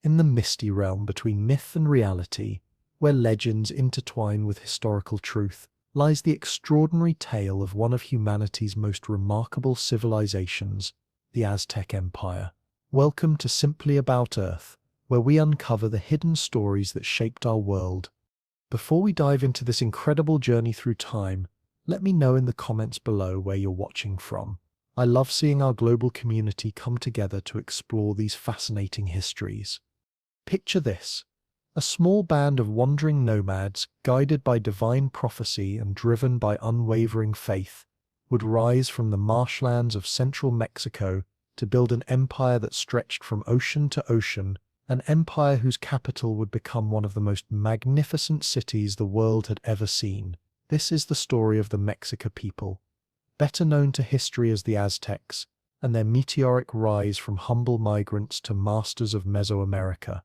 In the misty realm between myth and reality, where legends intertwine with historical truth, lies the extraordinary tale of one of humanity's most remarkable civilizations, the Aztec Empire. Welcome to Simply About Earth, where we uncover the hidden stories that shaped our world. Before we dive into this incredible journey through time, let me know in the comments below where you're watching from. I love seeing our global community come together to explore these fascinating histories. Picture this: a small band of wandering nomads, guided by divine prophecy and driven by unwavering faith, would rise from the marshlands of central Mexico to build an empire that stretched from ocean to ocean, an empire whose capital would become one of the most magnificent cities the world had ever seen. This is the story of the Mexica people, better known to history as the Aztecs, and their meteoric rise from humble migrants to masters of Mesoamerica.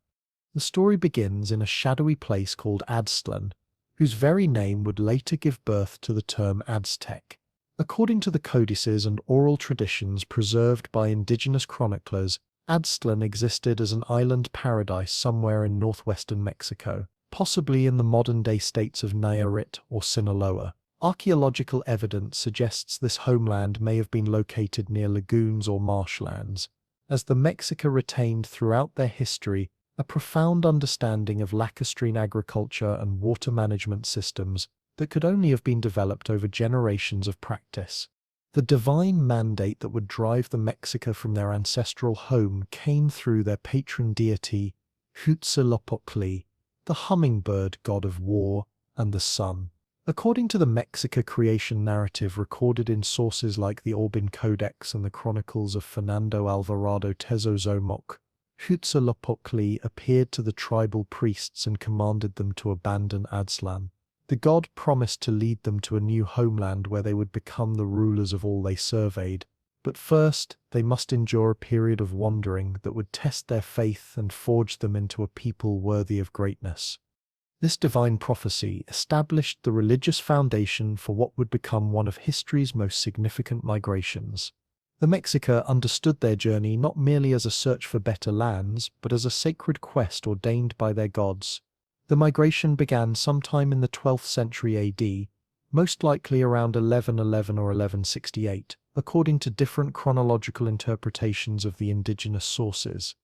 The story begins in a shadowy place called Aztlan, whose very name would later give birth to the term Aztec. According to the codices and oral traditions preserved by indigenous chroniclers, Aztlan existed as an island paradise somewhere in northwestern Mexico, possibly in the modern-day states of Nayarit or Sinaloa. Archaeological evidence suggests this homeland may have been located near lagoons or marshlands, as the Mexica retained throughout their history a profound understanding of lacustrine agriculture and water management systems that could only have been developed over generations of practice. The divine mandate that would drive the Mexica from their ancestral home came through their patron deity, Huitzilopochtli, the hummingbird god of war and the sun. According to the Mexica creation narrative recorded in sources like the Orbin Codex and the chronicles of Fernando Alvarado Tezozomoc, Huitzilopochtli appeared to the tribal priests and commanded them to abandon Aztlan. The god promised to lead them to a new homeland where they would become the rulers of all they surveyed. But first, they must endure a period of wandering that would test their faith and forge them into a people worthy of greatness. This divine prophecy established the religious foundation for what would become one of history's most significant migrations. The Mexica understood their journey not merely as a search for better lands, but as a sacred quest ordained by their gods. The migration began sometime in the 12th century AD, most likely around 1111 or 1168, according to different chronological interpretations of the indigenous sources.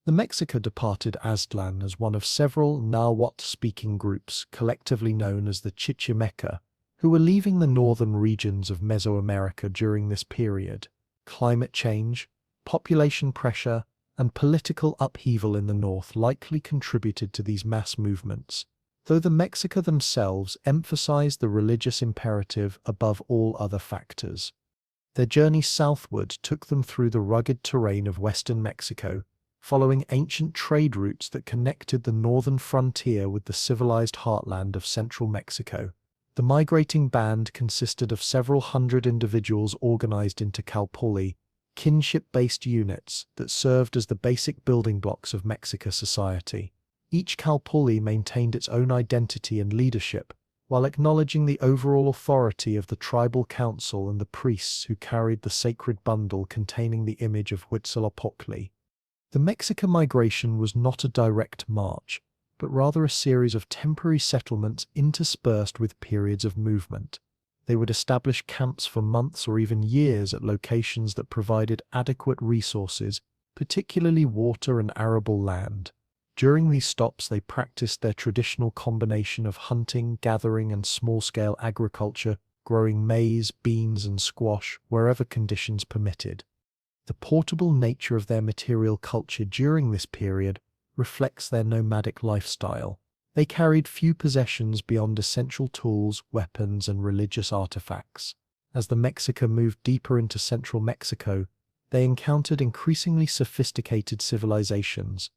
The Mexica departed Aztlan as one of several Nahuatl-speaking groups, collectively known as the Chichimeca, who were leaving the northern regions of Mesoamerica during this period. Climate change, population pressure, and political upheaval in the north likely contributed to these mass movements, though the Mexica themselves emphasized the religious imperative above all other factors. Their journey southward took them through the rugged terrain of western Mexico, following ancient trade routes that connected the northern frontier with the civilized heartland of central Mexico. The migrating band consisted of several hundred individuals organized into calpulli, kinship-based units that served as the basic building blocks of Mexica society. Each calpulli maintained its own identity and leadership, while acknowledging the overall authority of the tribal council and the priests who carried the sacred bundle containing the image of Huitzilopochtli. The Mexica migration was not a direct march, but rather a series of temporary settlements interspersed with periods of movement. They would establish camps for months or even years at locations that provided adequate resources, particularly water and arable land. During these stops, they practiced their traditional combination of hunting, gathering, and small-scale agriculture, growing maize, beans, and squash wherever conditions permitted. The portable nature of their material culture during this period reflects their nomadic lifestyle. They carried few possessions beyond essential tools, weapons, and religious artifacts. As the Mexica moved deeper into central Mexico, they encountered increasingly sophisticated civilizations.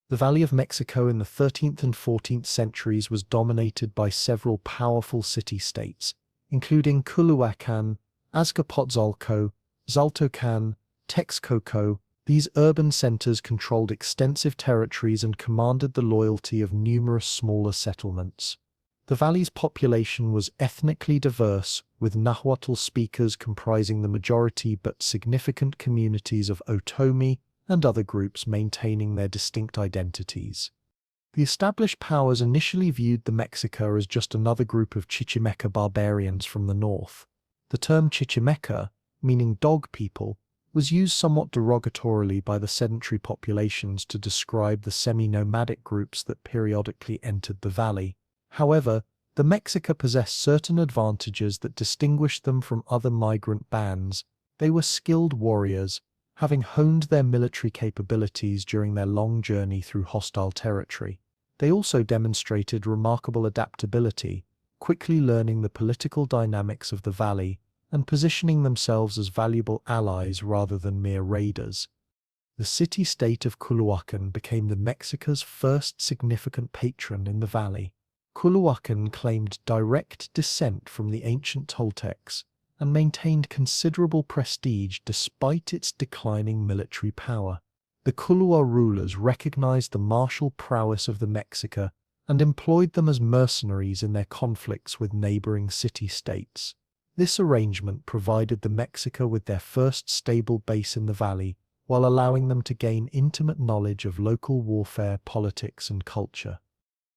The Valley of Mexico in the 13th and 14th centuries was dominated by several powerful city-states, including Culhuacan, Azcapotzalco, Xaltocan, Texcoco. These urban centers controlled extensive territories and commanded the loyalty of numerous smaller settlements. The valley's population was ethnically diverse, with Nahuatl speakers comprising the majority but significant communities of Otomi and other groups maintaining their distinct identities. The established powers initially viewed the Mexica as just another group of Chichimeca barbarians from the north. The term Chichimeca, meaning dog people, was used somewhat derogatorily by the sedentary populations to describe the semi-nomadic groups that periodically entered the valley. However, the Mexica possessed certain advantages that distinguished them from other migrant bands. They were skilled warriors, having honed their military capabilities during their long journey through hostile territory. They also demonstrated remarkable adaptability, quickly learning the political dynamics of the valley and positioning themselves as valuable allies rather than mere raiders. The city-state of Culhuacan became the Mexica's first significant patron in the valley. Culhuacan claimed direct descent from the ancient Toltecs and maintained considerable prestige despite its declining military power. The Culhua rulers recognized the martial prowess of the Mexica and employed them as mercenaries in their conflicts with neighboring city-states. This arrangement provided the Mexica with their first stable base in the valley, while allowing them to gain intimate knowledge of local warfare, politics, and culture.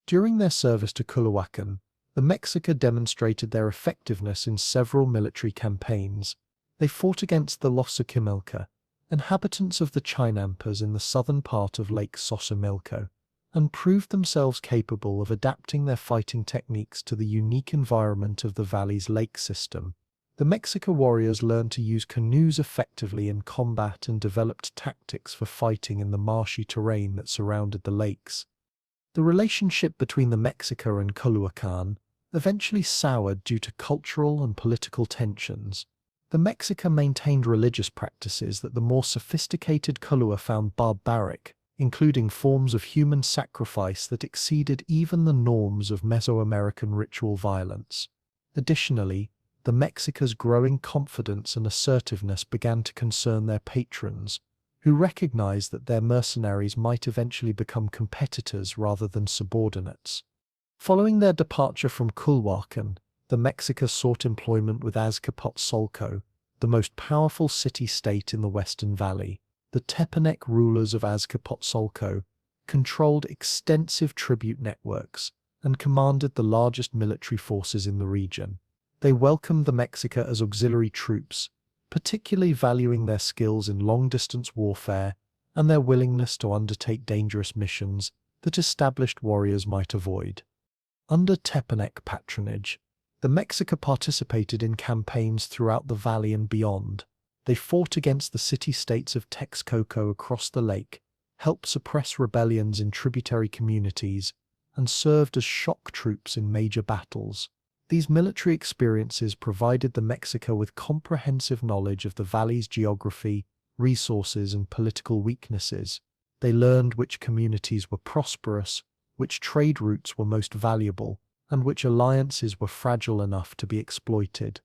During their service to Culhuacan, the Mexica demonstrated their effectiveness in several military campaigns. They fought against the Los Xochimilco, inhabitants of the Chinampas in the southern part of Lake Xochimilco, and proved themselves capable of adapting their fighting techniques to the unique environment of the valley's lake system. The Mexica warriors learned to use canoes effectively in combat and developed tactics for fighting in the marshy terrain that surrounded the lakes. The relationship between the Mexica and Culhuacan eventually soured due to cultural and political tensions. The Mexica maintained religious practices that the more sophisticated Culhua found barbaric, including forms of human sacrifice that exceeded even the norms of Mesoamerican ritual violence. Additionally, the Mexica's growing confidence and assertiveness began to concern their patrons, who recognized that their mercenaries might eventually become competitors rather than subordinates. Following their departure from Culhuacan, the Mexica sought employment with Azcapotzalco, the most powerful city-state in the Western Valley. The Tepanec rulers of Azcapotzalco controlled extensive tribute networks and commanded the largest military forces in the region. They welcomed the Mexica as auxiliary troops, particularly valuing their skills in long-distance warfare and their willingness to undertake dangerous missions that established warriors might avoid. Under Tepanec patronage, the Mexica participated in campaigns throughout the valley and beyond. They fought against the city-states of Texcoco across the lake, helped suppress rebellions in tributary communities, and served as shock troops in major battles. These military experiences provided the Mexica with comprehensive knowledge of the valley's geography, resources, and political weaknesses. They learned which communities were prosperous, which trade routes were most valuable, and which alliances were fragile enough to be exploited.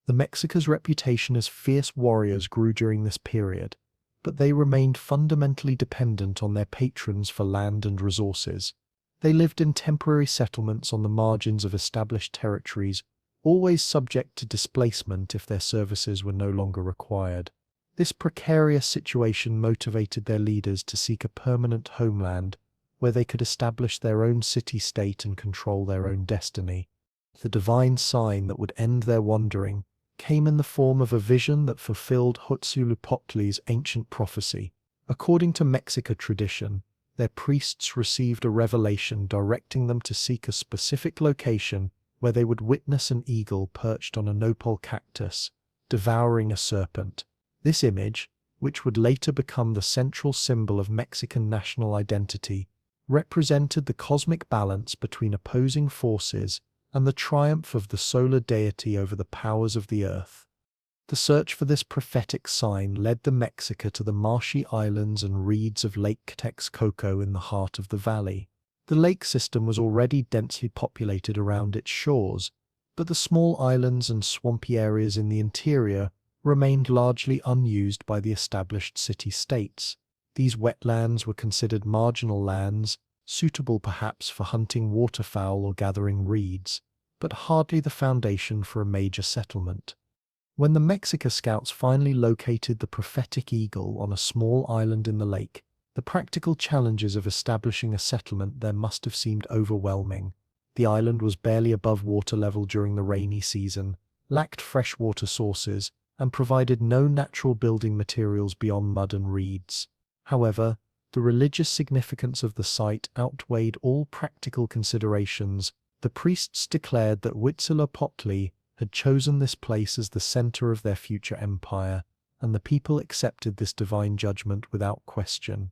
The Mexica's reputation as fierce warriors grew during this period, but they remained fundamentally dependent on their patrons for land and resources. They lived in temporary settlements on the margins of established territories, always subject to displacement if their services were no longer required. This precarious situation motivated their leaders to seek a permanent homeland where they could establish their own city-state and control their own destiny. The divine sign that would end their wandering came in the form of a vision that fulfilled Huitzilopochtli's ancient prophecy. According to Mexica tradition, their priests received a revelation directing them to seek a specific location where they would witness an eagle perched on a nopal cactus, devouring a serpent. This image, which would later become the central symbol of Mexican national identity, represented the cosmic balance between opposing forces and the triumph of the solar deity over the powers of the earth. The search for this prophetic sign led the Mexica to the marshy islands and reeds of Lake Texcoco in the heart of the valley. The lake system was already densely populated around its shores, but the small islands and swampy areas in the interior remained largely unused by the established city-states. These wetlands were considered marginal lands, suitable perhaps for hunting waterfowl or gathering reeds, but hardly the foundation for a major settlement. When the Mexica scouts finally located the prophetic eagle on a small island in the lake, the practical challenges of establishing a settlement there must have seemed overwhelming. The island was barely above water level during the rainy season, lacked fresh water sources, and provided no natural building materials beyond mud and reeds. However, the religious significance of the site outweighed all practical considerations. The priests declared that Huitzilopochtli had chosen this place as the center of their future empire, and the people accepted this divine judgment without question.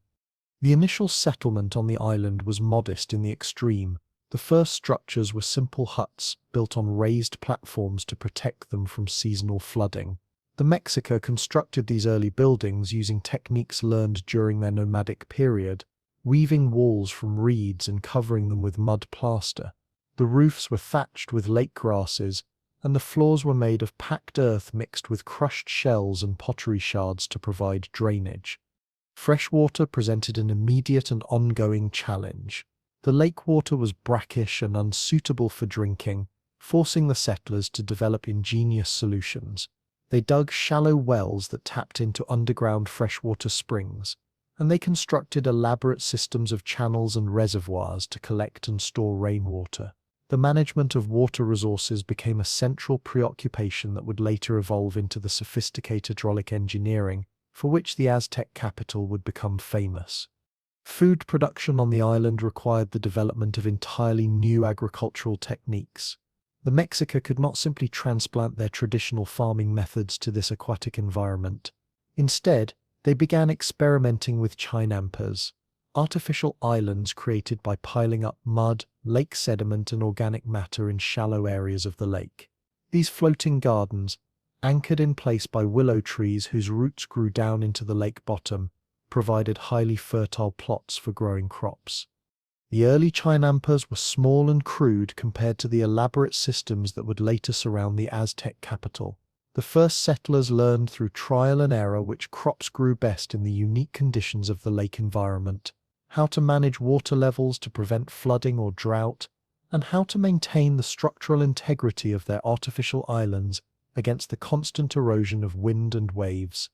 The initial settlement on the island was modest in the extreme. The first structures were simple huts built on raised platforms to protect them from seasonal flooding. The Mexica constructed these early buildings using techniques learned during their nomadic period, weaving walls from reeds and covering them with mud plaster. The roofs were thatched with lake grasses, and the floors were made of packed earth mixed with crushed shells and pottery shards to provide drainage. Fresh water presented an immediate and ongoing challenge. The lake water was brackish and unsuitable for drinking, forcing the settlers to develop ingenious solutions. They dug shallow wells that tapped into underground freshwater springs, and they constructed elaborate systems of channels and reservoirs to collect and store rainwater. The management of water resources became a central preoccupation that would later evolve into the sophisticated hydraulic engineering for which the Aztec capital would become famous. Food production on the island required the development of entirely new agricultural techniques. The Mexica could not simply transplant their traditional farming methods to this aquatic environment. Instead, they began experimenting with chinampas, artificial islands created by piling up mud, lake sediment, and organic matter in shallow areas of the lake. These floating gardens, anchored in place by willow trees whose roots grew down into the lake bottom, provided highly fertile plots for growing crops. The early chinampas were small and crude compared to the elaborate systems that would later surround the Aztec capital. The first settlers learned through trial and error which crops grew best in the unique conditions of the lake environment, how to manage water levels to prevent flooding or drought, and how to maintain the structural integrity of their artificial islands against the constant erosion of wind and waves.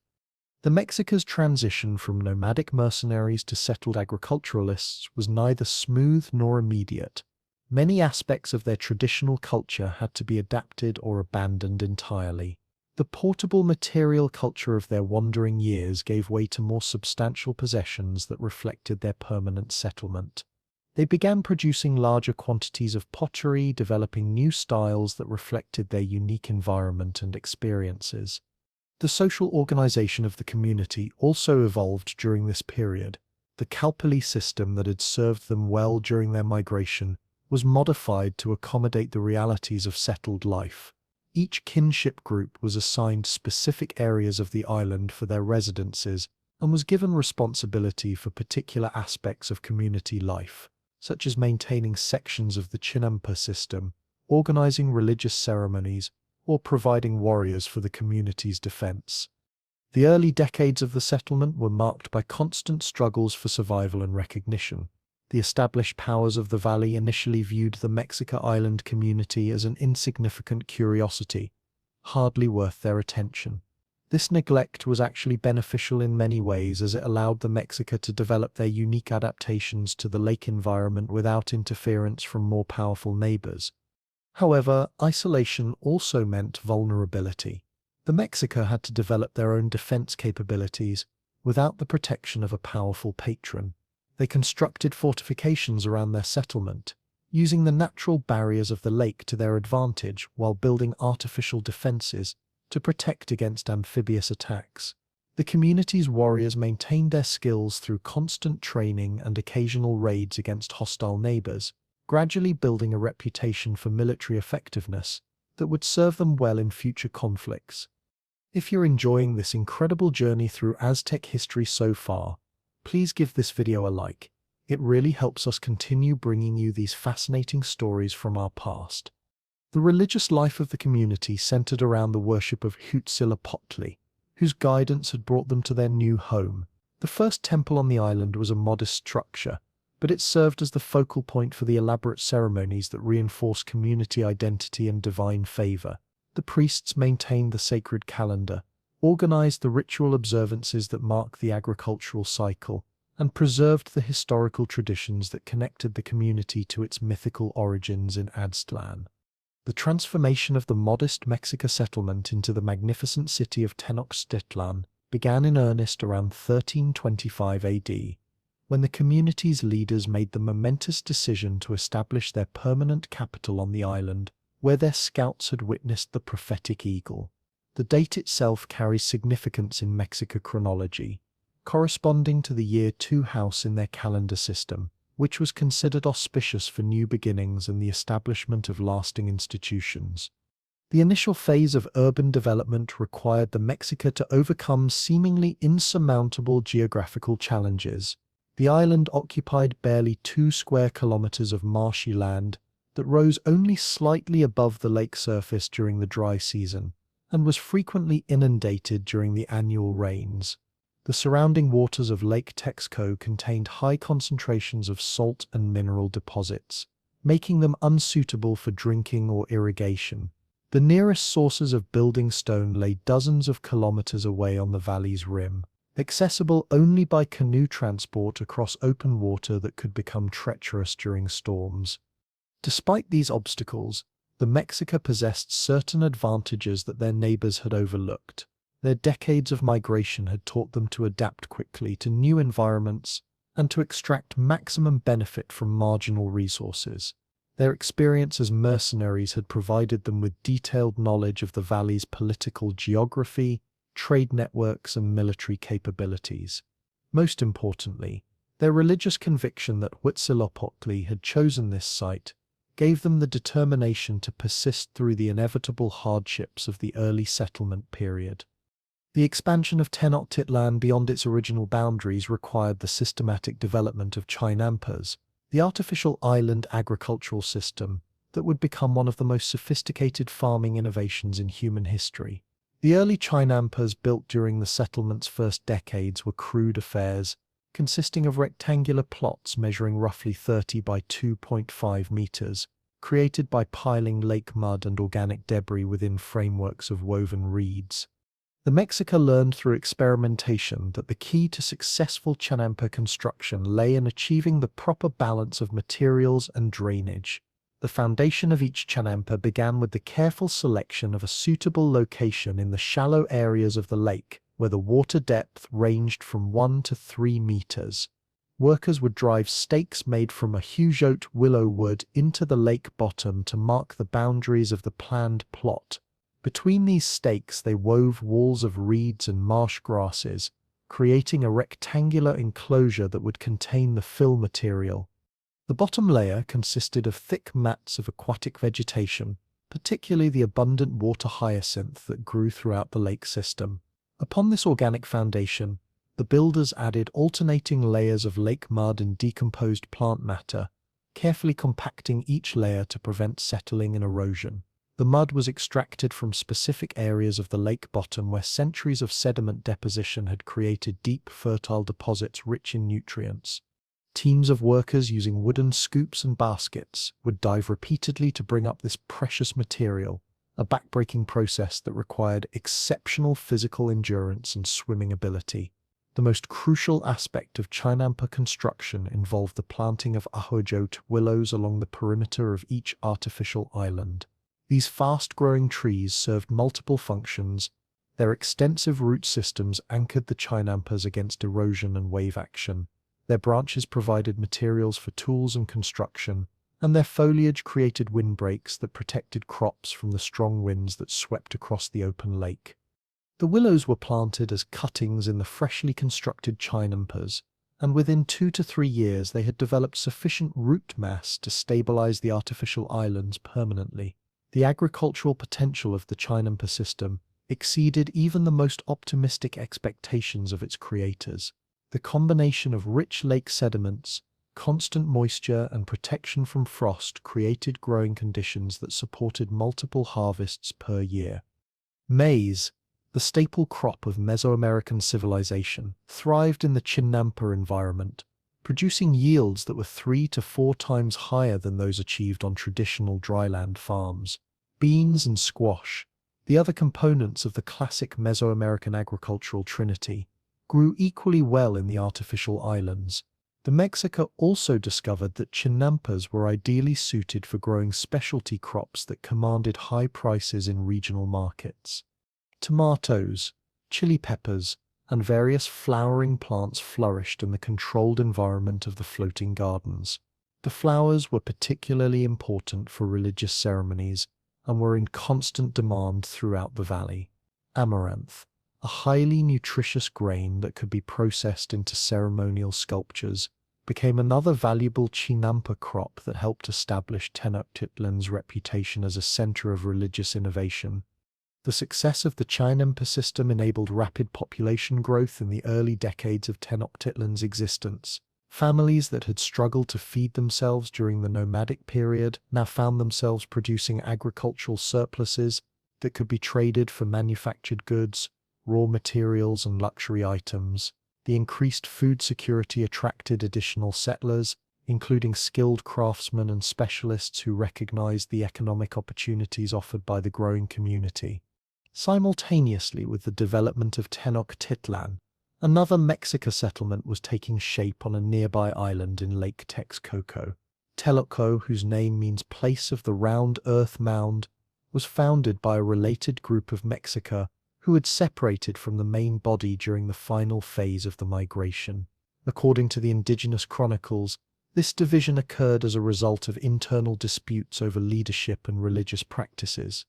The Mexica's transition from nomadic mercenaries to settled agriculturalists was neither smooth nor immediate. Many aspects of their traditional culture had to be adapted or abandoned entirely. The portable material culture of their wandering years gave way to more substantial possessions that reflected their permanent settlement. They began producing larger quantities of pottery, developing new styles that reflected their unique environment and experiences. The social organization of the community also evolved during this period. The Kalpali system that had served them well during their migration was modified to accommodate the realities of settled life. Each kinship group was assigned specific areas of the island for their residences and was given responsibility for particular aspects of community life, such as maintaining sections of the Chinampa system, organizing religious ceremonies, or providing warriors for the community's defense. The early decades of the settlement were marked by constant struggles for survival and recognition. The established powers of the valley initially viewed the Mexica Island community as an insignificant curiosity, hardly worth their attention. This neglect was actually beneficial in many ways as it allowed the Mexica to develop their unique adaptations to the lake environment without interference from more powerful neighbors. However, isolation also meant vulnerability. The Mexica had to develop their own defense capabilities without the protection of a powerful patron. They constructed fortifications around their settlement, using the natural barriers of the lake to their advantage while building artificial defenses to protect against amphibious attacks. The community's warriors maintained their skills through constant training and occasional raids against hostile neighbors, gradually building a reputation for military effectiveness that would serve them well in future conflicts. If you're enjoying this incredible journey through Aztec history so far, please give this video a like. It really helps us continue bringing you these fascinating stories from our past. The religious life of the community centered around the worship of Huitzilopochtli, whose guidance had brought them to their new home. The first temple on the island was a modest structure, but it served as the focal point for the elaborate ceremonies that reinforced community identity and divine favor. The priests maintained the sacred calendar, organized the ritual observances that mark the agricultural cycle, and preserved the historical traditions that connected the community to its mythical origins in Aztlan. The transformation of the modest Mexica settlement into the magnificent city of Tenochtitlan began in earnest around 1325 AD, when the community's leaders made the momentous decision to establish their permanent capital on the island, where their scouts had witnessed the prophetic eagle. The date itself carries significance in Mexica chronology, corresponding to the year 2 house in their calendar system, which was considered auspicious for new beginnings and the establishment of lasting institutions. The initial phase of urban development required the Mexica to overcome seemingly insurmountable geographical challenges. The island occupied barely 2 square kilometers of marshy land that rose only slightly above the lake surface during the dry season, and was frequently inundated during the annual rains. The surrounding waters of Lake Texcoco contained high concentrations of salt and mineral deposits, making them unsuitable for drinking or irrigation. The nearest sources of building stone lay dozens of kilometers away on the valley's rim, accessible only by canoe transport across open water that could become treacherous during storms. Despite these obstacles, the Mexica possessed certain advantages that their neighbors had overlooked. Their decades of migration had taught them to adapt quickly to new environments and to extract maximum benefit from marginal resources. Their experience as mercenaries had provided them with detailed knowledge of the valley's political geography, trade networks, and military capabilities. Most importantly, their religious conviction that Huitzilopochtli had chosen this site gave them the determination to persist through the inevitable hardships of the early settlement period. The expansion of Tenochtitlan beyond its original boundaries required the systematic development of Chinampas, the artificial island agricultural system that would become one of the most sophisticated farming innovations in human history. The early Chinampas built during the settlement's first decades were crude affairs, consisting of rectangular plots measuring roughly 30 by 2.5 meters, created by piling lake mud and organic debris within frameworks of woven reeds. The Mexica learned through experimentation that the key to successful Chinampa construction lay in achieving the proper balance of materials and drainage. The foundation of each Chinampa began with the careful selection of a suitable location in the shallow areas of the lake, where the water depth ranged from 1 to 3 meters. Workers would drive stakes made from a huge oat willow wood into the lake bottom to mark the boundaries of the planned plot. Between these stakes they wove walls of reeds and marsh grasses, creating a rectangular enclosure that would contain the fill material. The bottom layer consisted of thick mats of aquatic vegetation, particularly the abundant water hyacinth that grew throughout the lake system. Upon this organic foundation, the builders added alternating layers of lake mud and decomposed plant matter, carefully compacting each layer to prevent settling and erosion. The mud was extracted from specific areas of the lake bottom where centuries of sediment deposition had created deep, fertile deposits rich in nutrients. Teams of workers using wooden scoops and baskets would dive repeatedly to bring up this precious material, a backbreaking process that required exceptional physical endurance and swimming ability. The most crucial aspect of Chinampa construction involved the planting of ahojote willows along the perimeter of each artificial island. These fast-growing trees served multiple functions. Their extensive root systems anchored the Chinampas against erosion and wave action. Their branches provided materials for tools and construction, and their foliage created windbreaks that protected crops from the strong winds that swept across the open lake. The willows were planted as cuttings in the freshly constructed Chinampas, and within 2 to 3 years they had developed sufficient root mass to stabilize the artificial islands permanently. The agricultural potential of the Chinampa system exceeded even the most optimistic expectations of its creators. The combination of rich lake sediments, constant moisture, and protection from frost created growing conditions that supported multiple harvests per year. Maize, the staple crop of Mesoamerican civilization, thrived in the Chinampa environment, producing yields that were 3 to 4 times higher than those achieved on traditional dryland farms. Beans and squash, The other components of the classic Mesoamerican agricultural trinity grew equally well in the artificial islands. The Mexica also discovered that chinampas were ideally suited for growing specialty crops that commanded high prices in regional markets. Tomatoes, chili peppers, and various flowering plants flourished in the controlled environment of the floating gardens. The flowers were particularly important for religious ceremonies and were in constant demand throughout the valley. Amaranth, a highly nutritious grain that could be processed into ceremonial sculptures, became another valuable chinampa crop that helped establish Tenochtitlan's reputation as a center of religious innovation. The success of the chinampa system enabled rapid population growth in the early decades of Tenochtitlan's existence. Families that had struggled to feed themselves during the nomadic period now found themselves producing agricultural surpluses that could be traded for manufactured goods, raw materials, and luxury items. The increased food security attracted additional settlers, including skilled craftsmen and specialists who recognized the economic opportunities offered by the growing community. Simultaneously with the development of Tenochtitlan, another Mexica settlement was taking shape on a nearby island in Lake Texcoco. Telotco, whose name means place of the round earth mound, was founded by a related group of Mexica who had separated from the main body during the final phase of the migration. According to the indigenous chronicles, this division occurred as a result of internal disputes over leadership and religious practices.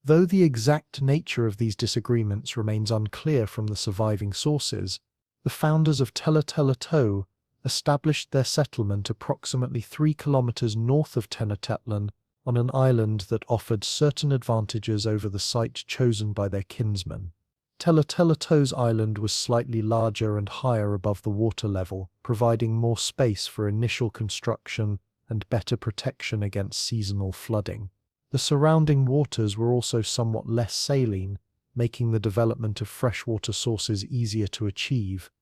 Though the exact nature of these disagreements remains unclear from the surviving sources, the founders of Telotco established their settlement approximately 3 kilometers north of Tenochtitlan on an island that offered certain advantages over the site chosen by their kinsmen. Telotco's island was slightly larger and higher above the water level, providing more space for initial construction and better protection against seasonal flooding. The surrounding waters were also somewhat less saline, making the development of freshwater sources easier to achieve.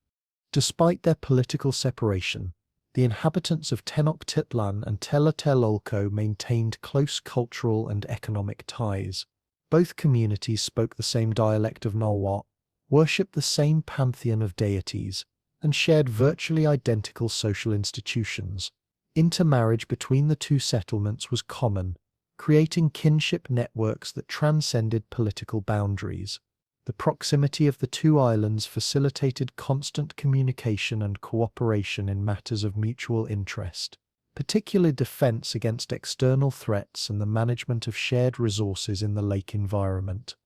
Despite their political separation, the inhabitants of Tenochtitlan and Tlatelolco maintained close cultural and economic ties. Both communities spoke the same dialect of Nahuatl, worshipped the same pantheon of deities, and shared virtually identical social institutions. Intermarriage between the two settlements was common, creating kinship networks that transcended political boundaries. The proximity of the two islands facilitated constant communication and cooperation in matters of mutual interest, particularly defense against external threats and the management of shared resources in the lake environment.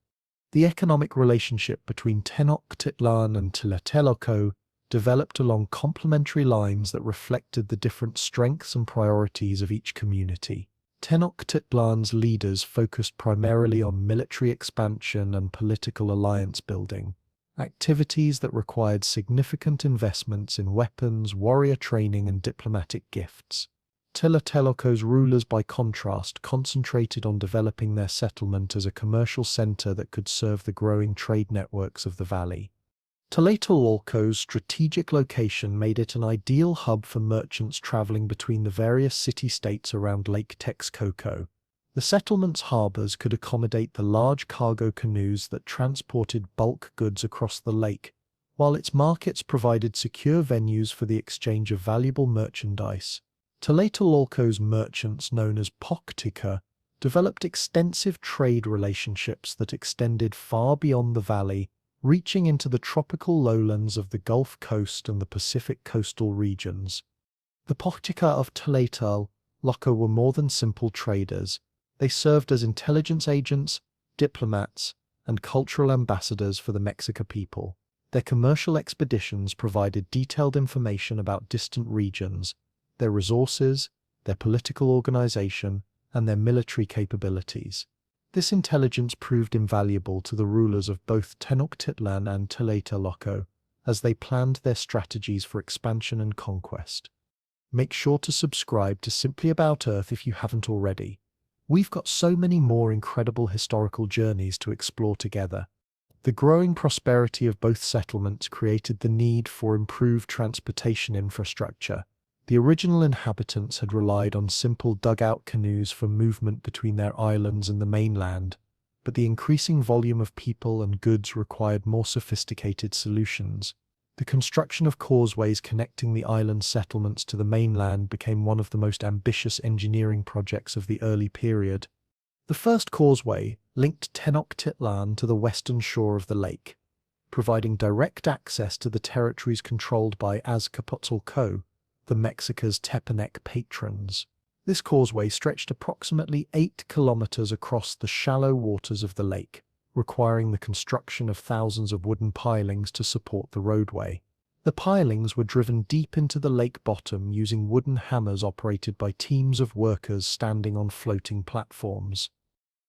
The economic relationship between Tenochtitlan and Tlatelolco developed along complementary lines that reflected the different strengths and priorities of each community. Tenochtitlan's leaders focused primarily on military expansion and political alliance building, activities that required significant investments in weapons, warrior training, and diplomatic gifts. Tlatelolco's rulers, by contrast, concentrated on developing their settlement as a commercial center that could serve the growing trade networks of the valley. Tlatelolco's strategic location made it an ideal hub for merchants traveling between the various city-states around Lake Texcoco. The settlement's harbors could accommodate the large cargo canoes that transported bulk goods across the lake, while its markets provided secure venues for the exchange of valuable merchandise. Tlatelolco's merchants, known as Poctica, developed extensive trade relationships that extended far beyond the valley, reaching into the tropical lowlands of the Gulf Coast and the Pacific coastal regions. The Poctica of Tlatelolco were more than simple traders. They served as intelligence agents, diplomats, and cultural ambassadors for the Mexica people. Their commercial expeditions provided detailed information about distant regions, their resources, their political organization, and their military capabilities. This intelligence proved invaluable to the rulers of both Tenochtitlan and Tlatelolco as they planned their strategies for expansion and conquest. Make sure to subscribe to Simply About Earth if you haven't already. We've got so many more incredible historical journeys to explore together. The growing prosperity of both settlements created the need for improved transportation infrastructure. The original inhabitants had relied on simple dugout canoes for movement between their islands and the mainland, but the increasing volume of people and goods required more sophisticated solutions. The construction of causeways connecting the island settlements to the mainland became one of the most ambitious engineering projects of the early period. The first causeway linked Tenochtitlan to the western shore of the lake, providing direct access to the territories controlled by Azcapotzalco, the Mexica's Tepanec patrons. This causeway stretched approximately 8 kilometers across the shallow waters of the lake, requiring the construction of thousands of wooden pilings to support the roadway. The pilings were driven deep into the lake bottom using wooden hammers operated by teams of workers standing on floating platforms.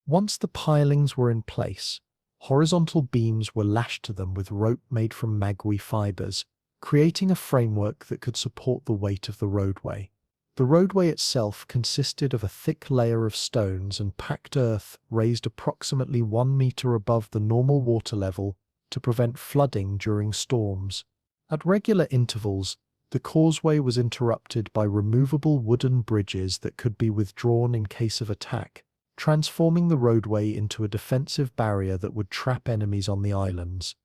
Once the pilings were in place, horizontal beams were lashed to them with rope made from magui fibers, creating a framework that could support the weight of the roadway. The roadway itself consisted of a thick layer of stones and packed earth raised approximately 1 meter above the normal water level to prevent flooding during storms. At regular intervals, the causeway was interrupted by removable wooden bridges that could be withdrawn in case of attack, transforming the roadway into a defensive barrier that would trap enemies on the islands.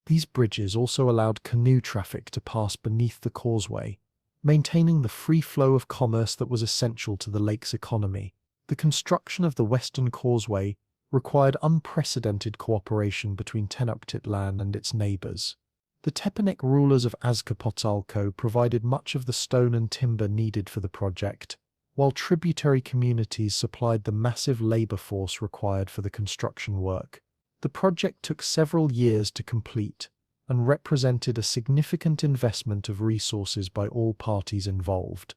These bridges also allowed canoe traffic to pass beneath the causeway, maintaining the free flow of commerce that was essential to the lake's economy. The construction of the Western Causeway required unprecedented cooperation between Tenochtitlan and its neighbors. The Tepanec rulers of Azcapotzalco provided much of the stone and timber needed for the project, while tributary communities supplied the massive labor force required for the construction work. The project took several years to complete, and represented a significant investment of resources by all parties involved.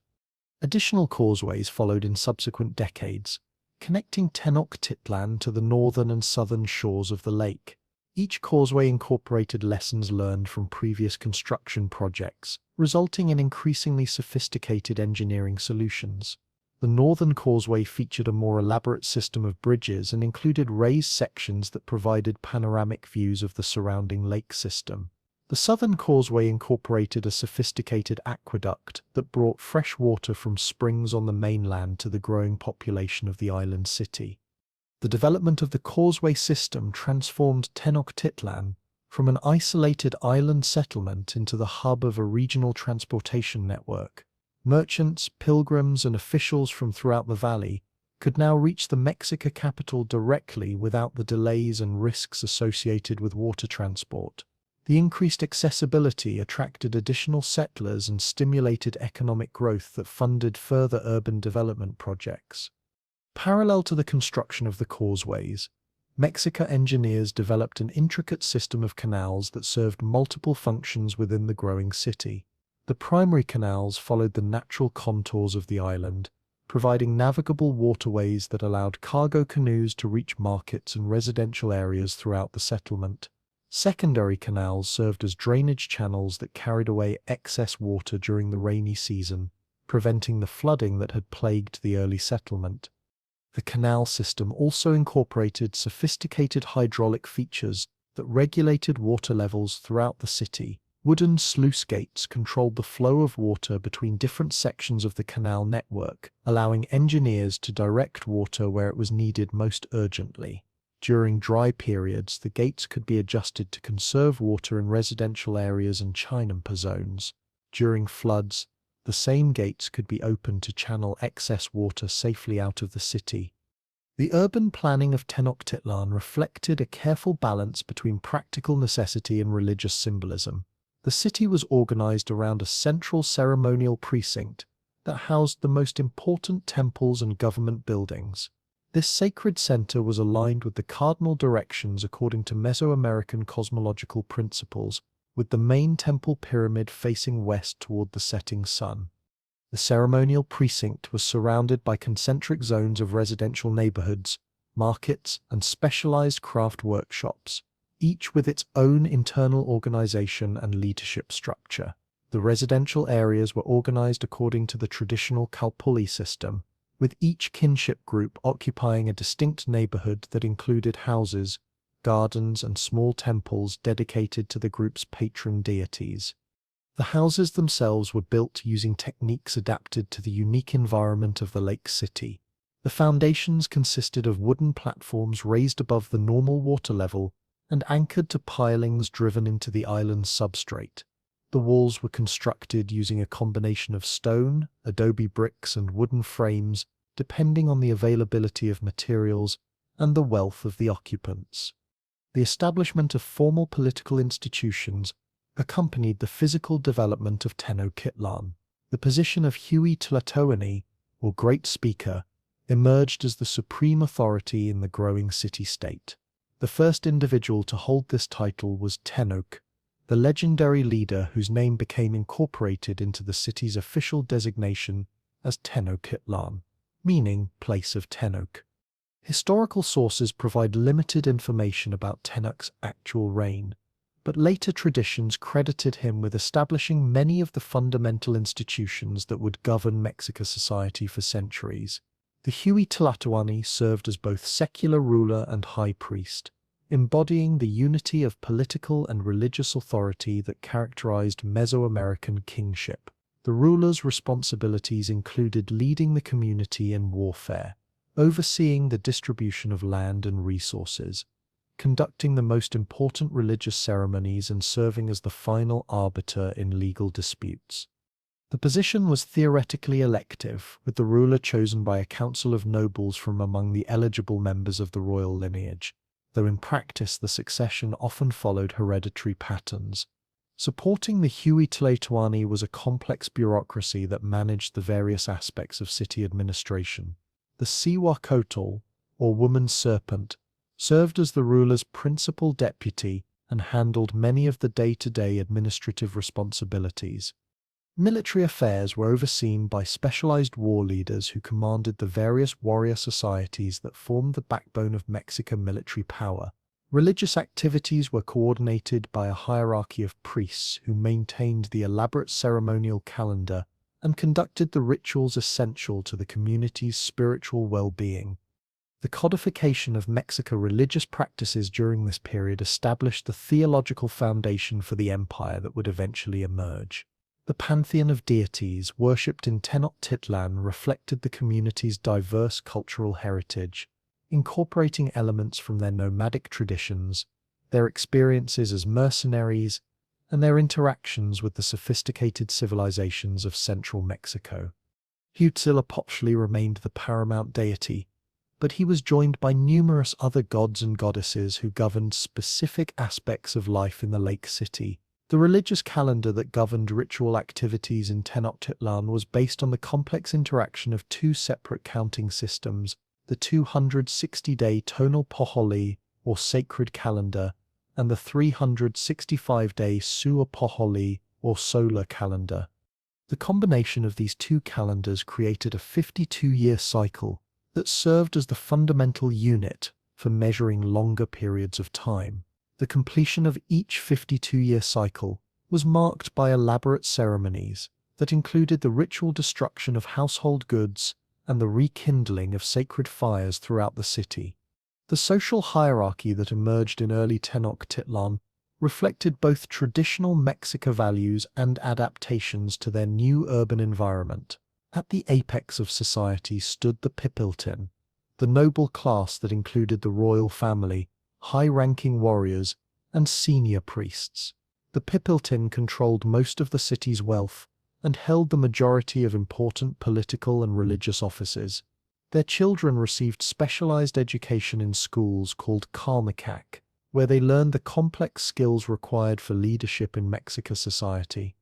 Additional causeways followed in subsequent decades, connecting Tenochtitlan to the northern and southern shores of the lake. Each causeway incorporated lessons learned from previous construction projects, resulting in increasingly sophisticated engineering solutions. The northern causeway featured a more elaborate system of bridges and included raised sections that provided panoramic views of the surrounding lake system. The southern causeway incorporated a sophisticated aqueduct that brought fresh water from springs on the mainland to the growing population of the island city. The development of the causeway system transformed Tenochtitlan from an isolated island settlement into the hub of a regional transportation network. Merchants, pilgrims, and officials from throughout the valley could now reach the Mexica capital directly without the delays and risks associated with water transport. The increased accessibility attracted additional settlers and stimulated economic growth that funded further urban development projects. Parallel to the construction of the causeways, Mexica engineers developed an intricate system of canals that served multiple functions within the growing city. The primary canals followed the natural contours of the island, providing navigable waterways that allowed cargo canoes to reach markets and residential areas throughout the settlement. Secondary canals served as drainage channels that carried away excess water during the rainy season, preventing the flooding that had plagued the early settlement. The canal system also incorporated sophisticated hydraulic features that regulated water levels throughout the city. Wooden sluice gates controlled the flow of water between different sections of the canal network, allowing engineers to direct water where it was needed most urgently. During dry periods, the gates could be adjusted to conserve water in residential areas and chinampa zones. During floods, the same gates could be opened to channel excess water safely out of the city. The urban planning of Tenochtitlan reflected a careful balance between practical necessity and religious symbolism. The city was organized around a central ceremonial precinct that housed the most important temples and government buildings. This sacred center was aligned with the cardinal directions according to Mesoamerican cosmological principles, with the main temple pyramid facing west toward the setting sun. The ceremonial precinct was surrounded by concentric zones of residential neighborhoods, markets, and specialized craft workshops, each with its own internal organization and leadership structure. The residential areas were organized according to the traditional Calpulli system, with each kinship group occupying a distinct neighborhood that included houses, gardens, and small temples dedicated to the group's patron deities. The houses themselves were built using techniques adapted to the unique environment of the lake city. The foundations consisted of wooden platforms raised above the normal water level and anchored to pilings driven into the island's substrate. The walls were constructed using a combination of stone, adobe bricks, and wooden frames, depending on the availability of materials and the wealth of the occupants. The establishment of formal political institutions accompanied the physical development of Tenochtitlan. The position of Huey Tlatoani, or Great Speaker, emerged as the supreme authority in the growing city-state. The first individual to hold this title was Tenoch, the legendary leader whose name became incorporated into the city's official designation as Tenochtitlan, meaning place of Tenoch. Historical sources provide limited information about Tenoch's actual reign, but later traditions credited him with establishing many of the fundamental institutions that would govern Mexican society for centuries. The Huey Tlatoani served as both secular ruler and high priest, embodying the unity of political and religious authority that characterized Mesoamerican kingship. The ruler's responsibilities included leading the community in warfare, overseeing the distribution of land and resources, conducting the most important religious ceremonies, and serving as the final arbiter in legal disputes. The position was theoretically elective, with the ruler chosen by a council of nobles from among the eligible members of the royal lineage, though in practice the succession often followed hereditary patterns. Supporting the Huey Tlatoani was a complex bureaucracy that managed the various aspects of city administration. The Siwakotl, or woman serpent, served as the ruler's principal deputy and handled many of the day-to-day administrative responsibilities. Military affairs were overseen by specialized war leaders who commanded the various warrior societies that formed the backbone of Mexican military power. Religious activities were coordinated by a hierarchy of priests who maintained the elaborate ceremonial calendar and conducted the rituals essential to the community's spiritual well-being. The codification of Mexican religious practices during this period established the theological foundation for the empire that would eventually emerge. The pantheon of deities worshipped in Tenochtitlan reflected the community's diverse cultural heritage, incorporating elements from their nomadic traditions, their experiences as mercenaries, and their interactions with the sophisticated civilizations of central Mexico. Huitzilopochtli remained the paramount deity, but he was joined by numerous other gods and goddesses who governed specific aspects of life in the lake city. The religious calendar that governed ritual activities in Tenochtitlan was based on the complex interaction of two separate counting systems, the 260-day tonal poholi, or sacred calendar, and the 365-day suapoholi, or solar calendar. The combination of these two calendars created a 52-year cycle that served as the fundamental unit for measuring longer periods of time. The completion of each 52-year cycle was marked by elaborate ceremonies that included the ritual destruction of household goods and the rekindling of sacred fires throughout the city. The social hierarchy that emerged in early Tenochtitlan reflected both traditional Mexica values and adaptations to their new urban environment. At the apex of society stood the Pipiltin, the noble class that included the royal family, high-ranking warriors, and senior priests. The Pipiltin controlled most of the city's wealth and held the majority of important political and religious offices. Their children received specialized education in schools called Calmecac, where they learned the complex skills required for leadership in Mexican society.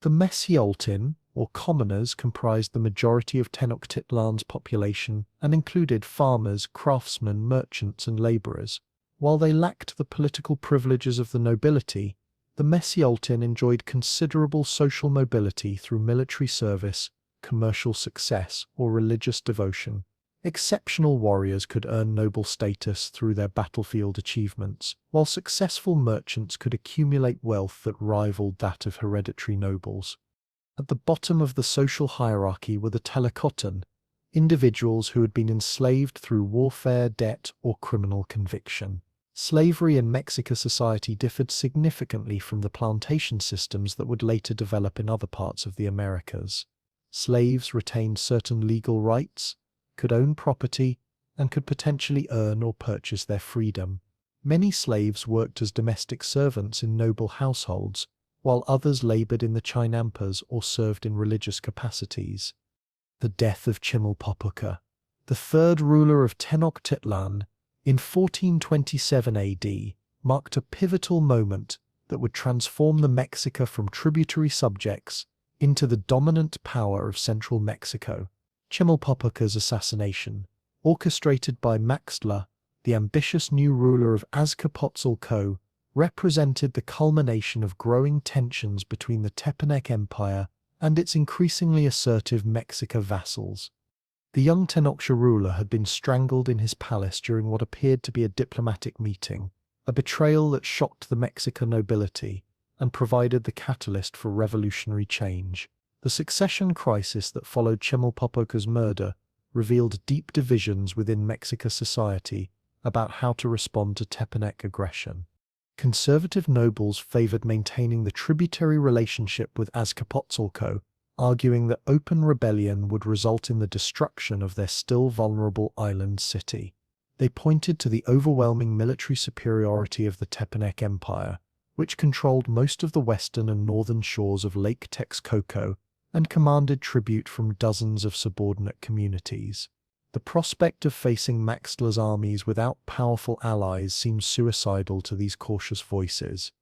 The Mesioltin, or commoners, comprised the majority of Tenochtitlan's population and included farmers, craftsmen, merchants, and laborers. While they lacked the political privileges of the nobility, the Mesioltin enjoyed considerable social mobility through military service, commercial success, or religious devotion. Exceptional warriors could earn noble status through their battlefield achievements, while successful merchants could accumulate wealth that rivaled that of hereditary nobles. At the bottom of the social hierarchy were the Tlacotin, individuals who had been enslaved through warfare, debt, or criminal conviction. Slavery in Mexican society differed significantly from the plantation systems that would later develop in other parts of the Americas. Slaves retained certain legal rights, could own property, and could potentially earn or purchase their freedom. Many slaves worked as domestic servants in noble households, while others labored in the chinampas or served in religious capacities. The death of Chimalpopoca, the third ruler of Tenochtitlan, in 1427 AD, marked a pivotal moment that would transform the Mexica from tributary subjects into the dominant power of central Mexico. Chimalpopoca's assassination, orchestrated by Maxtla, the ambitious new ruler of Azcapotzalco, represented the culmination of growing tensions between the Tepanec Empire and its increasingly assertive Mexica vassals. The young Tenochtitlan ruler had been strangled in his palace during what appeared to be a diplomatic meeting, a betrayal that shocked the Mexican nobility and provided the catalyst for revolutionary change. The succession crisis that followed Chimalpopoca's murder revealed deep divisions within Mexican society about how to respond to Tepanec aggression. Conservative nobles favored maintaining the tributary relationship with Azcapotzalco, arguing that open rebellion would result in the destruction of their still vulnerable island city. They pointed to the overwhelming military superiority of the Tepanec Empire, which controlled most of the western and northern shores of Lake Texcoco and commanded tribute from dozens of subordinate communities. The prospect of facing Maxtla's armies without powerful allies seemed suicidal to these cautious voices.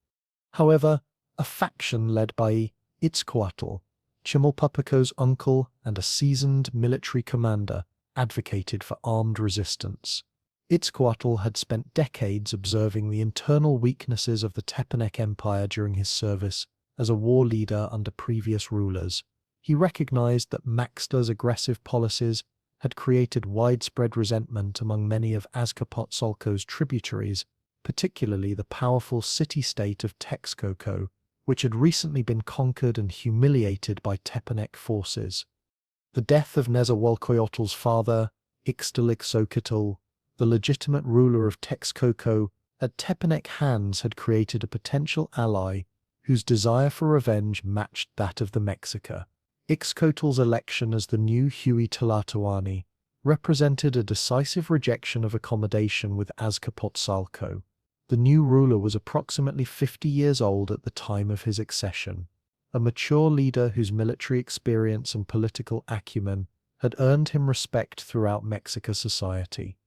However, a faction led by Itzcoatl, Chimalpopoca's uncle and a seasoned military commander, advocated for armed resistance. Itzcoatl had spent decades observing the internal weaknesses of the Tepanec Empire during his service as a war leader under previous rulers. He recognized that Maxtla's aggressive policies had created widespread resentment among many of Azcapotzalco's tributaries, particularly the powerful city-state of Texcoco, which had recently been conquered and humiliated by Tepanec forces. The death of Nezahualcoyotl's father, Ixtlaxochitl, the legitimate ruler of Texcoco, at Tepanec hands had created a potential ally whose desire for revenge matched that of the Mexica. Ixcoatl's election as the new Huey Tlatoani represented a decisive rejection of accommodation with Azcapotzalco. The new ruler was approximately 50 years old at the time of his accession, a mature leader whose military experience and political acumen had earned him respect throughout Mexican society.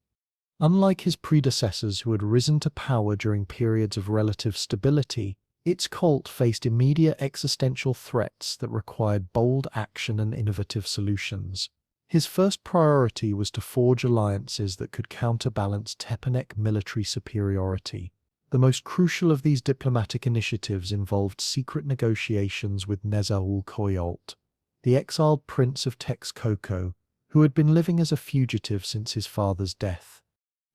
Unlike his predecessors who had risen to power during periods of relative stability, its cult faced immediate existential threats that required bold action and innovative solutions. His first priority was to forge alliances that could counterbalance Tepanec military superiority. The most crucial of these diplomatic initiatives involved secret negotiations with Nezahualcoyotl, the exiled prince of Texcoco, who had been living as a fugitive since his father's death.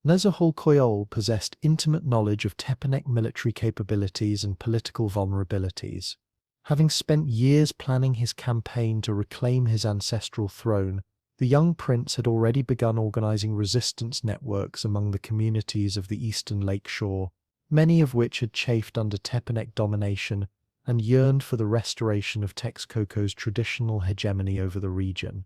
Nezahualcoyotl possessed intimate knowledge of Tepanec military capabilities and political vulnerabilities. Having spent years planning his campaign to reclaim his ancestral throne, the young prince had already begun organizing resistance networks among the communities of the eastern lake shore, many of which had chafed under Tepanec domination and yearned for the restoration of Texcoco's traditional hegemony over the region.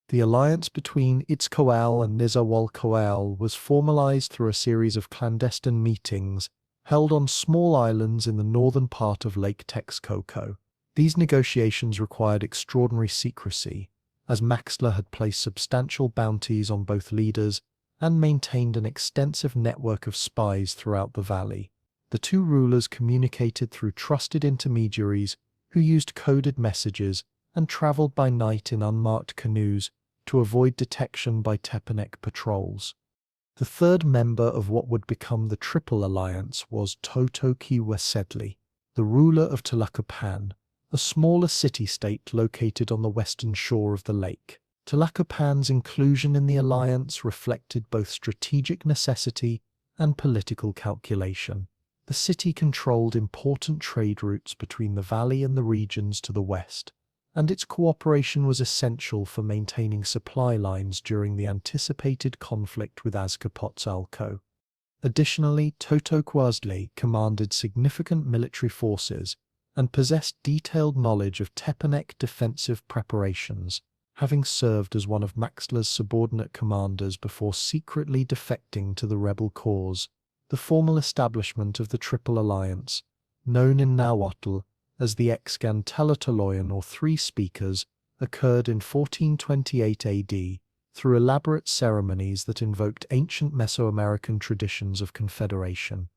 The alliance between Itzcoatl and Nezahualcoyotl was formalized through a series of clandestine meetings held on small islands in the northern part of Lake Texcoco. These negotiations required extraordinary secrecy, as Maxtla had placed substantial bounties on both leaders and maintained an extensive network of spies throughout the valley. The two rulers communicated through trusted intermediaries who used coded messages and traveled by night in unmarked canoes to avoid detection by Tepanec patrols. The third member of what would become the Triple Alliance was Totoquihuasetli, the ruler of Tlacopan, a smaller city-state located on the western shore of the lake. Tlacopan's inclusion in the alliance reflected both strategic necessity and political calculation. The city controlled important trade routes between the valley and the regions to the west, and its cooperation was essential for maintaining supply lines during the anticipated conflict with Azcapotzalco. Additionally, Totoquihuasetli commanded significant military forces and possessed detailed knowledge of Tepanec defensive preparations, having served as one of Maxtla's subordinate commanders before secretly defecting to the rebel cause. The formal establishment of the Triple Alliance, known in Nahuatl as the Excantelatoloyan or Three Speakers, occurred in 1428 AD through elaborate ceremonies that invoked ancient Mesoamerican traditions of confederation.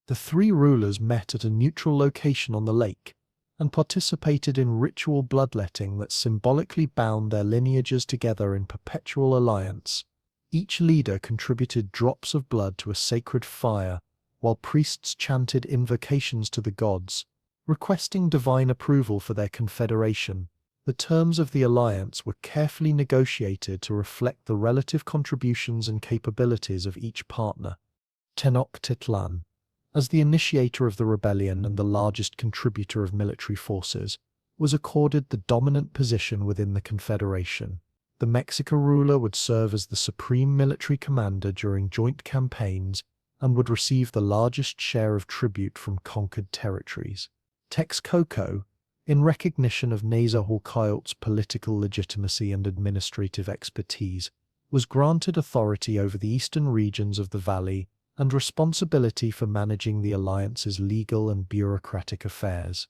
The three rulers met at a neutral location on the lake and participated in ritual bloodletting that symbolically bound their lineages together in perpetual alliance. Each leader contributed drops of blood to a sacred fire, while priests chanted invocations to the gods, requesting divine approval for their confederation. The terms of the alliance were carefully negotiated to reflect the relative contributions and capabilities of each partner. Tenochtitlan, as the initiator of the rebellion and the largest contributor of military forces, was accorded the dominant position within the confederation. The Mexica ruler would serve as the supreme military commander during joint campaigns and would receive the largest share of tribute from conquered territories. Texcoco, in recognition of Nezahualcóyotl's political legitimacy and administrative expertise, was granted authority over the eastern regions of the valley and responsibility for managing the alliance's legal and bureaucratic affairs.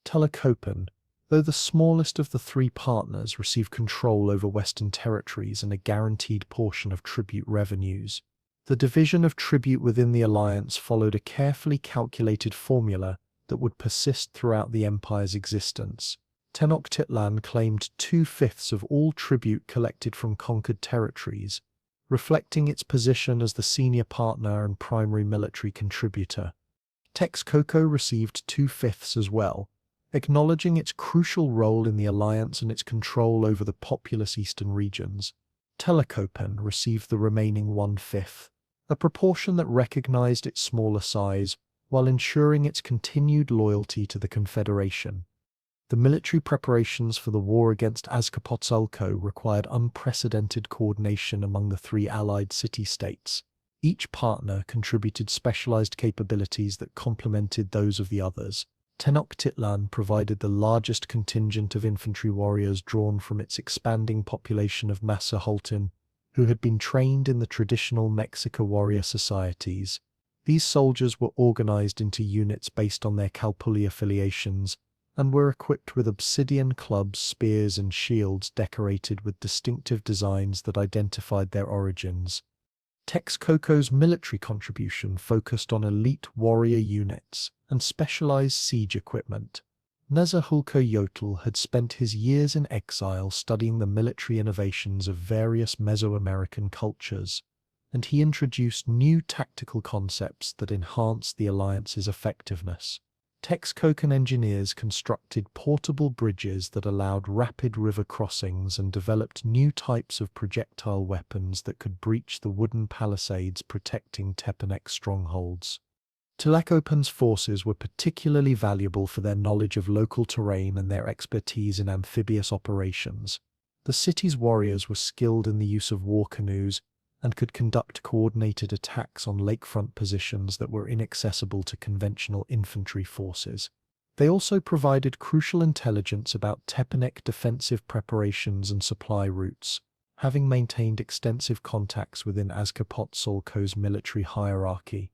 Tlacopan, though the smallest of the three partners, received control over western territories and a guaranteed portion of tribute revenues. The division of tribute within the alliance followed a carefully calculated formula that would persist throughout the empire's existence. Tenochtitlan claimed 2/5 of all tribute collected from conquered territories, reflecting its position as the senior partner and primary military contributor. Texcoco received 2/5 as well, acknowledging its crucial role in the alliance and its control over the populous eastern regions. Tlacopan received the remaining 1/5, a proportion that recognized its smaller size while ensuring its continued loyalty to the Confederation. The military preparations for the war against Azcapotzalco required unprecedented coordination among the three allied city-states. Each partner contributed specialized capabilities that complemented those of the others. Tenochtitlan provided the largest contingent of infantry warriors drawn from its expanding population of Masaholtin, who had been trained in the traditional Mexica warrior societies. These soldiers were organized into units based on their Calpulli affiliations, and were equipped with obsidian clubs, spears, and shields decorated with distinctive designs that identified their origins. Texcoco's military contribution focused on elite warrior units and specialized siege equipment. Nezahualcóyotl had spent his years in exile studying the military innovations of various Mesoamerican cultures, and he introduced new tactical concepts that enhanced the alliance's effectiveness. Texcocan engineers constructed portable bridges that allowed rapid river crossings and developed new types of projectile weapons that could breach the wooden palisades protecting Tepanec strongholds. Tlacopan's forces were particularly valuable for their knowledge of local terrain and their expertise in amphibious operations. The city's warriors were skilled in the use of war canoes and could conduct coordinated attacks on lakefront positions that were inaccessible to conventional infantry forces. They also provided crucial intelligence about Tepanec defensive preparations and supply routes, having maintained extensive contacts within Azcapotzalco's military hierarchy.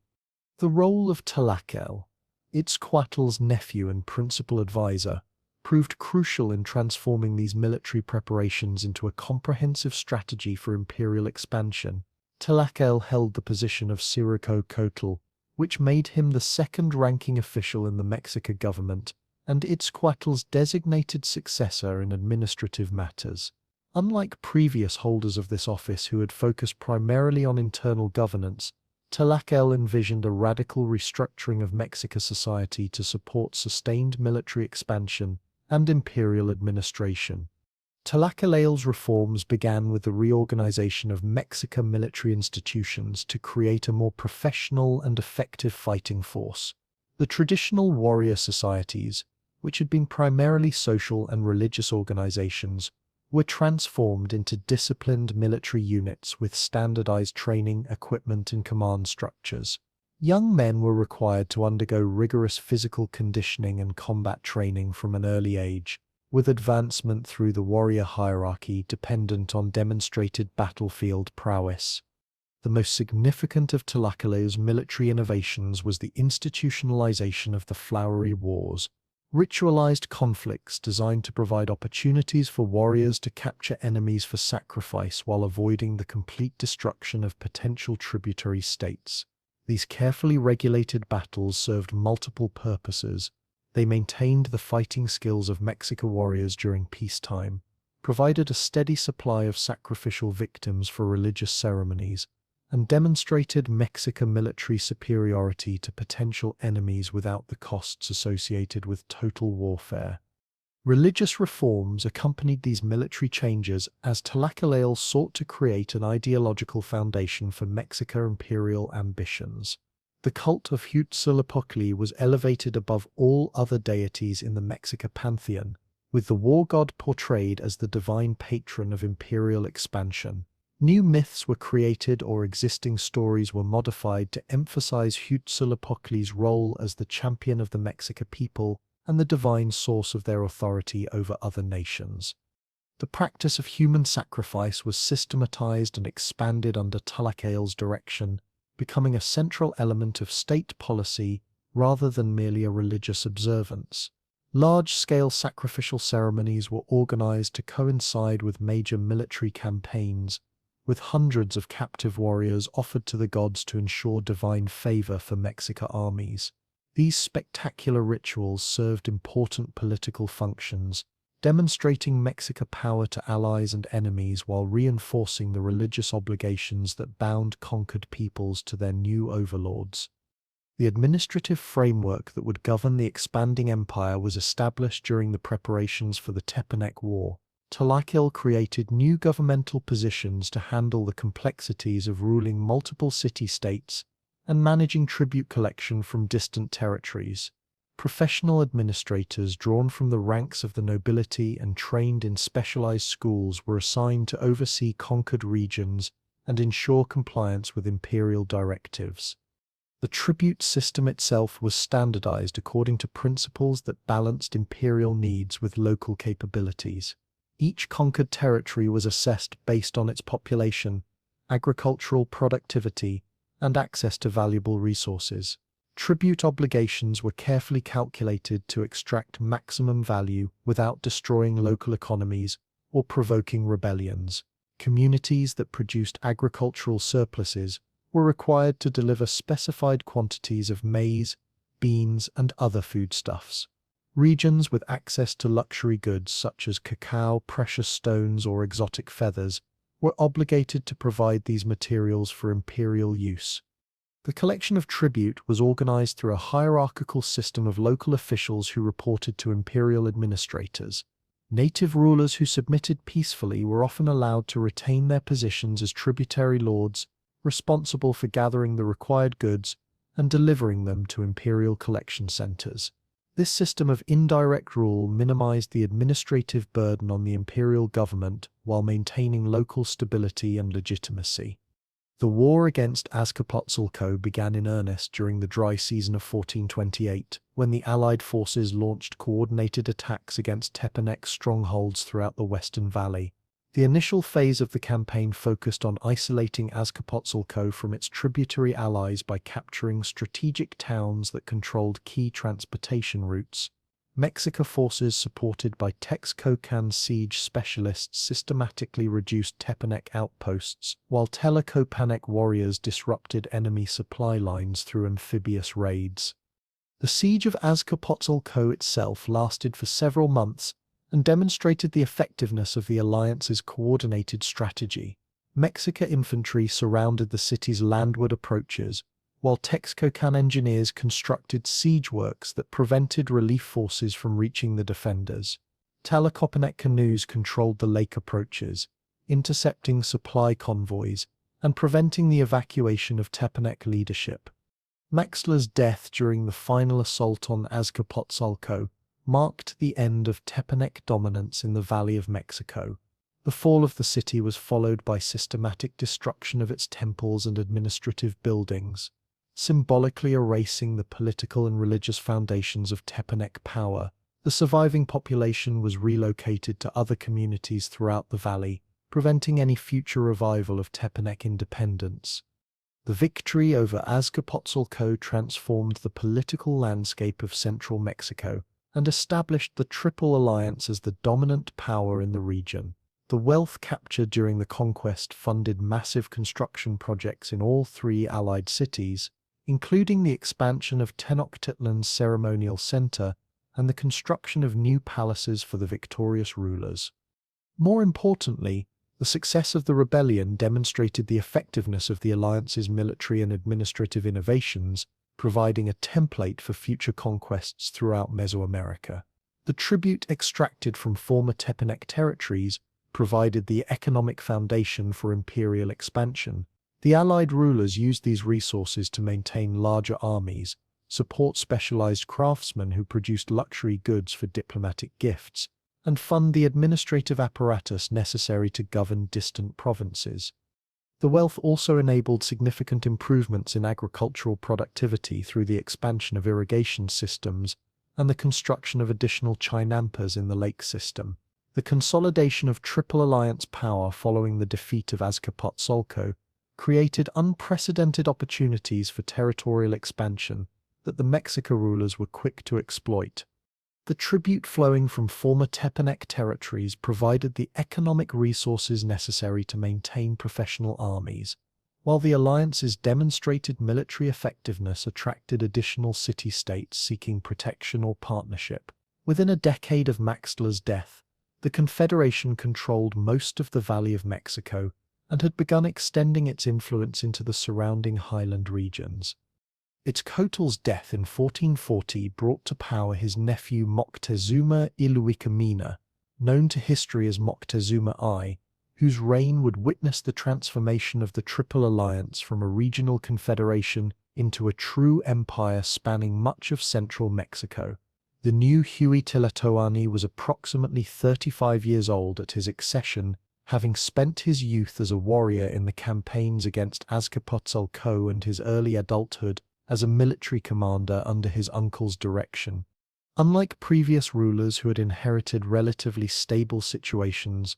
The role of Tlacael, Itzcoatl's nephew and principal advisor, proved crucial in transforming these military preparations into a comprehensive strategy for imperial expansion. Tlacael held the position of Siricocotl, which made him the second-ranking official in the Mexica government and Itzcoatl's designated successor in administrative matters. Unlike previous holders of this office who had focused primarily on internal governance, Tlacael envisioned a radical restructuring of Mexica society to support sustained military expansion and imperial administration. Tlacael's reforms began with the reorganization of Mexica military institutions to create a more professional and effective fighting force. The traditional warrior societies, which had been primarily social and religious organizations, were transformed into disciplined military units with standardized training, equipment, and command structures. Young men were required to undergo rigorous physical conditioning and combat training from an early age, with advancement through the warrior hierarchy dependent on demonstrated battlefield prowess. The most significant of Tlacael's military innovations was the institutionalization of the Flowery Wars, ritualized conflicts designed to provide opportunities for warriors to capture enemies for sacrifice while avoiding the complete destruction of potential tributary states. These carefully regulated battles served multiple purposes. They maintained the fighting skills of Mexica warriors during peacetime, provided a steady supply of sacrificial victims for religious ceremonies, and demonstrated Mexican military superiority to potential enemies without the costs associated with total warfare. Religious reforms accompanied these military changes as Tlacael sought to create an ideological foundation for Mexican imperial ambitions. The cult of Huitzilopochtli was elevated above all other deities in the Mexica pantheon, with the war god portrayed as the divine patron of imperial expansion. New myths were created or existing stories were modified to emphasize Huitzilopochtli's role as the champion of the Mexica people and the divine source of their authority over other nations. The practice of human sacrifice was systematized and expanded under Tlacael's direction, becoming a central element of state policy rather than merely a religious observance. Large-scale sacrificial ceremonies were organized to coincide with major military campaigns, with hundreds of captive warriors offered to the gods to ensure divine favor for Mexica armies. These spectacular rituals served important political functions, demonstrating Mexica power to allies and enemies while reinforcing the religious obligations that bound conquered peoples to their new overlords. The administrative framework that would govern the expanding empire was established during the preparations for the Tepanec War. Tlacael created new governmental positions to handle the complexities of ruling multiple city-states and managing tribute collection from distant territories. Professional administrators drawn from the ranks of the nobility and trained in specialized schools were assigned to oversee conquered regions and ensure compliance with imperial directives. The tribute system itself was standardized according to principles that balanced imperial needs with local capabilities. Each conquered territory was assessed based on its population, agricultural productivity, and access to valuable resources. Tribute obligations were carefully calculated to extract maximum value without destroying local economies or provoking rebellions. Communities that produced agricultural surpluses were required to deliver specified quantities of maize, beans, and other foodstuffs. Regions with access to luxury goods such as cacao, precious stones, or exotic feathers were obligated to provide these materials for imperial use. The collection of tribute was organized through a hierarchical system of local officials who reported to imperial administrators. Native rulers who submitted peacefully were often allowed to retain their positions as tributary lords, responsible for gathering the required goods and delivering them to imperial collection centers. This system of indirect rule minimized the administrative burden on the imperial government while maintaining local stability and legitimacy. The war against Azcapotzalco began in earnest during the dry season of 1428, when the Allied forces launched coordinated attacks against Tepanec's strongholds throughout the Western Valley. The initial phase of the campaign focused on isolating Azcapotzalco from its tributary allies by capturing strategic towns that controlled key transportation routes. Mexica forces supported by Texcocan siege specialists systematically reduced Tepanec outposts, while Tlacopanec warriors disrupted enemy supply lines through amphibious raids. The siege of Azcapotzalco itself lasted for several months and demonstrated the effectiveness of the alliance's coordinated strategy. Mexica infantry surrounded the city's landward approaches, while Texcocan engineers constructed siege works that prevented relief forces from reaching the defenders. Tlacopanec canoes controlled the lake approaches, intercepting supply convoys and preventing the evacuation of Tepanec leadership. Maxtla's death during the final assault on Azcapotzalco marked the end of Tepanec dominance in the Valley of Mexico. The fall of the city was followed by systematic destruction of its temples and administrative buildings, symbolically erasing the political and religious foundations of Tepanec power. The surviving population was relocated to other communities throughout the valley, preventing any future revival of Tepanec independence. The victory over Azcapotzalco transformed the political landscape of central Mexico and established the Triple Alliance as the dominant power in the region. The wealth captured during the conquest funded massive construction projects in all three allied cities, including the expansion of Tenochtitlan's ceremonial center and the construction of new palaces for the victorious rulers. More importantly, the success of the rebellion demonstrated the effectiveness of the alliance's military and administrative innovations, providing a template for future conquests throughout Mesoamerica. The tribute extracted from former Tepanec territories provided the economic foundation for imperial expansion. The Allied rulers used these resources to maintain larger armies, support specialized craftsmen who produced luxury goods for diplomatic gifts, and fund the administrative apparatus necessary to govern distant provinces. The wealth also enabled significant improvements in agricultural productivity through the expansion of irrigation systems and the construction of additional chinampas in the lake system. The consolidation of Triple Alliance power following the defeat of Azcapotzalco created unprecedented opportunities for territorial expansion that the Mexica rulers were quick to exploit. The tribute flowing from former Tepanec territories provided the economic resources necessary to maintain professional armies, while the alliance's demonstrated military effectiveness attracted additional city-states seeking protection or partnership. Within a decade of Maxtla's death, the Confederation controlled most of the Valley of Mexico and had begun extending its influence into the surrounding highland regions. Itzcoatl's death in 1440 brought to power his nephew Moctezuma Iluwicamina, known to history as Moctezuma I, whose reign would witness the transformation of the Triple Alliance from a regional confederation into a true empire spanning much of central Mexico. The new Huitzilopochtli was approximately 35 years old at his accession, having spent his youth as a warrior in the campaigns against Azcapotzalco and his early adulthood as a military commander under his uncle's direction. Unlike previous rulers who had inherited relatively stable situations,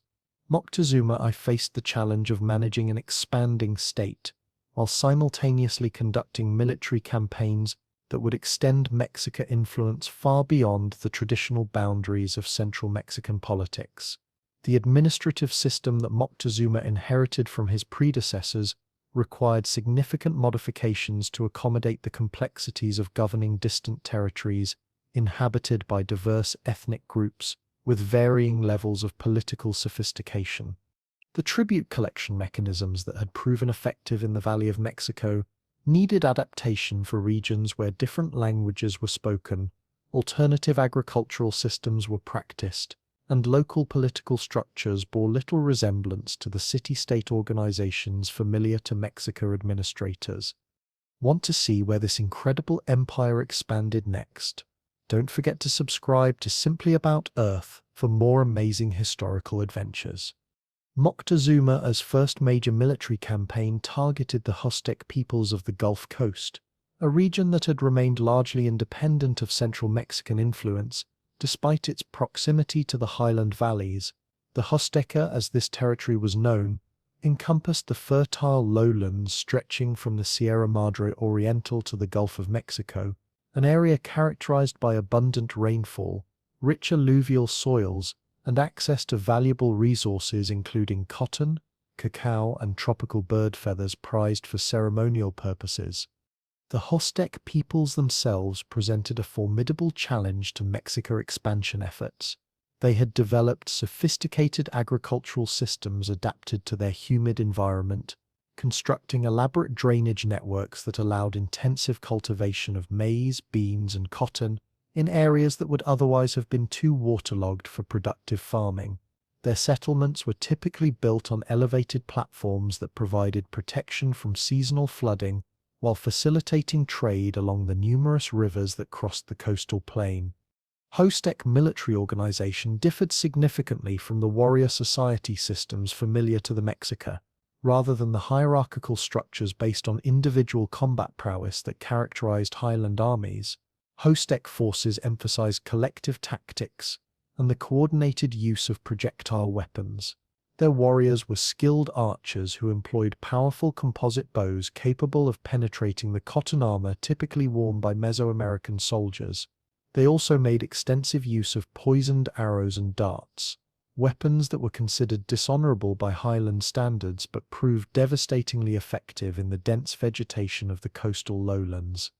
Moctezuma I faced the challenge of managing an expanding state, while simultaneously conducting military campaigns that would extend Mexican influence far beyond the traditional boundaries of central Mexican politics. The administrative system that Moctezuma inherited from his predecessors required significant modifications to accommodate the complexities of governing distant territories inhabited by diverse ethnic groups with varying levels of political sophistication. The tribute collection mechanisms that had proven effective in the Valley of Mexico needed adaptation for regions where different languages were spoken, alternative agricultural systems were practiced, and local political structures bore little resemblance to the city-state organizations familiar to Mexico administrators. Want to see where this incredible empire expanded next? Don't forget to subscribe to Simply About Earth for more amazing historical adventures. Moctezuma's first major military campaign targeted the Aztec peoples of the Gulf Coast, a region that had remained largely independent of central Mexican influence despite its proximity to the highland valleys. The Azteca, as this territory was known, encompassed the fertile lowlands stretching from the Sierra Madre Oriental to the Gulf of Mexico, an area characterized by abundant rainfall, rich alluvial soils, and access to valuable resources including cotton, cacao, and tropical bird feathers prized for ceremonial purposes. The Aztec peoples themselves presented a formidable challenge to Mexican expansion efforts. They had developed sophisticated agricultural systems adapted to their humid environment, constructing elaborate drainage networks that allowed intensive cultivation of maize, beans, and cotton in areas that would otherwise have been too waterlogged for productive farming. Their settlements were typically built on elevated platforms that provided protection from seasonal flooding while facilitating trade along the numerous rivers that crossed the coastal plain. Aztec military organization differed significantly from the warrior society systems familiar to the Mexica, rather than the hierarchical structures based on individual combat prowess that characterized highland armies. Aztec forces emphasized collective tactics and the coordinated use of projectile weapons. Their warriors were skilled archers who employed powerful composite bows capable of penetrating the cotton armor typically worn by Mesoamerican soldiers. They also made extensive use of poisoned arrows and darts, weapons that were considered dishonorable by Highland standards but proved devastatingly effective in the dense vegetation of the coastal lowlands.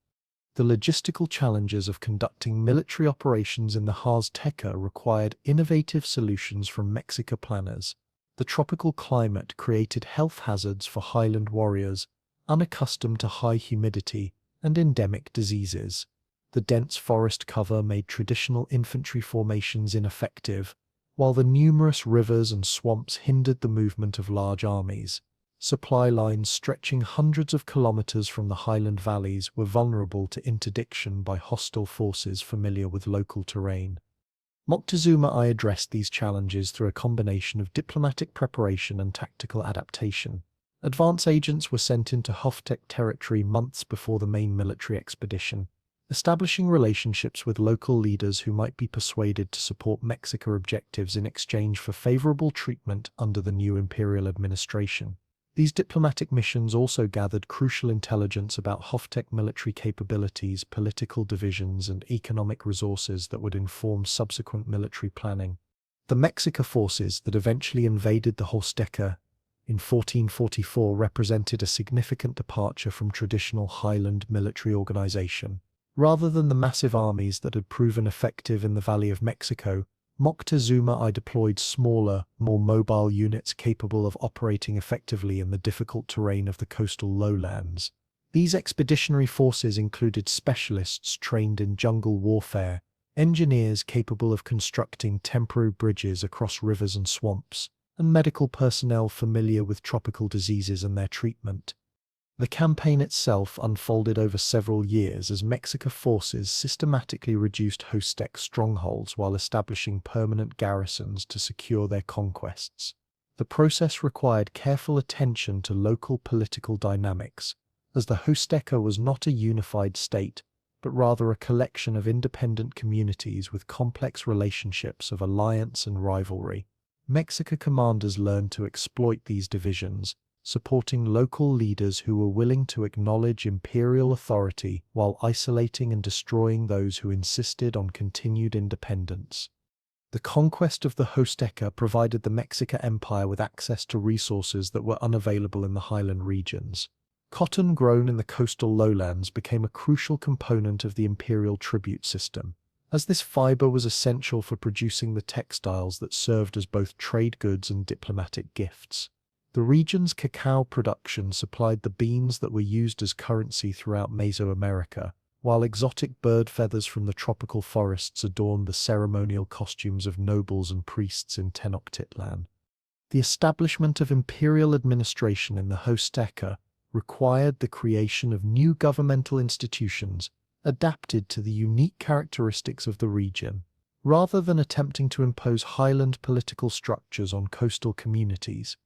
The logistical challenges of conducting military operations in the Azteca required innovative solutions from Mexica planners. The tropical climate created health hazards for highland warriors, unaccustomed to high humidity and endemic diseases. The dense forest cover made traditional infantry formations ineffective, while the numerous rivers and swamps hindered the movement of large armies. Supply lines stretching hundreds of kilometers from the highland valleys were vulnerable to interdiction by hostile forces familiar with local terrain. Moctezuma I addressed these challenges through a combination of diplomatic preparation and tactical adaptation. Advance agents were sent into Aztec territory months before the main military expedition, establishing relationships with local leaders who might be persuaded to support Mexican objectives in exchange for favorable treatment under the new imperial administration. These diplomatic missions also gathered crucial intelligence about Aztec military capabilities, political divisions, and economic resources that would inform subsequent military planning. The Mexica forces that eventually invaded the Azteca in 1444 represented a significant departure from traditional Highland military organization. Rather than the massive armies that had proven effective in the Valley of Mexico, Moctezuma I deployed smaller, more mobile units capable of operating effectively in the difficult terrain of the coastal lowlands. These expeditionary forces included specialists trained in jungle warfare, engineers capable of constructing temporary bridges across rivers and swamps, and medical personnel familiar with tropical diseases and their treatment. The campaign itself unfolded over several years as Mexican forces systematically reduced Aztec strongholds while establishing permanent garrisons to secure their conquests. The process required careful attention to local political dynamics, as the Azteca was not a unified state, but rather a collection of independent communities with complex relationships of alliance and rivalry. Mexican commanders learned to exploit these divisions, supporting local leaders who were willing to acknowledge imperial authority while isolating and destroying those who insisted on continued independence. The conquest of the Azteca provided the Mexican Empire with access to resources that were unavailable in the highland regions. Cotton grown in the coastal lowlands became a crucial component of the imperial tribute system, as this fiber was essential for producing the textiles that served as both trade goods and diplomatic gifts. The region's cacao production supplied the beans that were used as currency throughout Mesoamerica, while exotic bird feathers from the tropical forests adorned the ceremonial costumes of nobles and priests in Tenochtitlan. The establishment of imperial administration in the Azteca required the creation of new governmental institutions adapted to the unique characteristics of the region. Rather than attempting to impose highland political structures on coastal communities,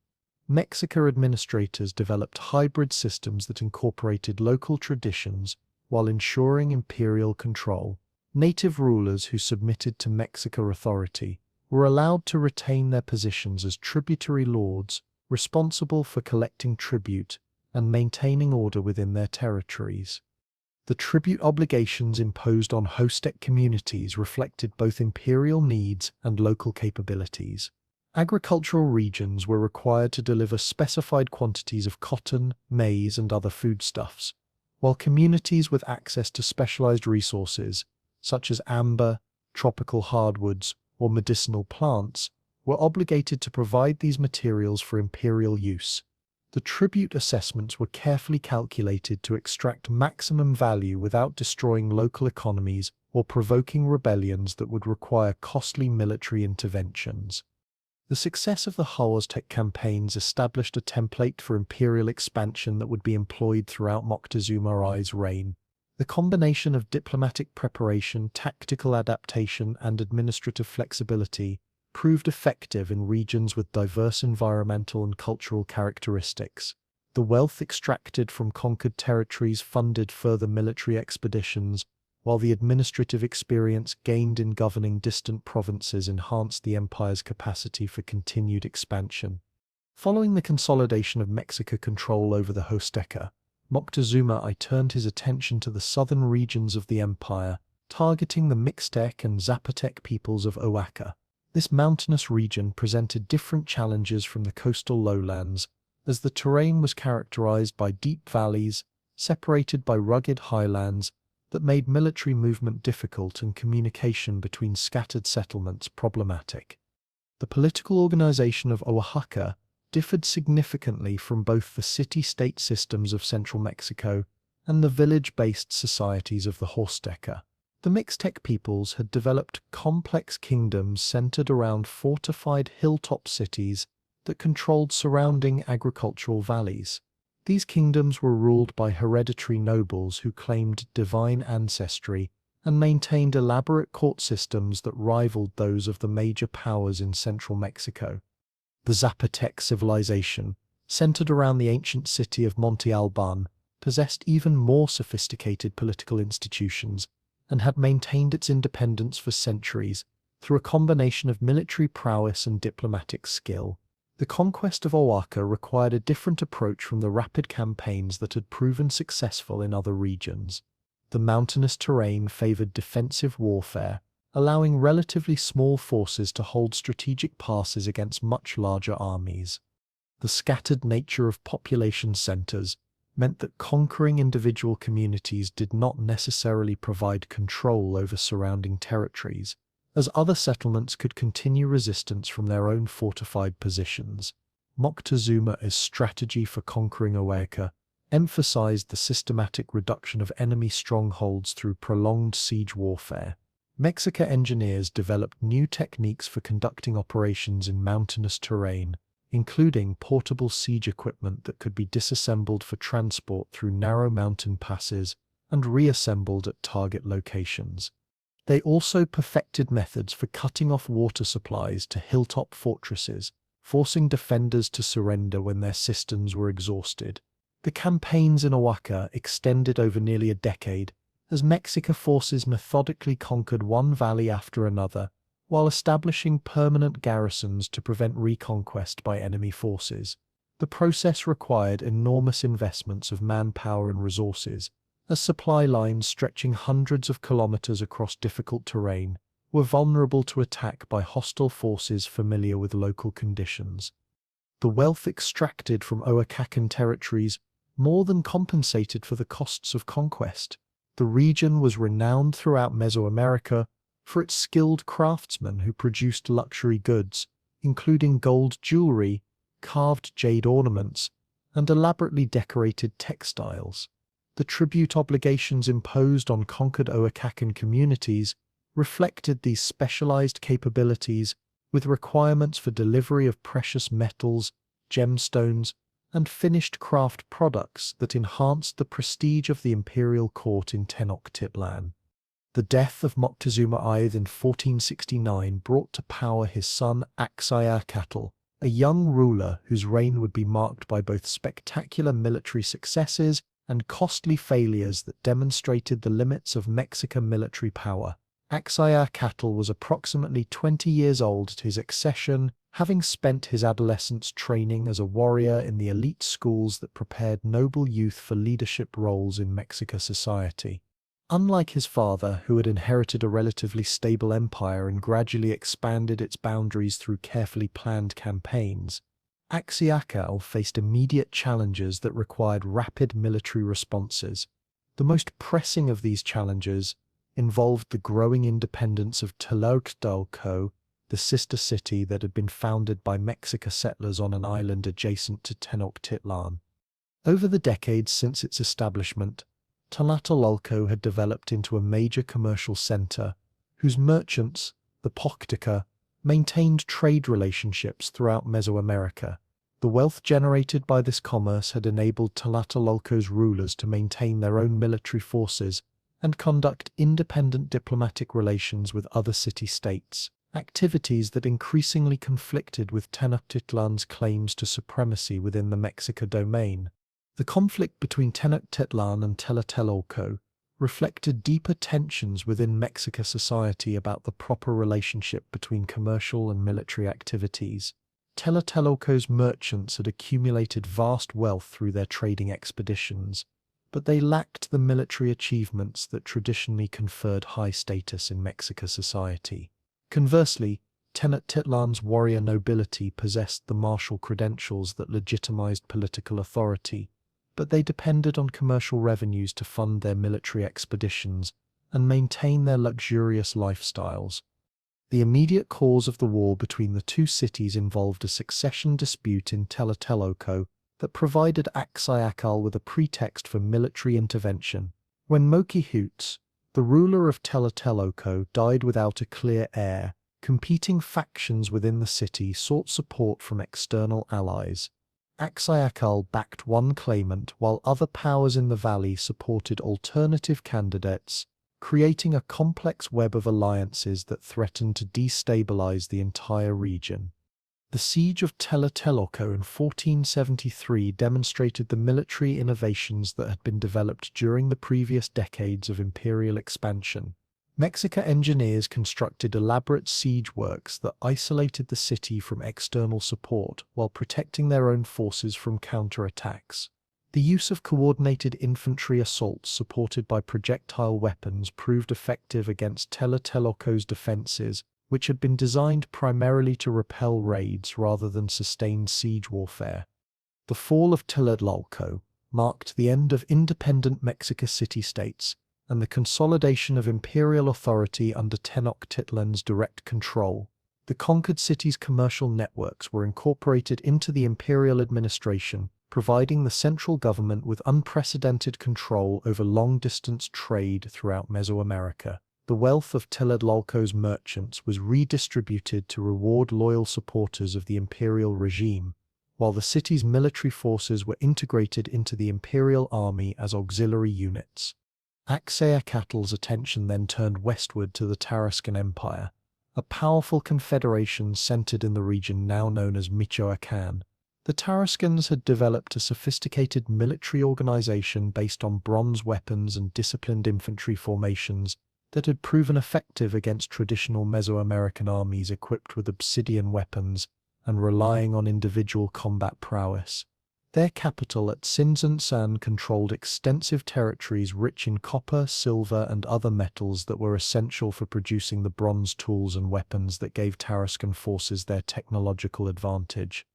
Mexican administrators developed hybrid systems that incorporated local traditions while ensuring imperial control. Native rulers who submitted to Mexican authority were allowed to retain their positions as tributary lords, responsible for collecting tribute and maintaining order within their territories. The tribute obligations imposed on Aztec communities reflected both imperial needs and local capabilities. Agricultural regions were required to deliver specified quantities of cotton, maize, and other foodstuffs, while communities with access to specialized resources, such as amber, tropical hardwoods, or medicinal plants, were obligated to provide these materials for imperial use. The tribute assessments were carefully calculated to extract maximum value without destroying local economies or provoking rebellions that would require costly military interventions. The success of the Aztec campaigns established a template for imperial expansion that would be employed throughout Moctezuma I's reign. The combination of diplomatic preparation, tactical adaptation, and administrative flexibility proved effective in regions with diverse environmental and cultural characteristics. The wealth extracted from conquered territories funded further military expeditions, while the administrative experience gained in governing distant provinces enhanced the empire's capacity for continued expansion. Following the consolidation of Mexican control over the Huasteca, Moctezuma I turned his attention to the southern regions of the empire, targeting the Mixtec and Zapotec peoples of Oaxaca. This mountainous region presented different challenges from the coastal lowlands, as the terrain was characterized by deep valleys, separated by rugged highlands, that made military movement difficult and communication between scattered settlements problematic. The political organization of Oaxaca differed significantly from both the city-state systems of central Mexico and the village-based societies of the Huasteca. The Mixtec peoples had developed complex kingdoms centered around fortified hilltop cities that controlled surrounding agricultural valleys. These kingdoms were ruled by hereditary nobles who claimed divine ancestry and maintained elaborate court systems that rivaled those of the major powers in central Mexico. The Zapotec civilization, centered around the ancient city of Monte Alban, possessed even more sophisticated political institutions and had maintained its independence for centuries through a combination of military prowess and diplomatic skill. The conquest of Oaxaca required a different approach from the rapid campaigns that had proven successful in other regions. The mountainous terrain favored defensive warfare, allowing relatively small forces to hold strategic passes against much larger armies. The scattered nature of population centers meant that conquering individual communities did not necessarily provide control over surrounding territories, as other settlements could continue resistance from their own fortified positions. Moctezuma's strategy for conquering Oaxaca emphasized the systematic reduction of enemy strongholds through prolonged siege warfare. Mexican engineers developed new techniques for conducting operations in mountainous terrain, including portable siege equipment that could be disassembled for transport through narrow mountain passes and reassembled at target locations. They also perfected methods for cutting off water supplies to hilltop fortresses, forcing defenders to surrender when their systems were exhausted. The campaigns in Oaxaca extended over nearly a decade, as Mexican forces methodically conquered one valley after another, while establishing permanent garrisons to prevent reconquest by enemy forces. The process required enormous investments of manpower and resources, as supply lines stretching hundreds of kilometers across difficult terrain were vulnerable to attack by hostile forces familiar with local conditions. The wealth extracted from Oaxacan territories more than compensated for the costs of conquest. The region was renowned throughout Mesoamerica for its skilled craftsmen who produced luxury goods, including gold jewelry, carved jade ornaments, and elaborately decorated textiles. The tribute obligations imposed on conquered Oaxacan communities reflected these specialized capabilities, with requirements for delivery of precious metals, gemstones, and finished craft products that enhanced the prestige of the imperial court in Tenochtitlan. The death of Moctezuma I in 1469 brought to power his son Axayacatl, a young ruler whose reign would be marked by both spectacular military successes and costly failures that demonstrated the limits of Mexican military power. Axayacatl was approximately 20 years old at his accession, having spent his adolescence training as a warrior in the elite schools that prepared noble youth for leadership roles in Mexican society. Unlike his father, who had inherited a relatively stable empire and gradually expanded its boundaries through carefully planned campaigns, Axayacatl faced immediate challenges that required rapid military responses. The most pressing of these challenges involved the growing independence of Tenochtitlan, the sister city that had been founded by Mexican settlers on an island adjacent to Tenochtitlan. Over the decades since its establishment, Tenochtitlan had developed into a major commercial center, whose merchants, the Poctica, maintained trade relationships throughout Mesoamerica. The wealth generated by this commerce had enabled Tenochtitlan's rulers to maintain their own military forces and conduct independent diplomatic relations with other city-states, activities that increasingly conflicted with Tenochtitlan's claims to supremacy within the Mexica domain. The conflict between Tenochtitlan and Tlatelolco reflected deeper tensions within Mexican society about the proper relationship between commercial and military activities. Tlatelolco's merchants had accumulated vast wealth through their trading expeditions, but they lacked the military achievements that traditionally conferred high status in Mexican society. Conversely, Tenochtitlan's warrior nobility possessed the martial credentials that legitimized political authority, but they depended on commercial revenues to fund their military expeditions and maintain their luxurious lifestyles. The immediate cause of the war between the two cities involved a succession dispute in Tlatelolco that provided Axayacatl with a pretext for military intervention. When Moquihutes, the ruler of Tlatelolco, died without a clear heir, competing factions within the city sought support from external allies. Axayacatl backed one claimant while other powers in the valley supported alternative candidates, creating a complex web of alliances that threatened to destabilize the entire region. The siege of Tlatelolco in 1473 demonstrated the military innovations that had been developed during the previous decades of imperial expansion. Mexican engineers constructed elaborate siege works that isolated the city from external support while protecting their own forces from counterattacks. The use of coordinated infantry assaults supported by projectile weapons proved effective against Tlatelolco's defenses, which had been designed primarily to repel raids rather than sustained siege warfare. The fall of Tlatelolco marked the end of independent Mexican city-states and the consolidation of imperial authority under Tenochtitlan's direct control. The conquered city's commercial networks were incorporated into the imperial administration, providing the central government with unprecedented control over long-distance trade throughout Mesoamerica. The wealth of Tlatelolco's merchants was redistributed to reward loyal supporters of the imperial regime, while the city's military forces were integrated into the imperial army as auxiliary units. Axayacatl's attention then turned westward to the Tarascan Empire, a powerful confederation centered in the region now known as Michoacán. The Tarascans had developed a sophisticated military organization based on bronze weapons and disciplined infantry formations that had proven effective against traditional Mesoamerican armies equipped with obsidian weapons and relying on individual combat prowess. Their capital at Tzintzuntzan controlled extensive territories rich in copper, silver, and other metals that were essential for producing the bronze tools and weapons that gave Tarascan forces their technological advantage.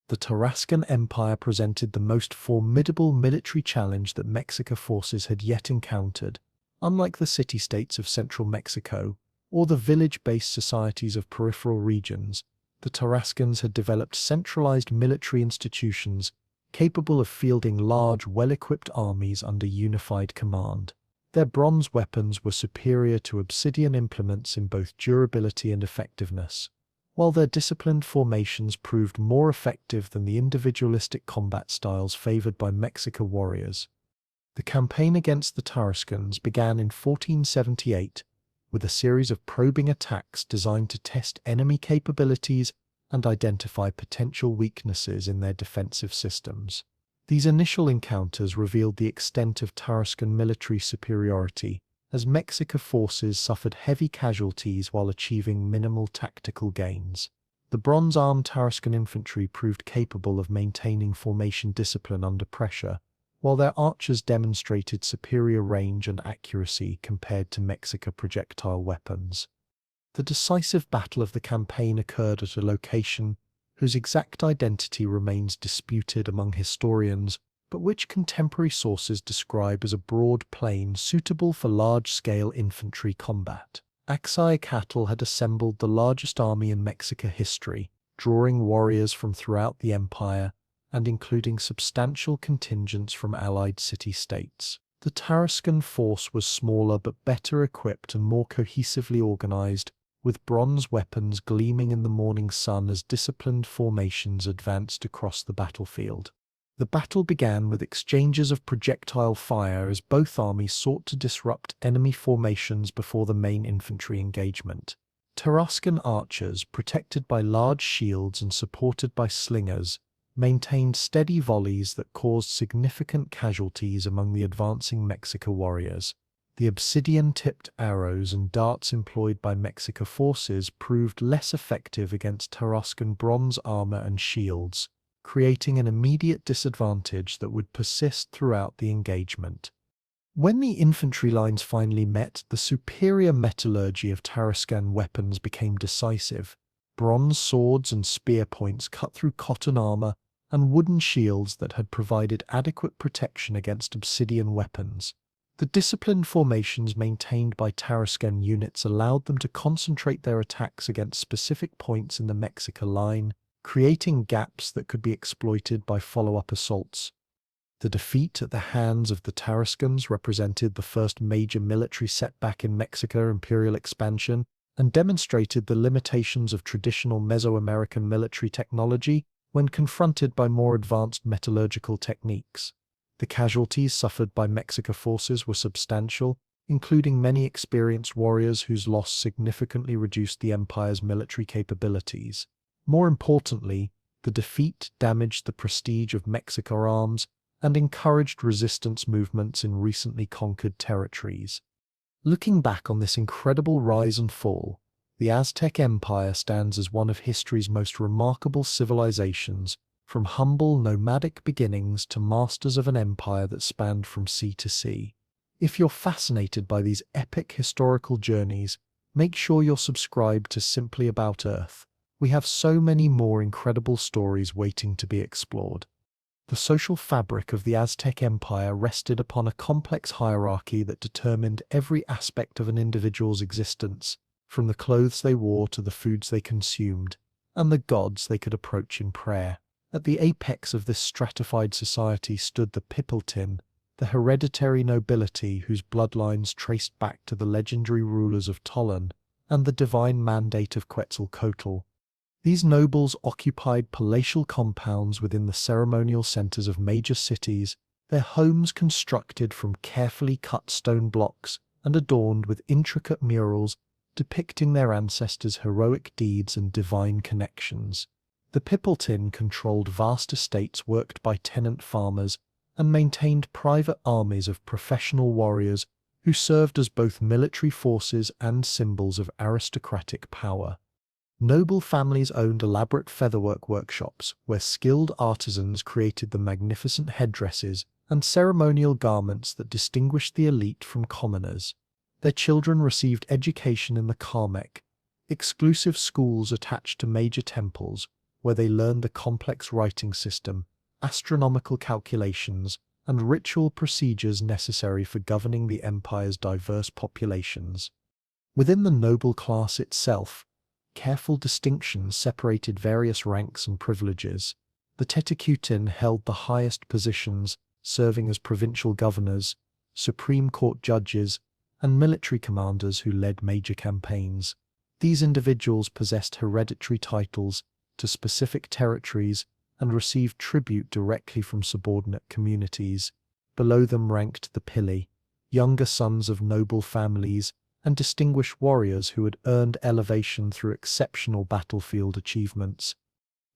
The Tarascan Empire presented the most formidable military challenge that Mexican forces had yet encountered. Unlike the city-states of central Mexico, or the village-based societies of peripheral regions, the Tarascans had developed centralized military institutions capable of fielding large, well-equipped armies under unified command. Their bronze weapons were superior to obsidian implements in both durability and effectiveness, while their disciplined formations proved more effective than the individualistic combat styles favored by Mexican warriors. The campaign against the Tarascans began in 1478 with a series of probing attacks designed to test enemy capabilities and identify potential weaknesses in their defensive systems. These initial encounters revealed the extent of Tarascan military superiority, as Mexican forces suffered heavy casualties while achieving minimal tactical gains. The bronze-armed Tarascan infantry proved capable of maintaining formation discipline under pressure, while their archers demonstrated superior range and accuracy compared to Mexican projectile weapons. The decisive battle of the campaign occurred at a location whose exact identity remains disputed among historians, but which contemporary sources describe as a broad plain suitable for large-scale infantry combat. Axayacatl had assembled the largest army in Mexican history, drawing warriors from throughout the empire and including substantial contingents from allied city-states. The Tarascan force was smaller but better equipped and more cohesively organized, with bronze weapons gleaming in the morning sun as disciplined formations advanced across the battlefield. The battle began with exchanges of projectile fire as both armies sought to disrupt enemy formations before the main infantry engagement. Tarascan archers, protected by large shields and supported by slingers, maintained steady volleys that caused significant casualties among the advancing Mexican warriors. The obsidian-tipped arrows and darts employed by Mexican forces proved less effective against Tarascan bronze armor and shields, creating an immediate disadvantage that would persist throughout the engagement. When the infantry lines finally met, the superior metallurgy of Tarascan weapons became decisive. Bronze swords and spear points cut through cotton armor, and wooden shields that had provided adequate protection against obsidian weapons. The disciplined formations maintained by Tarascan units allowed them to concentrate their attacks against specific points in the Mexica line, creating gaps that could be exploited by follow-up assaults. The defeat at the hands of the Tarascans represented the first major military setback in Mexican imperial expansion and demonstrated the limitations of traditional Mesoamerican military technology when confronted by more advanced metallurgical techniques. The casualties suffered by Mexican forces were substantial, including many experienced warriors whose loss significantly reduced the empire's military capabilities. More importantly, the defeat damaged the prestige of Mexican arms and encouraged resistance movements in recently conquered territories. Looking back on this incredible rise and fall, the Aztec Empire stands as one of history's most remarkable civilizations, from humble nomadic beginnings to masters of an empire that spanned from sea to sea. If you're fascinated by these epic historical journeys, make sure you're subscribed to Simply About Earth. We have so many more incredible stories waiting to be explored. The social fabric of the Aztec Empire rested upon a complex hierarchy that determined every aspect of an individual's existence, from the clothes they wore to the foods they consumed, and the gods they could approach in prayer. At the apex of this stratified society stood the Pipiltin, the hereditary nobility whose bloodlines traced back to the legendary rulers of Tolan and the divine mandate of Quetzalcoatl. These nobles occupied palatial compounds within the ceremonial centers of major cities, their homes constructed from carefully cut stone blocks and adorned with intricate murals depicting their ancestors' heroic deeds and divine connections. The Pipiltin controlled vast estates worked by tenant farmers and maintained private armies of professional warriors who served as both military forces and symbols of aristocratic power. Noble families owned elaborate featherwork workshops where skilled artisans created the magnificent headdresses and ceremonial garments that distinguished the elite from commoners. Their children received education in the Karmek, exclusive schools attached to major temples, where they learned the complex writing system, astronomical calculations, and ritual procedures necessary for governing the empire's diverse populations. Within the noble class itself, careful distinctions separated various ranks and privileges. The Tenochtitlan held the highest positions, serving as provincial governors, Supreme Court judges, and military commanders who led major campaigns. These individuals possessed hereditary titles to specific territories and received tribute directly from subordinate communities. Below them ranked the Pili, younger sons of noble families and distinguished warriors who had earned elevation through exceptional battlefield achievements.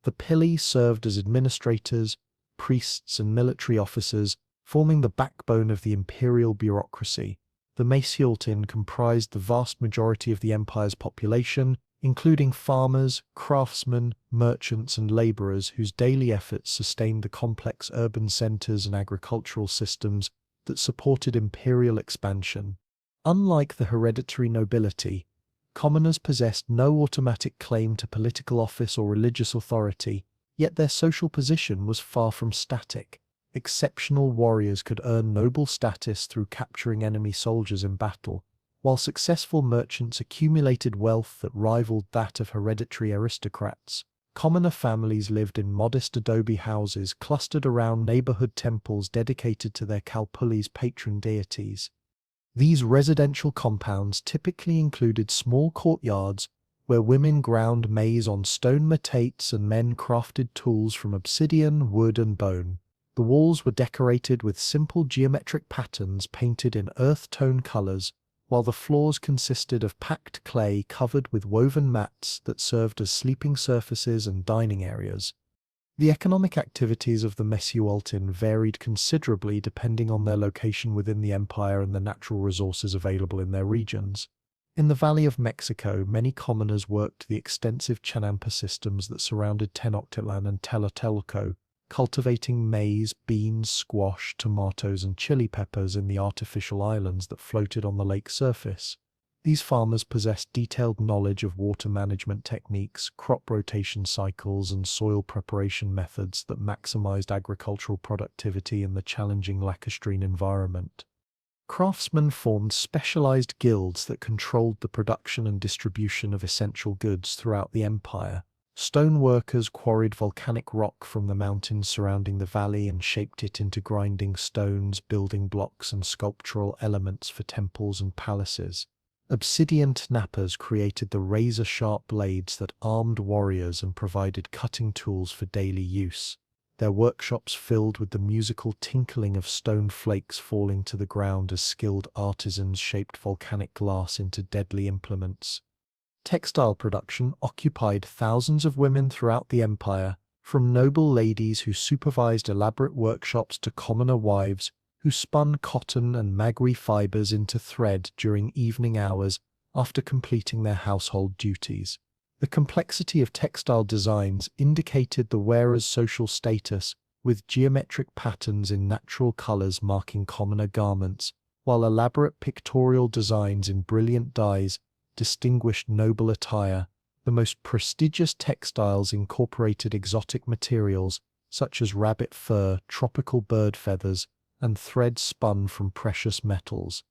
The Pili served as administrators, priests, and military officers, forming the backbone of the imperial bureaucracy. The Macioltin comprised the vast majority of the empire's population, including farmers, craftsmen, merchants, and laborers whose daily efforts sustained the complex urban centers and agricultural systems that supported imperial expansion. Unlike the hereditary nobility, commoners possessed no automatic claim to political office or religious authority, yet their social position was far from static. Exceptional warriors could earn noble status through capturing enemy soldiers in battle, while successful merchants accumulated wealth that rivaled that of hereditary aristocrats. Commoner families lived in modest adobe houses clustered around neighborhood temples dedicated to their Calpulli's patron deities. These residential compounds typically included small courtyards where women ground maize on stone metates and men crafted tools from obsidian, wood, and bone. The walls were decorated with simple geometric patterns painted in earth-tone colors, while the floors consisted of packed clay covered with woven mats that served as sleeping surfaces and dining areas. The economic activities of the Mesualtin varied considerably depending on their location within the empire and the natural resources available in their regions. In the Valley of Mexico, many commoners worked the extensive Chinampa systems that surrounded Tenochtitlan and Tlatelolco, cultivating maize, beans, squash, tomatoes, and chili peppers in the artificial islands that floated on the lake surface. These farmers possessed detailed knowledge of water management techniques, crop rotation cycles, and soil preparation methods that maximized agricultural productivity in the challenging lacustrine environment. Craftsmen formed specialized guilds that controlled the production and distribution of essential goods throughout the empire. Stone workers quarried volcanic rock from the mountains surrounding the valley and shaped it into grinding stones, building blocks, and sculptural elements for temples and palaces. Obsidian knappers created the razor-sharp blades that armed warriors and provided cutting tools for daily use. Their workshops filled with the musical tinkling of stone flakes falling to the ground as skilled artisans shaped volcanic glass into deadly implements. Textile production occupied thousands of women throughout the empire, from noble ladies who supervised elaborate workshops to commoner wives who spun cotton and magui fibers into thread during evening hours after completing their household duties. The complexity of textile designs indicated the wearer's social status, with geometric patterns in natural colors marking commoner garments, while elaborate pictorial designs in brilliant dyes distinguished noble attire. The most prestigious textiles incorporated exotic materials such as rabbit fur, tropical bird feathers, and thread spun from precious metals.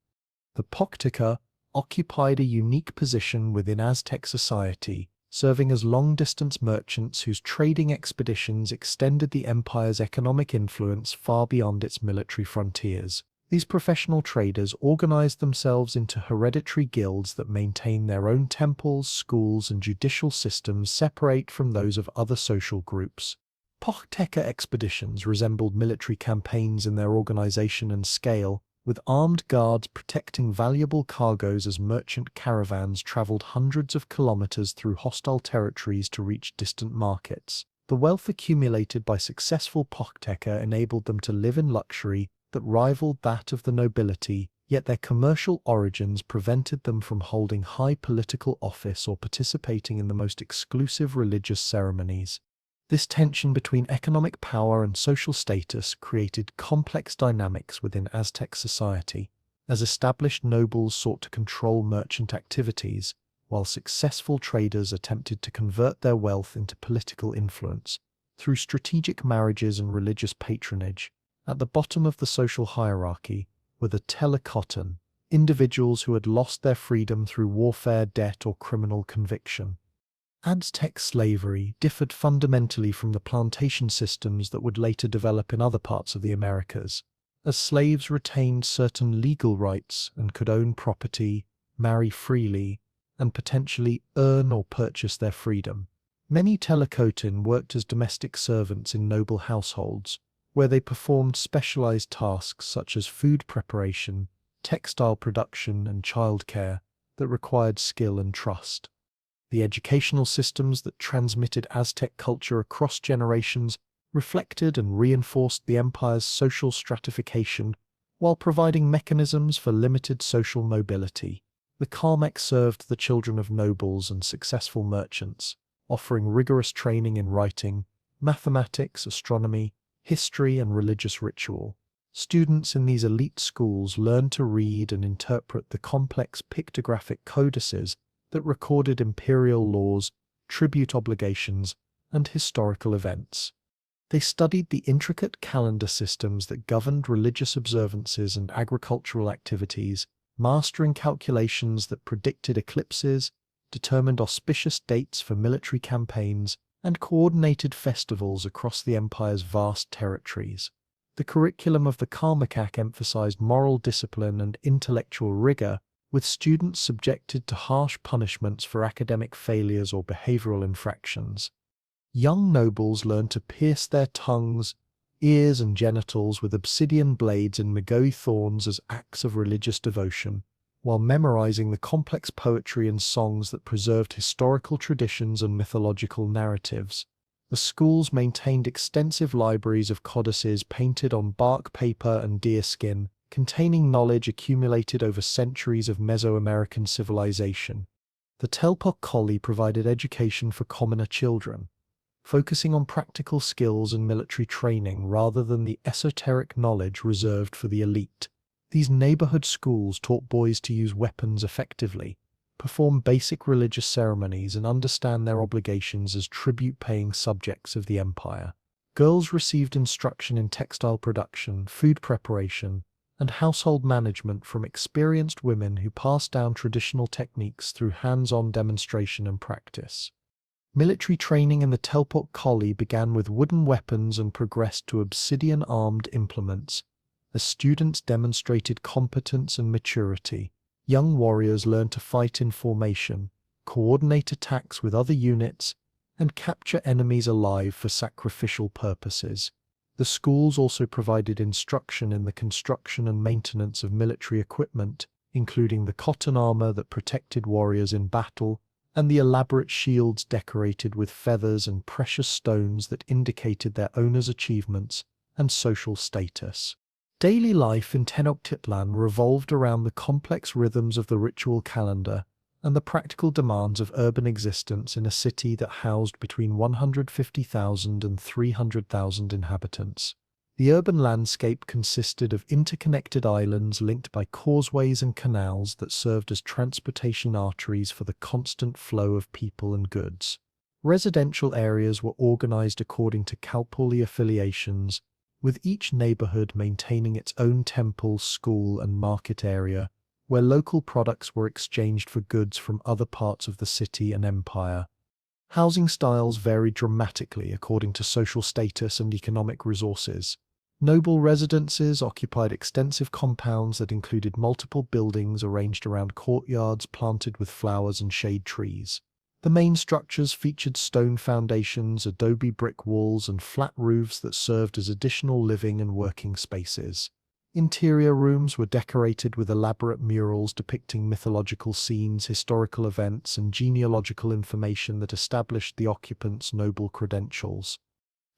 The Poctica occupied a unique position within Aztec society, serving as long-distance merchants whose trading expeditions extended the empire's economic influence far beyond its military frontiers. These professional traders organized themselves into hereditary guilds that maintained their own temples, schools, and judicial systems separate from those of other social groups. Pochteca expeditions resembled military campaigns in their organization and scale, with armed guards protecting valuable cargoes as merchant caravans traveled hundreds of kilometers through hostile territories to reach distant markets. The wealth accumulated by successful Pochteca enabled them to live in luxury that rivaled that of the nobility, yet their commercial origins prevented them from holding high political office or participating in the most exclusive religious ceremonies. This tension between economic power and social status created complex dynamics within Aztec society, as established nobles sought to control merchant activities, while successful traders attempted to convert their wealth into political influence through strategic marriages and religious patronage. At the bottom of the social hierarchy were the Tenochtitlan, individuals who had lost their freedom through warfare, debt, or criminal conviction. Aztec slavery differed fundamentally from the plantation systems that would later develop in other parts of the Americas, as slaves retained certain legal rights and could own property, marry freely, and potentially earn or purchase their freedom. Many Tenochtitlan worked as domestic servants in noble households, where they performed specialized tasks such as food preparation, textile production, and childcare that required skill and trust. The educational systems that transmitted Aztec culture across generations reflected and reinforced the empire's social stratification while providing mechanisms for limited social mobility. The Karmak served the children of nobles and successful merchants, offering rigorous training in writing, mathematics, astronomy, history, and religious ritual. Students in these elite schools learned to read and interpret the complex pictographic codices that recorded imperial laws, tribute obligations, and historical events. They studied the intricate calendar systems that governed religious observances and agricultural activities, mastering calculations that predicted eclipses, determined auspicious dates for military campaigns, and coordinated festivals across the empire's vast territories. The curriculum of the Karmakak emphasized moral discipline and intellectual rigor, with students subjected to harsh punishments for academic failures or behavioral infractions. Young nobles learned to pierce their tongues, ears, and genitals with obsidian blades and magoe thorns as acts of religious devotion, while memorizing the complex poetry and songs that preserved historical traditions and mythological narratives. The schools maintained extensive libraries of codices painted on bark paper and deer skin, containing knowledge accumulated over centuries of Mesoamerican civilization. The Telpok Colli provided education for commoner children, focusing on practical skills and military training rather than the esoteric knowledge reserved for the elite. These neighborhood schools taught boys to use weapons effectively, perform basic religious ceremonies, and understand their obligations as tribute-paying subjects of the empire. Girls received instruction in textile production, food preparation, and household management from experienced women who passed down traditional techniques through hands-on demonstration and practice. Military training in the Telpok Colli began with wooden weapons and progressed to obsidian-armed implements. As students demonstrated competence and maturity, young warriors learned to fight in formation, coordinate attacks with other units, and capture enemies alive for sacrificial purposes. The schools also provided instruction in the construction and maintenance of military equipment, including the cotton armor that protected warriors in battle, and the elaborate shields decorated with feathers and precious stones that indicated their owners' achievements and social status. Daily life in Tenochtitlan revolved around the complex rhythms of the ritual calendar and the practical demands of urban existence in a city that housed between 150,000 and 300,000 inhabitants. The urban landscape consisted of interconnected islands linked by causeways and canals that served as transportation arteries for the constant flow of people and goods. Residential areas were organized according to Kalpuli affiliations, with each neighborhood maintaining its own temple, school, and market area, where local products were exchanged for goods from other parts of the city and empire. Housing styles varied dramatically according to social status and economic resources. Noble residences occupied extensive compounds that included multiple buildings arranged around courtyards planted with flowers and shade trees. The main structures featured stone foundations, adobe brick walls, and flat roofs that served as additional living and working spaces. Interior rooms were decorated with elaborate murals depicting mythological scenes, historical events, and genealogical information that established the occupants' noble credentials.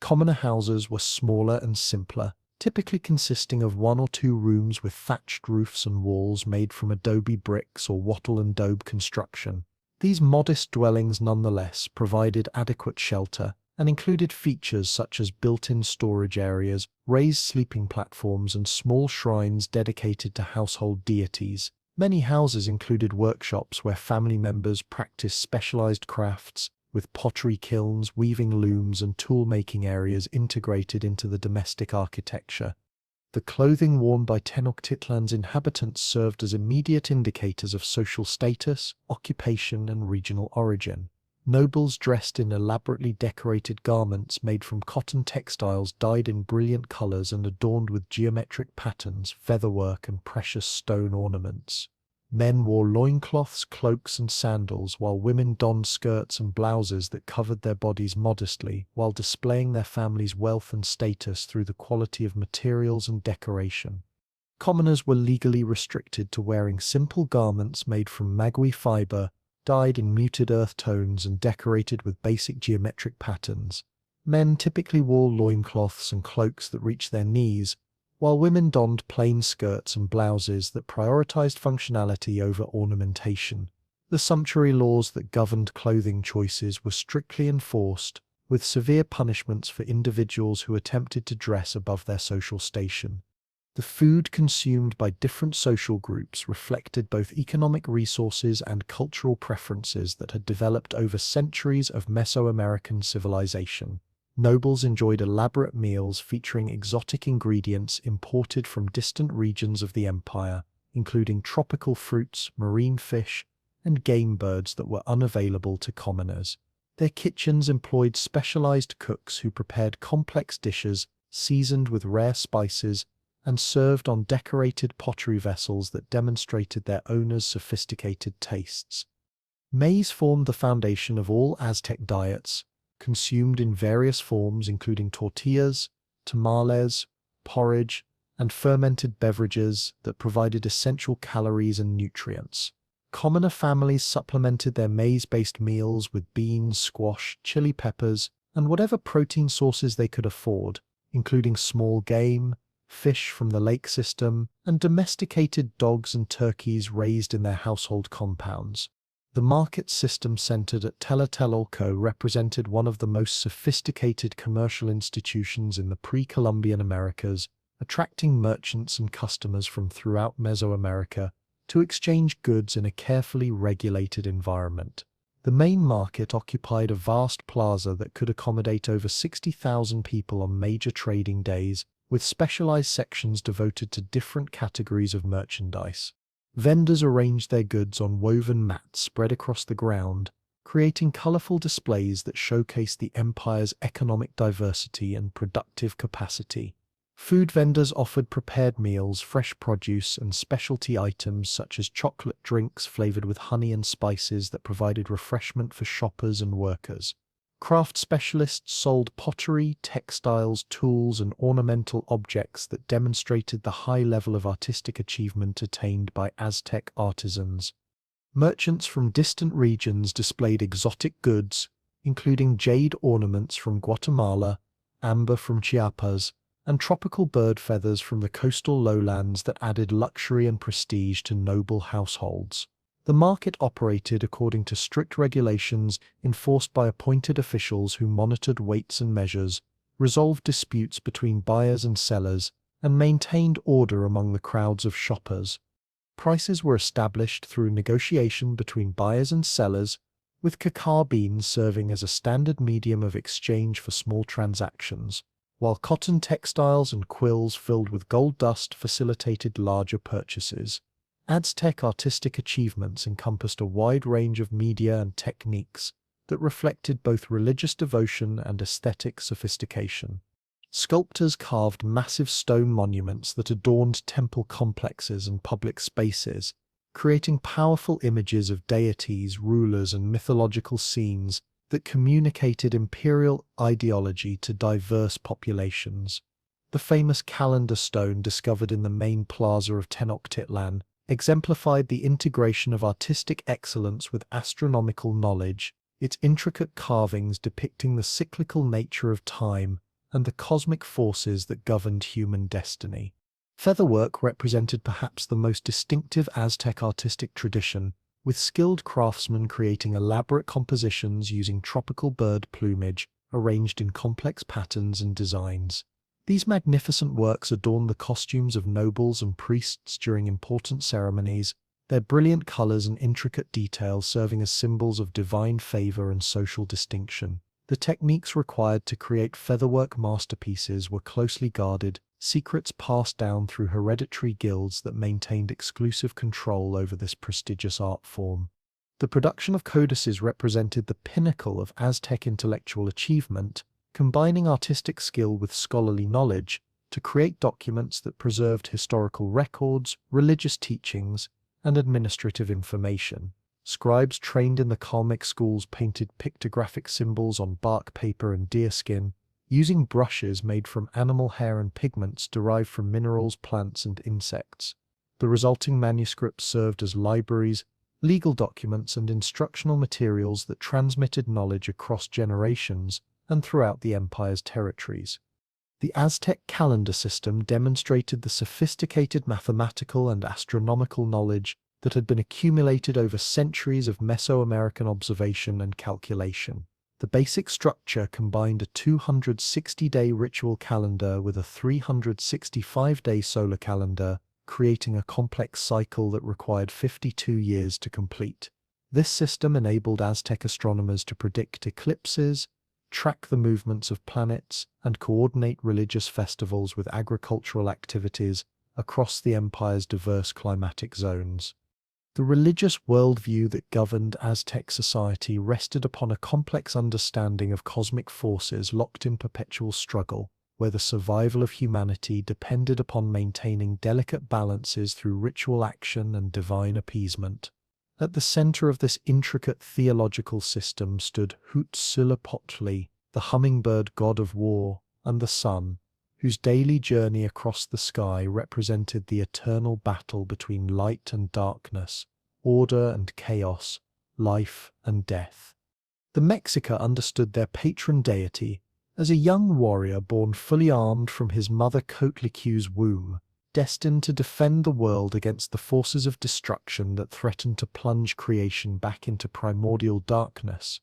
Commoner houses were smaller and simpler, typically consisting of one or two rooms with thatched roofs and walls made from adobe bricks or wattle and daub construction. These modest dwellings nonetheless provided adequate shelter and included features such as built-in storage areas, raised sleeping platforms, and small shrines dedicated to household deities. Many houses included workshops where family members practiced specialized crafts, with pottery kilns, weaving looms, and tool-making areas integrated into the domestic architecture. The clothing worn by Tenochtitlan's inhabitants served as immediate indicators of social status, occupation, and regional origin. Nobles dressed in elaborately decorated garments made from cotton textiles dyed in brilliant colors and adorned with geometric patterns, featherwork, and precious stone ornaments. Men wore loincloths, cloaks, and sandals, while women donned skirts and blouses that covered their bodies modestly, while displaying their family's wealth and status through the quality of materials and decoration. Commoners were legally restricted to wearing simple garments made from magui fiber, dyed in muted earth tones and decorated with basic geometric patterns. Men typically wore loincloths and cloaks that reached their knees, while women donned plain skirts and blouses that prioritized functionality over ornamentation. The sumptuary laws that governed clothing choices were strictly enforced, with severe punishments for individuals who attempted to dress above their social station. The food consumed by different social groups reflected both economic resources and cultural preferences that had developed over centuries of Mesoamerican civilization. Nobles enjoyed elaborate meals featuring exotic ingredients imported from distant regions of the empire, including tropical fruits, marine fish, and game birds that were unavailable to commoners. Their kitchens employed specialized cooks who prepared complex dishes, seasoned with rare spices, and served on decorated pottery vessels that demonstrated their owners' sophisticated tastes. Maize formed the foundation of all Aztec diets, consumed in various forms including tortillas, tamales, porridge, and fermented beverages that provided essential calories and nutrients. Commoner families supplemented their maize-based meals with beans, squash, chili peppers, and whatever protein sources they could afford, including small game, fish from the lake system, and domesticated dogs and turkeys raised in their household compounds. The market system centered at Tlatelolco represented one of the most sophisticated commercial institutions in the pre-Columbian Americas, attracting merchants and customers from throughout Mesoamerica to exchange goods in a carefully regulated environment. The main market occupied a vast plaza that could accommodate over 60,000 people on major trading days, with specialized sections devoted to different categories of merchandise. Vendors arranged their goods on woven mats spread across the ground, creating colorful displays that showcased the empire's economic diversity and productive capacity. Food vendors offered prepared meals, fresh produce, and specialty items such as chocolate drinks flavored with honey and spices that provided refreshment for shoppers and workers. Craft specialists sold pottery, textiles, tools, and ornamental objects that demonstrated the high level of artistic achievement attained by Aztec artisans. Merchants from distant regions displayed exotic goods, including jade ornaments from Guatemala, amber from Chiapas, and tropical bird feathers from the coastal lowlands that added luxury and prestige to noble households. The market operated according to strict regulations enforced by appointed officials who monitored weights and measures, resolved disputes between buyers and sellers, and maintained order among the crowds of shoppers. Prices were established through negotiation between buyers and sellers, with cacao beans serving as a standard medium of exchange for small transactions, while cotton textiles and quills filled with gold dust facilitated larger purchases. Aztec artistic achievements encompassed a wide range of media and techniques that reflected both religious devotion and aesthetic sophistication. Sculptors carved massive stone monuments that adorned temple complexes and public spaces, creating powerful images of deities, rulers, and mythological scenes that communicated imperial ideology to diverse populations. The famous calendar stone discovered in the main plaza of Tenochtitlan exemplified the integration of artistic excellence with astronomical knowledge, its intricate carvings depicting the cyclical nature of time and the cosmic forces that governed human destiny. Featherwork represented perhaps the most distinctive Aztec artistic tradition, with skilled craftsmen creating elaborate compositions using tropical bird plumage arranged in complex patterns and designs. These magnificent works adorned the costumes of nobles and priests during important ceremonies, their brilliant colors and intricate details serving as symbols of divine favor and social distinction. The techniques required to create featherwork masterpieces were closely guarded, secrets passed down through hereditary guilds that maintained exclusive control over this prestigious art form. The production of codices represented the pinnacle of Aztec intellectual achievement, combining artistic skill with scholarly knowledge to create documents that preserved historical records, religious teachings, and administrative information. Scribes trained in the Kalmyk schools painted pictographic symbols on bark paper and deerskin, using brushes made from animal hair and pigments derived from minerals, plants, and insects. The resulting manuscripts served as libraries, legal documents, and instructional materials that transmitted knowledge across generations and throughout the empire's territories. The Aztec calendar system demonstrated the sophisticated mathematical and astronomical knowledge that had been accumulated over centuries of Mesoamerican observation and calculation. The basic structure combined a 260-day ritual calendar with a 365-day solar calendar, creating a complex cycle that required 52 years to complete. This system enabled Aztec astronomers to predict eclipses, track the movements of planets, and coordinate religious festivals with agricultural activities across the empire's diverse climatic zones. The religious worldview that governed Aztec society rested upon a complex understanding of cosmic forces locked in perpetual struggle, where the survival of humanity depended upon maintaining delicate balances through ritual action and divine appeasement. At the center of this intricate theological system stood Huitzilopochtli, the hummingbird god of war, and the sun, whose daily journey across the sky represented the eternal battle between light and darkness, order and chaos, life and death. The Mexica understood their patron deity as a young warrior born fully armed from his mother Coatlicque's womb, destined to defend the world against the forces of destruction that threatened to plunge creation back into primordial darkness.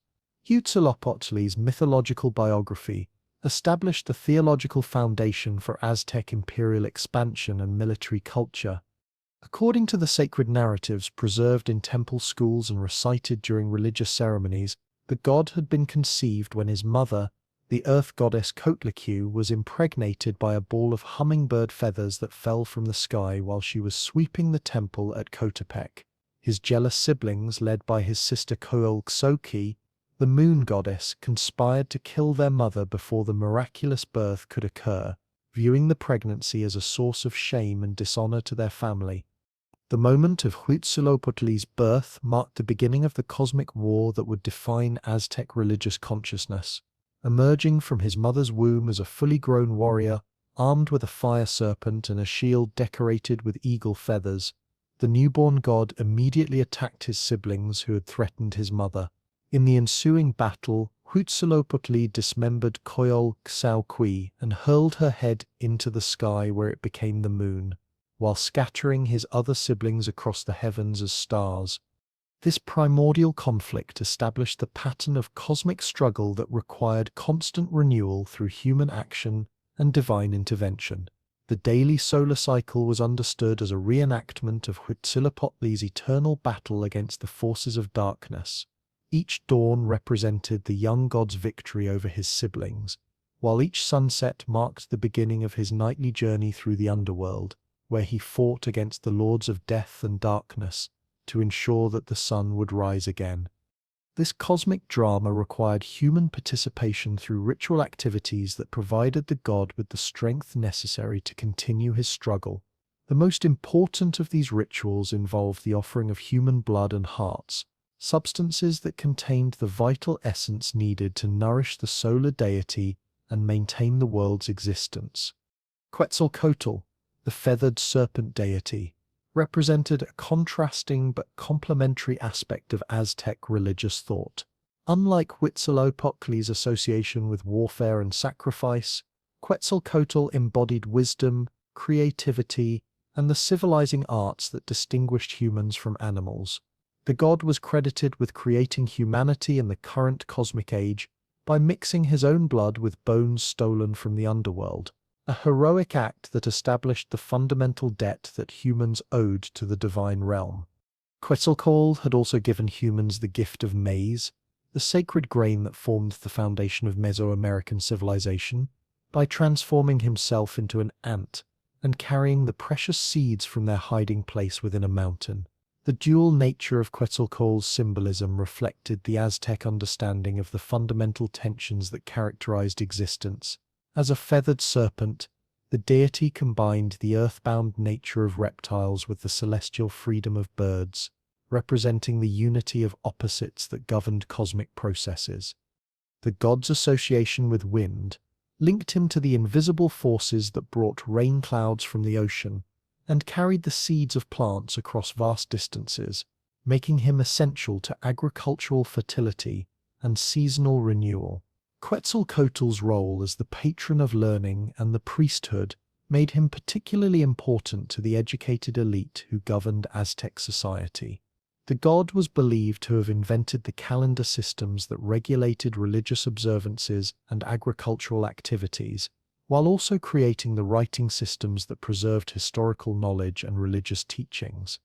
Huitzilopochtli's mythological biography established the theological foundation for Aztec imperial expansion and military culture. According to the sacred narratives preserved in temple schools and recited during religious ceremonies, the god had been conceived when his mother, the earth goddess Coatlicue, was impregnated by a ball of hummingbird feathers that fell from the sky while she was sweeping the temple at Coatepec. His jealous siblings, led by his sister Coelxochi, the moon goddess, conspired to kill their mother before the miraculous birth could occur, viewing the pregnancy as a source of shame and dishonor to their family. The moment of Huitzilopochtli's birth marked the beginning of the cosmic war that would define Aztec religious consciousness. Emerging from his mother's womb as a fully grown warrior, armed with a fire serpent and a shield decorated with eagle feathers, the newborn god immediately attacked his siblings who had threatened his mother. In the ensuing battle, Huitzilopochtli dismembered Coyolxauhqui and hurled her head into the sky where it became the moon, while scattering his other siblings across the heavens as stars. This primordial conflict established the pattern of cosmic struggle that required constant renewal through human action and divine intervention. The daily solar cycle was understood as a reenactment of Huitzilopochtli's eternal battle against the forces of darkness. Each dawn represented the young god's victory over his siblings, while each sunset marked the beginning of his nightly journey through the underworld, where he fought against the lords of death and darkness to ensure that the sun would rise again. This cosmic drama required human participation through ritual activities that provided the god with the strength necessary to continue his struggle. The most important of these rituals involved the offering of human blood and hearts, substances that contained the vital essence needed to nourish the solar deity and maintain the world's existence. Quetzalcoatl, the feathered serpent deity, represented a contrasting but complementary aspect of Aztec religious thought. Unlike Huitzilopochtli's association with warfare and sacrifice, Quetzalcoatl embodied wisdom, creativity, and the civilizing arts that distinguished humans from animals. The god was credited with creating humanity in the current cosmic age by mixing his own blood with bones stolen from the underworld, a heroic act that established the fundamental debt that humans owed to the divine realm. Quetzalcoatl had also given humans the gift of maize, the sacred grain that formed the foundation of Mesoamerican civilization, by transforming himself into an ant and carrying the precious seeds from their hiding place within a mountain. The dual nature of Quetzalcoatl's symbolism reflected the Aztec understanding of the fundamental tensions that characterized existence. As a feathered serpent, the deity combined the earthbound nature of reptiles with the celestial freedom of birds, representing the unity of opposites that governed cosmic processes. The god's association with wind linked him to the invisible forces that brought rain clouds from the ocean and carried the seeds of plants across vast distances, making him essential to agricultural fertility and seasonal renewal. Quetzalcoatl's role as the patron of learning and the priesthood made him particularly important to the educated elite who governed Aztec society. The god was believed to have invented the calendar systems that regulated religious observances and agricultural activities, while also creating the writing systems that preserved historical knowledge and religious teachings.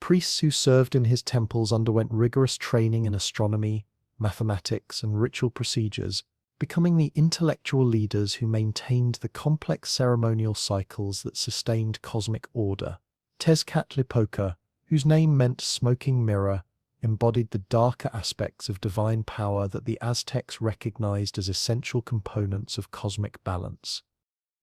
Priests who served in his temples underwent rigorous training in astronomy, mathematics, and ritual procedures, becoming the intellectual leaders who maintained the complex ceremonial cycles that sustained cosmic order. Tezcatlipoca, whose name meant smoking mirror, embodied the darker aspects of divine power that the Aztecs recognized as essential components of cosmic balance.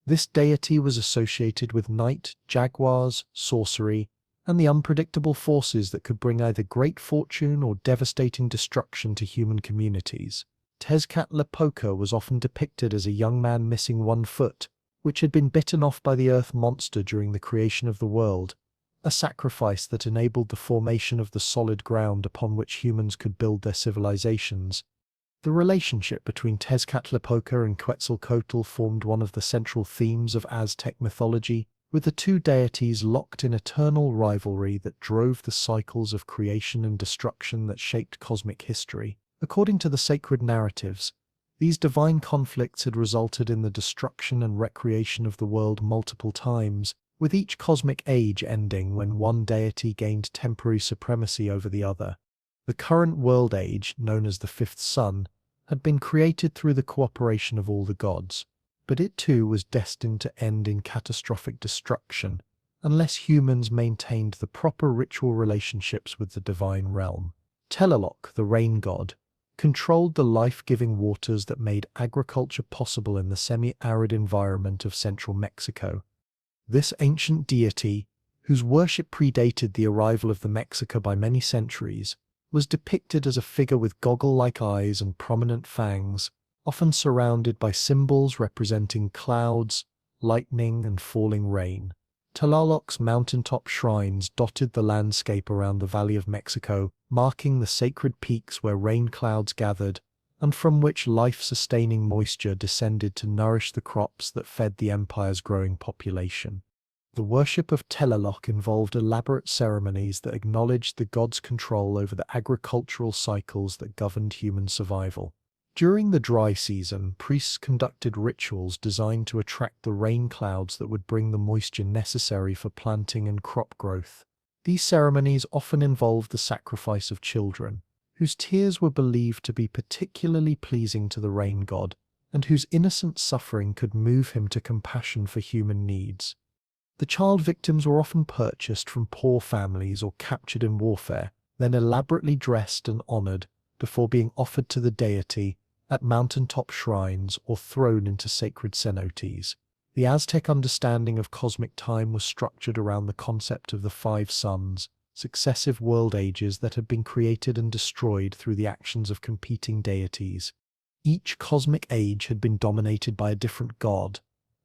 This deity was associated with night, jaguars, sorcery, and the unpredictable forces that could bring either great fortune or devastating destruction to human communities. Tezcatlipoca was often depicted as a young man missing one foot, which had been bitten off by the earth monster during the creation of the world, a sacrifice that enabled the formation of the solid ground upon which humans could build their civilizations. The relationship between Tezcatlipoca and Quetzalcoatl formed one of the central themes of Aztec mythology, with the two deities locked in eternal rivalry that drove the cycles of creation and destruction that shaped cosmic history. According to the sacred narratives, these divine conflicts had resulted in the destruction and recreation of the world multiple times, with each cosmic age ending when one deity gained temporary supremacy over the other. The current world age, known as the fifth sun, had been created through the cooperation of all the gods, but it too was destined to end in catastrophic destruction unless humans maintained the proper ritual relationships with the divine realm. Tlaloc, the rain god, controlled the life-giving waters that made agriculture possible in the semi-arid environment of central Mexico. This ancient deity, whose worship predated the arrival of the Mexica by many centuries, was depicted as a figure with goggle-like eyes and prominent fangs, often surrounded by symbols representing clouds, lightning, and falling rain. Tlaloc's mountaintop shrines dotted the landscape around the Valley of Mexico, marking the sacred peaks where rain clouds gathered, and from which life-sustaining moisture descended to nourish the crops that fed the empire's growing population. The worship of Tlaloc involved elaborate ceremonies that acknowledged the god's control over the agricultural cycles that governed human survival. During the dry season, priests conducted rituals designed to attract the rain clouds that would bring the moisture necessary for planting and crop growth. These ceremonies often involved the sacrifice of children, whose tears were believed to be particularly pleasing to the rain god, and whose innocent suffering could move him to compassion for human needs. The child victims were often purchased from poor families or captured in warfare, then elaborately dressed and honored before being offered to the deity at mountaintop shrines or thrown into sacred cenotes. The Aztec understanding of cosmic time was structured around the concept of the five suns, successive world ages that had been created and destroyed through the actions of competing deities. Each cosmic age had been dominated by a different god,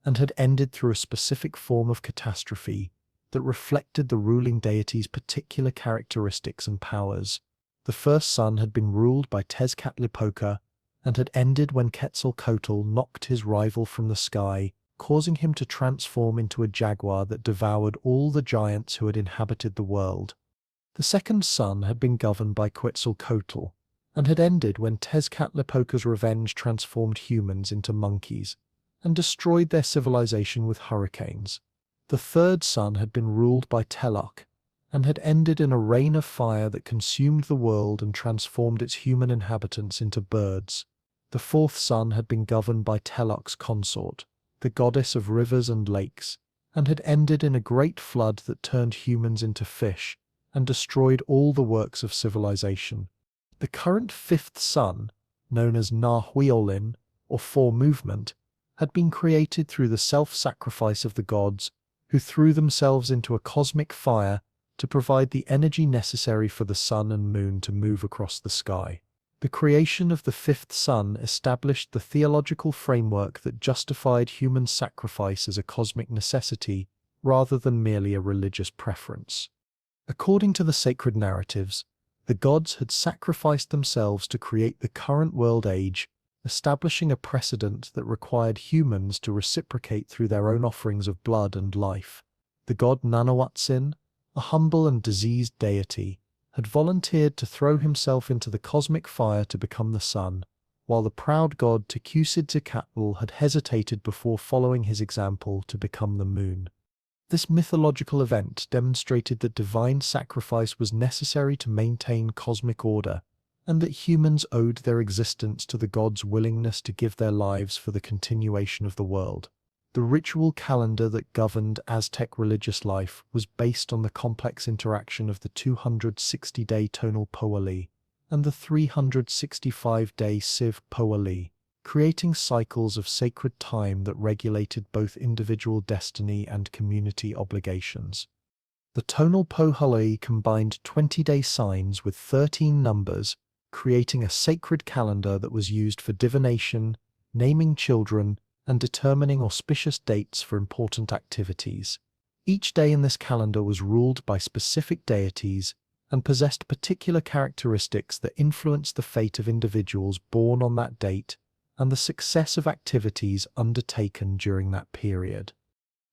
and had ended through a specific form of catastrophe that reflected the ruling deity's particular characteristics and powers. The first sun had been ruled by Tezcatlipoca and had ended when Quetzalcoatl knocked his rival from the sky, causing him to transform into a jaguar that devoured all the giants who had inhabited the world. The second sun had been governed by Quetzalcoatl and had ended when Tezcatlipoca's revenge transformed humans into monkeys and destroyed their civilization with hurricanes. The third sun had been ruled by Tlaloc and had ended in a rain of fire that consumed the world and transformed its human inhabitants into birds. The fourth sun had been governed by Tlalocs consort, the goddess of rivers and lakes, and had ended in a great flood that turned humans into fish and destroyed all the works of civilization. The current fifth sun, known as Nahuiolin, or Four Movement, had been created through the self-sacrifice of the gods, who threw themselves into a cosmic fire to provide the energy necessary for the sun and moon to move across the sky. The creation of the fifth sun established the theological framework that justified human sacrifice as a cosmic necessity rather than merely a religious preference. According to the sacred narratives, the gods had sacrificed themselves to create the current world age, establishing a precedent that required humans to reciprocate through their own offerings of blood and life. The god Nanahuatzin, a humble and diseased deity, had volunteered to throw himself into the cosmic fire to become the sun, while the proud god Tenochtitlan had hesitated before following his example to become the moon. This mythological event demonstrated that divine sacrifice was necessary to maintain cosmic order, and that humans owed their existence to the gods' willingness to give their lives for the continuation of the world. The ritual calendar that governed Aztec religious life was based on the complex interaction of the 260-day tonal poali and the 365-day civ poali, creating cycles of sacred time that regulated both individual destiny and community obligations. The tonal poali combined 20-day signs with 13 numbers, creating a sacred calendar that was used for divination, naming children, and determining auspicious dates for important activities. Each day in this calendar was ruled by specific deities, and possessed particular characteristics that influenced the fate of individuals born on that date and the success of activities undertaken during that period.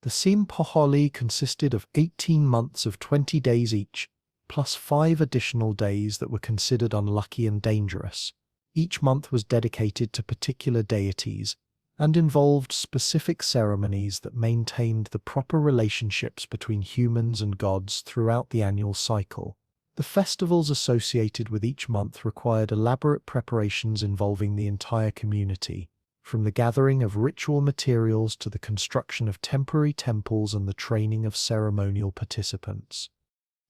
The Simpoholi consisted of 18 months of 20 days each, plus 5 additional days that were considered unlucky and dangerous. Each month was dedicated to particular deities and involved specific ceremonies that maintained the proper relationships between humans and gods throughout the annual cycle. The festivals associated with each month required elaborate preparations involving the entire community, from the gathering of ritual materials to the construction of temporary temples and the training of ceremonial participants.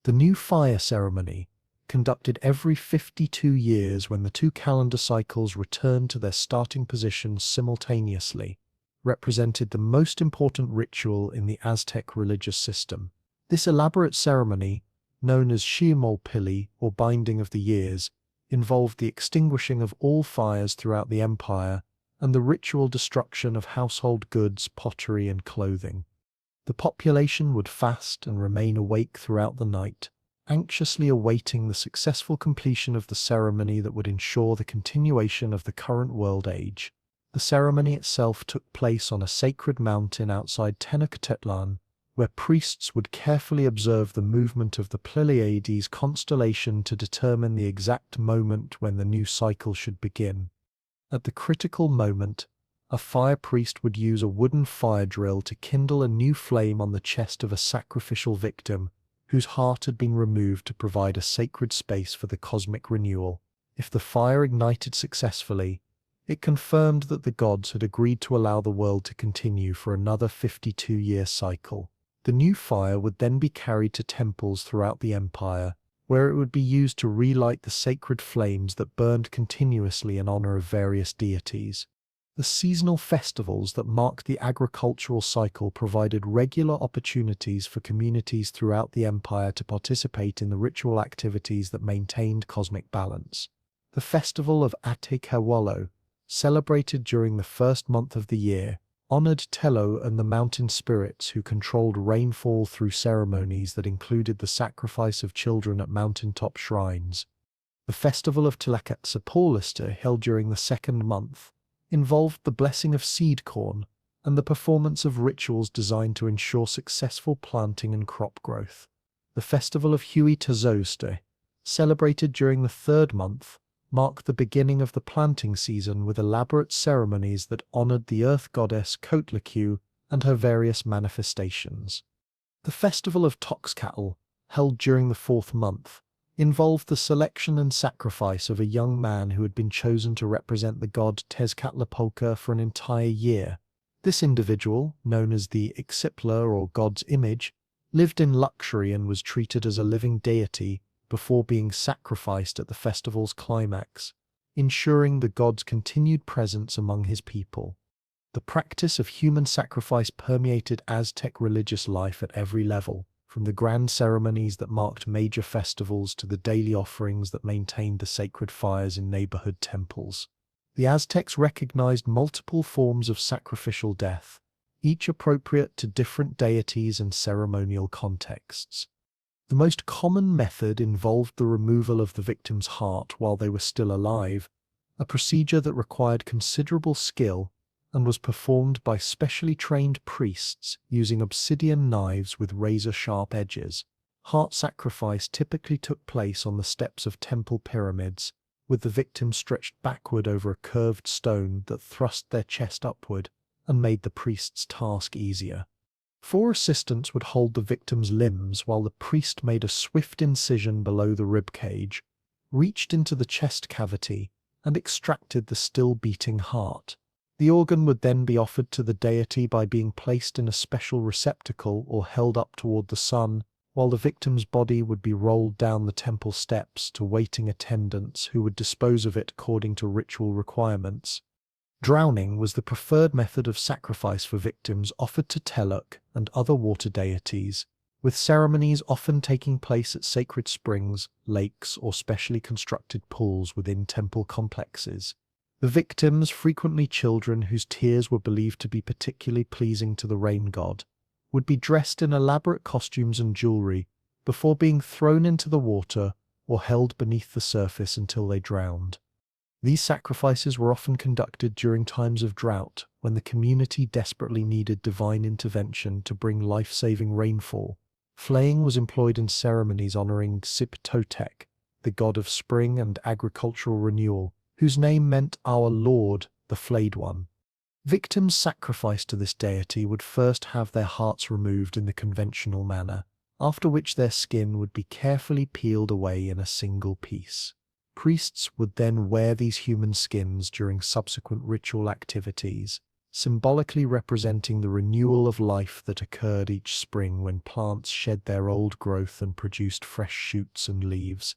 The new fire ceremony, conducted every 52 years when the 2 calendar cycles returned to their starting positions simultaneously, represented the most important ritual in the Aztec religious system. This elaborate ceremony, known as shimmered or binding of the years, involved the extinguishing of all fires throughout the empire and the ritual destruction of household goods, pottery, and clothing. The population would fast and remain awake throughout the night, anxiously awaiting the successful completion of the ceremony that would ensure the continuation of the current world age. The ceremony itself took place on a sacred mountain outside Tenochtitlan, where priests would carefully observe the movement of the Pleiades constellation to determine the exact moment when the new cycle should begin. At the critical moment, a fire priest would use a wooden fire drill to kindle a new flame on the chest of a sacrificial victim, whose heart had been removed to provide a sacred space for the cosmic renewal. If the fire ignited successfully, it confirmed that the gods had agreed to allow the world to continue for another 52-year cycle. The new fire would then be carried to temples throughout the empire, where it would be used to relight the sacred flames that burned continuously in honor of various deities. The seasonal festivals that marked the agricultural cycle provided regular opportunities for communities throughout the empire to participate in the ritual activities that maintained cosmic balance. The festival of Aztec Empire, celebrated during the first month of the year, honored Telo and the mountain spirits who controlled rainfall through ceremonies that included the sacrifice of children at mountaintop shrines. The festival of Tenochtitlan, held during the second month, involved the blessing of seed corn and the performance of rituals designed to ensure successful planting and crop growth. The festival of Huitzilopochtli, celebrated during the third month, marked the beginning of the planting season with elaborate ceremonies that honored the earth goddess Coatlicue and her various manifestations. The festival of Tenochtitlan, held during the fourth month, involved the selection and sacrifice of a young man who had been chosen to represent the god Tezcatlipoca for an entire year. This individual, known as the Ixipla or God's image, lived in luxury and was treated as a living deity before being sacrificed at the festival's climax, ensuring the god's continued presence among his people. The practice of human sacrifice permeated Aztec religious life at every level, from the grand ceremonies that marked major festivals to the daily offerings that maintained the sacred fires in neighborhood temples. The Aztecs recognized multiple forms of sacrificial death, each appropriate to different deities and ceremonial contexts. The most common method involved the removal of the victim's heart while they were still alive, a procedure that required considerable skill and was performed by specially trained priests using obsidian knives with razor-sharp edges. Heart sacrifice typically took place on the steps of temple pyramids, with the victim stretched backward over a curved stone that thrust their chest upward and made the priest's task easier. 4 assistants would hold the victim's limbs while the priest made a swift incision below the ribcage, reached into the chest cavity, and extracted the still beating heart. The organ would then be offered to the deity by being placed in a special receptacle or held up toward the sun, while the victim's body would be rolled down the temple steps to waiting attendants who would dispose of it according to ritual requirements. Drowning was the preferred method of sacrifice for victims offered to Teluk and other water deities, with ceremonies often taking place at sacred springs, lakes, or specially constructed pools within temple complexes. The victims, frequently children whose tears were believed to be particularly pleasing to the rain god, would be dressed in elaborate costumes and jewelry before being thrown into the water or held beneath the surface until they drowned. These sacrifices were often conducted during times of drought, when the community desperately needed divine intervention to bring life-saving rainfall. Flaying was employed in ceremonies honoring Sip-Totec, the god of spring and agricultural renewal, whose name meant "Our Lord, the Flayed One." Victims sacrificed to this deity would first have their hearts removed in the conventional manner, after which their skin would be carefully peeled away in a single piece. Priests would then wear these human skins during subsequent ritual activities, symbolically representing the renewal of life that occurred each spring when plants shed their old growth and produced fresh shoots and leaves.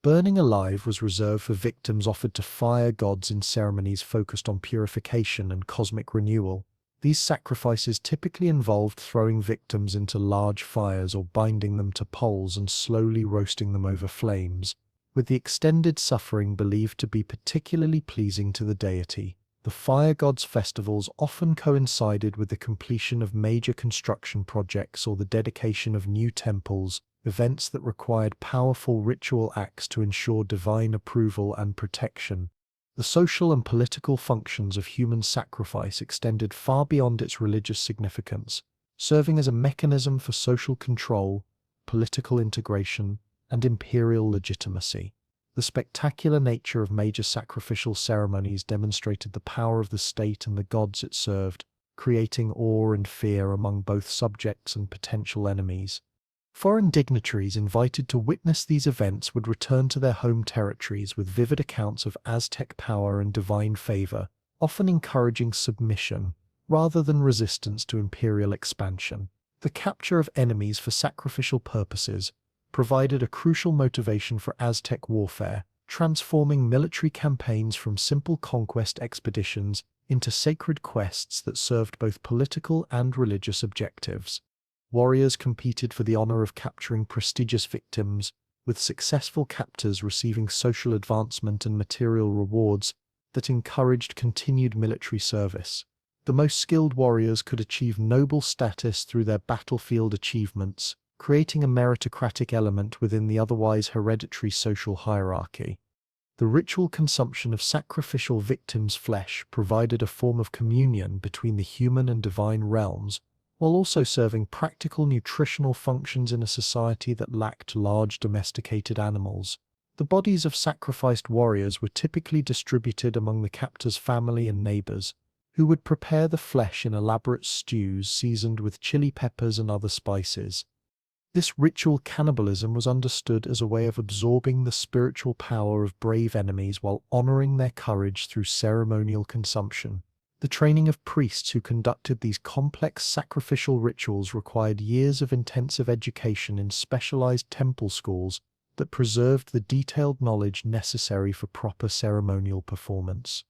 Burning alive was reserved for victims offered to fire gods in ceremonies focused on purification and cosmic renewal. These sacrifices typically involved throwing victims into large fires or binding them to poles and slowly roasting them over flames, with the extended suffering believed to be particularly pleasing to the deity. The fire god's festivals often coincided with the completion of major construction projects or the dedication of new temples, events that required powerful ritual acts to ensure divine approval and protection. The social and political functions of human sacrifice extended far beyond its religious significance, serving as a mechanism for social control, political integration, and imperial legitimacy. The spectacular nature of major sacrificial ceremonies demonstrated the power of the state and the gods it served, creating awe and fear among both subjects and potential enemies. Foreign dignitaries invited to witness these events would return to their home territories with vivid accounts of Aztec power and divine favor, often encouraging submission rather than resistance to imperial expansion. The capture of enemies for sacrificial purposes provided a crucial motivation for Aztec warfare, transforming military campaigns from simple conquest expeditions into sacred quests that served both political and religious objectives. Warriors competed for the honor of capturing prestigious victims, with successful captors receiving social advancement and material rewards that encouraged continued military service. The most skilled warriors could achieve noble status through their battlefield achievements, creating a meritocratic element within the otherwise hereditary social hierarchy. The ritual consumption of sacrificial victims' flesh provided a form of communion between the human and divine realms, while also serving practical nutritional functions in a society that lacked large domesticated animals. The bodies of sacrificed warriors were typically distributed among the captor's family and neighbors, who would prepare the flesh in elaborate stews seasoned with chili peppers and other spices. This ritual cannibalism was understood as a way of absorbing the spiritual power of brave enemies while honoring their courage through ceremonial consumption. The training of priests who conducted these complex sacrificial rituals required years of intensive education in specialized temple schools that preserved the detailed knowledge necessary for proper ceremonial performance.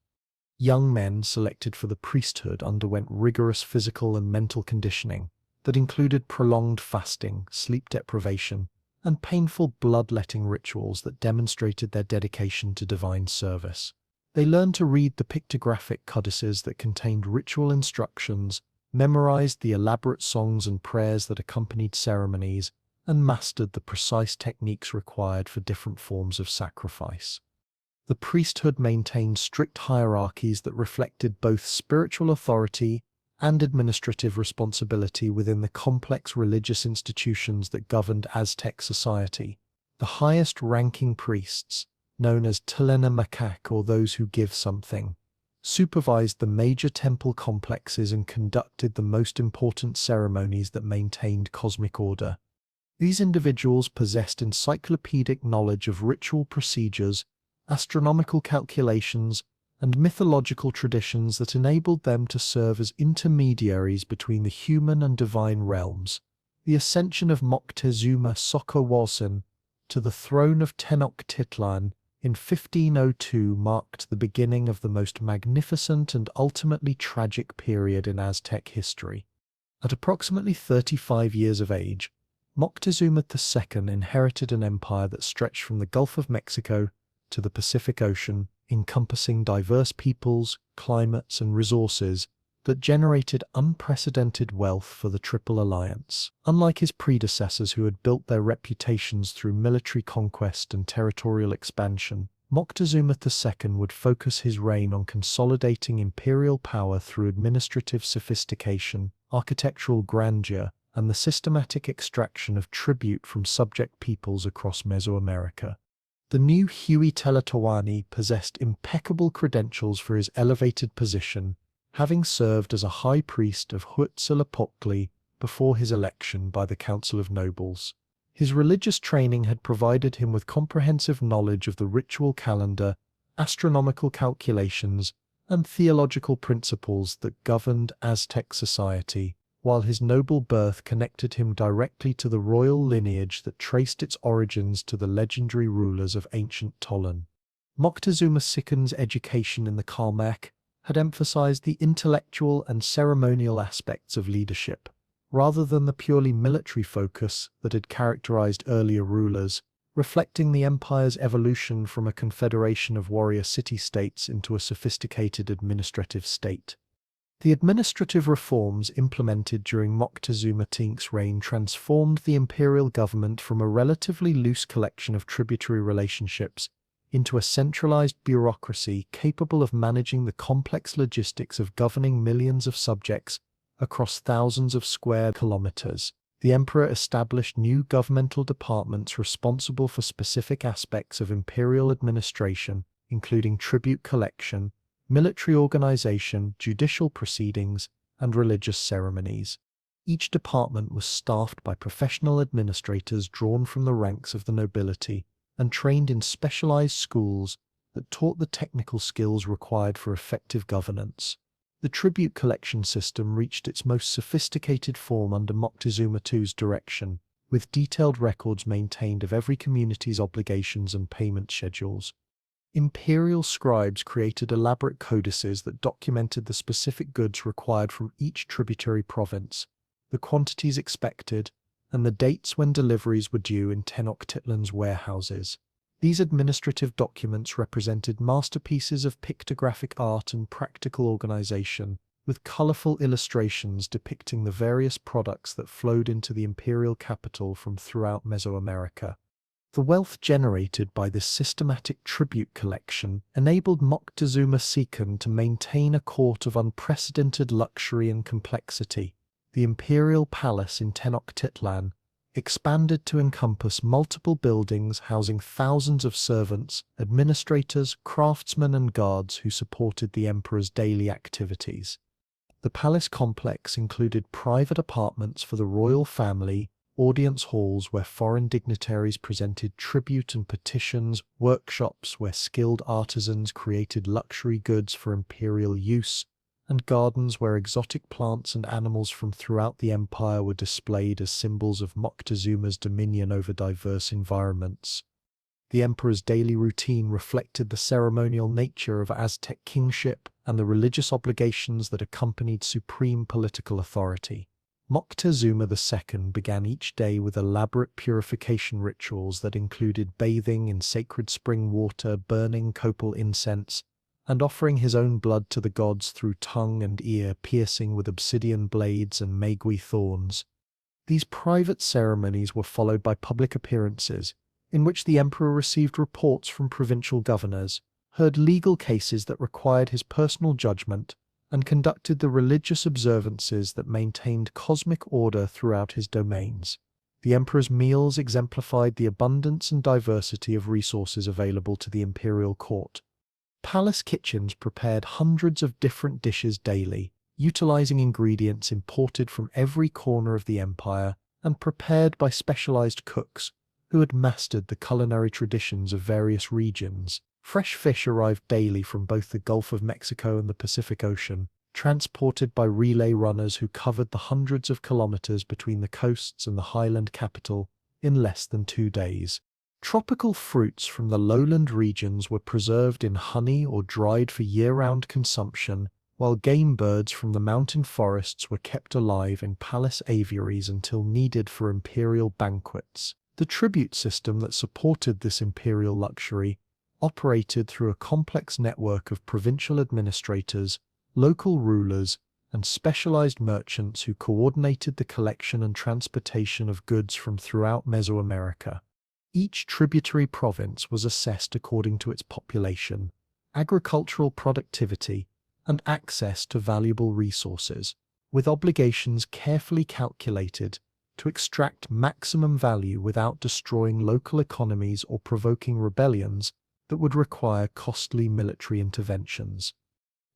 Young men selected for the priesthood underwent rigorous physical and mental conditioning that included prolonged fasting, sleep deprivation, and painful bloodletting rituals that demonstrated their dedication to divine service. They learned to read the pictographic codices that contained ritual instructions, memorized the elaborate songs and prayers that accompanied ceremonies, and mastered the precise techniques required for different forms of sacrifice. The priesthood maintained strict hierarchies that reflected both spiritual authority and administrative responsibility within the complex religious institutions that governed Aztec society. The highest-ranking priests, known as Tlanemacaq, or those who give something, supervised the major temple complexes and conducted the most important ceremonies that maintained cosmic order. These individuals possessed encyclopedic knowledge of ritual procedures, astronomical calculations, and mythological traditions that enabled them to serve as intermediaries between the human and divine realms. The ascension of Moctezuma Xocoyotzin to the throne of Tenochtitlan in 1502 marked the beginning of the most magnificent and ultimately tragic period in Aztec history. At approximately 35 years of age, Moctezuma II inherited an empire that stretched from the Gulf of Mexico to the Pacific Ocean, encompassing diverse peoples, climates, and resources that generated unprecedented wealth for the Triple Alliance. Unlike his predecessors who had built their reputations through military conquest and territorial expansion, Moctezuma II would focus his reign on consolidating imperial power through administrative sophistication, architectural grandeur, and the systematic extraction of tribute from subject peoples across Mesoamerica. The new Huey Teletawani possessed impeccable credentials for his elevated position, having served as a high priest of Huitzilopochtli before his election by the Council of Nobles. His religious training had provided him with comprehensive knowledge of the ritual calendar, astronomical calculations, and theological principles that governed Aztec society, while his noble birth connected him directly to the royal lineage that traced its origins to the legendary rulers of ancient Tolan. Moctezuma II's education in the Karnak had emphasized the intellectual and ceremonial aspects of leadership, rather than the purely military focus that had characterized earlier rulers, reflecting the empire's evolution from a confederation of warrior city-states into a sophisticated administrative state. The administrative reforms implemented during Moctezuma I's reign transformed the imperial government from a relatively loose collection of tributary relationships into a centralized bureaucracy capable of managing the complex logistics of governing millions of subjects across thousands of square kilometers. The emperor established new governmental departments responsible for specific aspects of imperial administration, including tribute collection, military organization, judicial proceedings, and religious ceremonies. Each department was staffed by professional administrators drawn from the ranks of the nobility and trained in specialized schools that taught the technical skills required for effective governance. The tribute collection system reached its most sophisticated form under Moctezuma II's direction, with detailed records maintained of every community's obligations and payment schedules. Imperial scribes created elaborate codices that documented the specific goods required from each tributary province, the quantities expected, and the dates when deliveries were due in Tenochtitlan's warehouses. These administrative documents represented masterpieces of pictographic art and practical organization, with colorful illustrations depicting the various products that flowed into the imperial capital from throughout Mesoamerica. The wealth generated by this systematic tribute collection enabled Moctezuma II to maintain a court of unprecedented luxury and complexity. The imperial palace in Tenochtitlan expanded to encompass multiple buildings housing thousands of servants, administrators, craftsmen, and guards who supported the emperor's daily activities. The palace complex included private apartments for the royal family, audience halls where foreign dignitaries presented tribute and petitions, workshops where skilled artisans created luxury goods for imperial use, and gardens where exotic plants and animals from throughout the empire were displayed as symbols of Moctezuma's dominion over diverse environments. The emperor's daily routine reflected the ceremonial nature of Aztec kingship and the religious obligations that accompanied supreme political authority. Moctezuma II began each day with elaborate purification rituals that included bathing in sacred spring water, burning copal incense, and offering his own blood to the gods through tongue and ear piercing with obsidian blades and maguey thorns. These private ceremonies were followed by public appearances, in which the emperor received reports from provincial governors, heard legal cases that required his personal judgment, and conducted the religious observances that maintained cosmic order throughout his domains. The emperor's meals exemplified the abundance and diversity of resources available to the imperial court. Palace kitchens prepared hundreds of different dishes daily, utilizing ingredients imported from every corner of the empire and prepared by specialized cooks who had mastered the culinary traditions of various regions. Fresh fish arrived daily from both the Gulf of Mexico and the Pacific Ocean, transported by relay runners who covered the hundreds of kilometers between the coasts and the highland capital in less than 2 days. Tropical fruits from the lowland regions were preserved in honey or dried for year-round consumption, while game birds from the mountain forests were kept alive in palace aviaries until needed for imperial banquets. The tribute system that supported this imperial luxury operated through a complex network of provincial administrators, local rulers, and specialized merchants who coordinated the collection and transportation of goods from throughout Mesoamerica. Each tributary province was assessed according to its population, agricultural productivity, and access to valuable resources, with obligations carefully calculated to extract maximum value without destroying local economies or provoking rebellions that would require costly military interventions.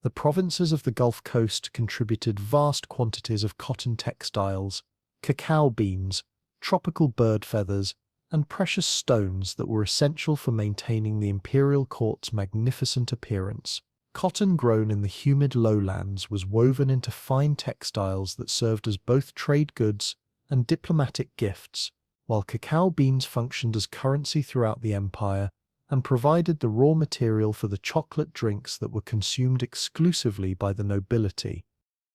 The provinces of the Gulf Coast contributed vast quantities of cotton textiles, cacao beans, tropical bird feathers, and precious stones that were essential for maintaining the imperial court's magnificent appearance. Cotton grown in the humid lowlands was woven into fine textiles that served as both trade goods and diplomatic gifts, while cacao beans functioned as currency throughout the empire and provided the raw material for the chocolate drinks that were consumed exclusively by the nobility.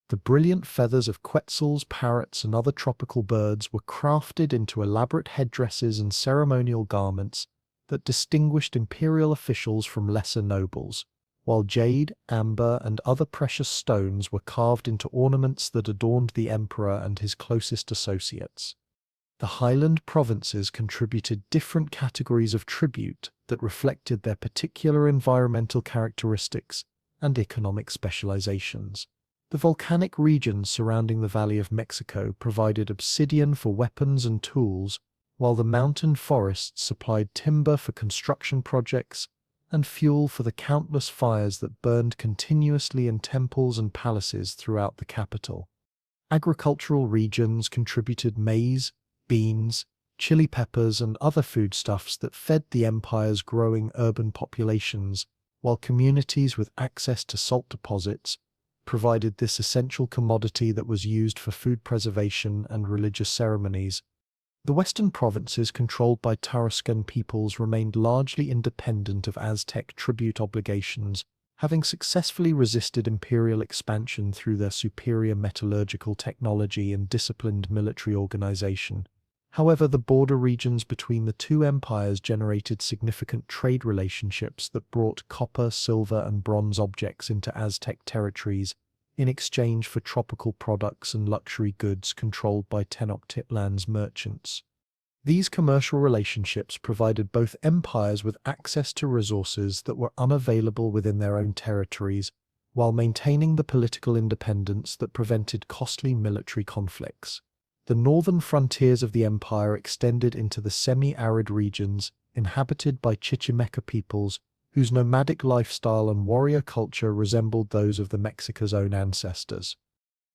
The brilliant feathers of quetzals, parrots, and other tropical birds were crafted into elaborate headdresses and ceremonial garments that distinguished imperial officials from lesser nobles, while jade, amber, and other precious stones were carved into ornaments that adorned the emperor and his closest associates. The highland provinces contributed different categories of tribute that reflected their particular environmental characteristics and economic specializations. The volcanic regions surrounding the Valley of Mexico provided obsidian for weapons and tools, while the mountain forests supplied timber for construction projects and fuel for the countless fires that burned continuously in temples and palaces throughout the capital. Agricultural regions contributed maize, beans, chili peppers, and other foodstuffs that fed the empire's growing urban populations, while communities with access to salt deposits provided this essential commodity that was used for food preservation and religious ceremonies. The western provinces controlled by Tarascan peoples remained largely independent of Aztec tribute obligations, having successfully resisted imperial expansion through their superior metallurgical technology and disciplined military organization. However, the border regions between the two empires generated significant trade relationships that brought copper, silver, and bronze objects into Aztec territories in exchange for tropical products and luxury goods controlled by Tenochtitlan's merchants. These commercial relationships provided both empires with access to resources that were unavailable within their own territories, while maintaining the political independence that prevented costly military conflicts. The northern frontiers of the empire extended into the semi-arid regions inhabited by Chichimeca peoples, whose nomadic lifestyle and warrior culture resembled those of the Mexica's own ancestors.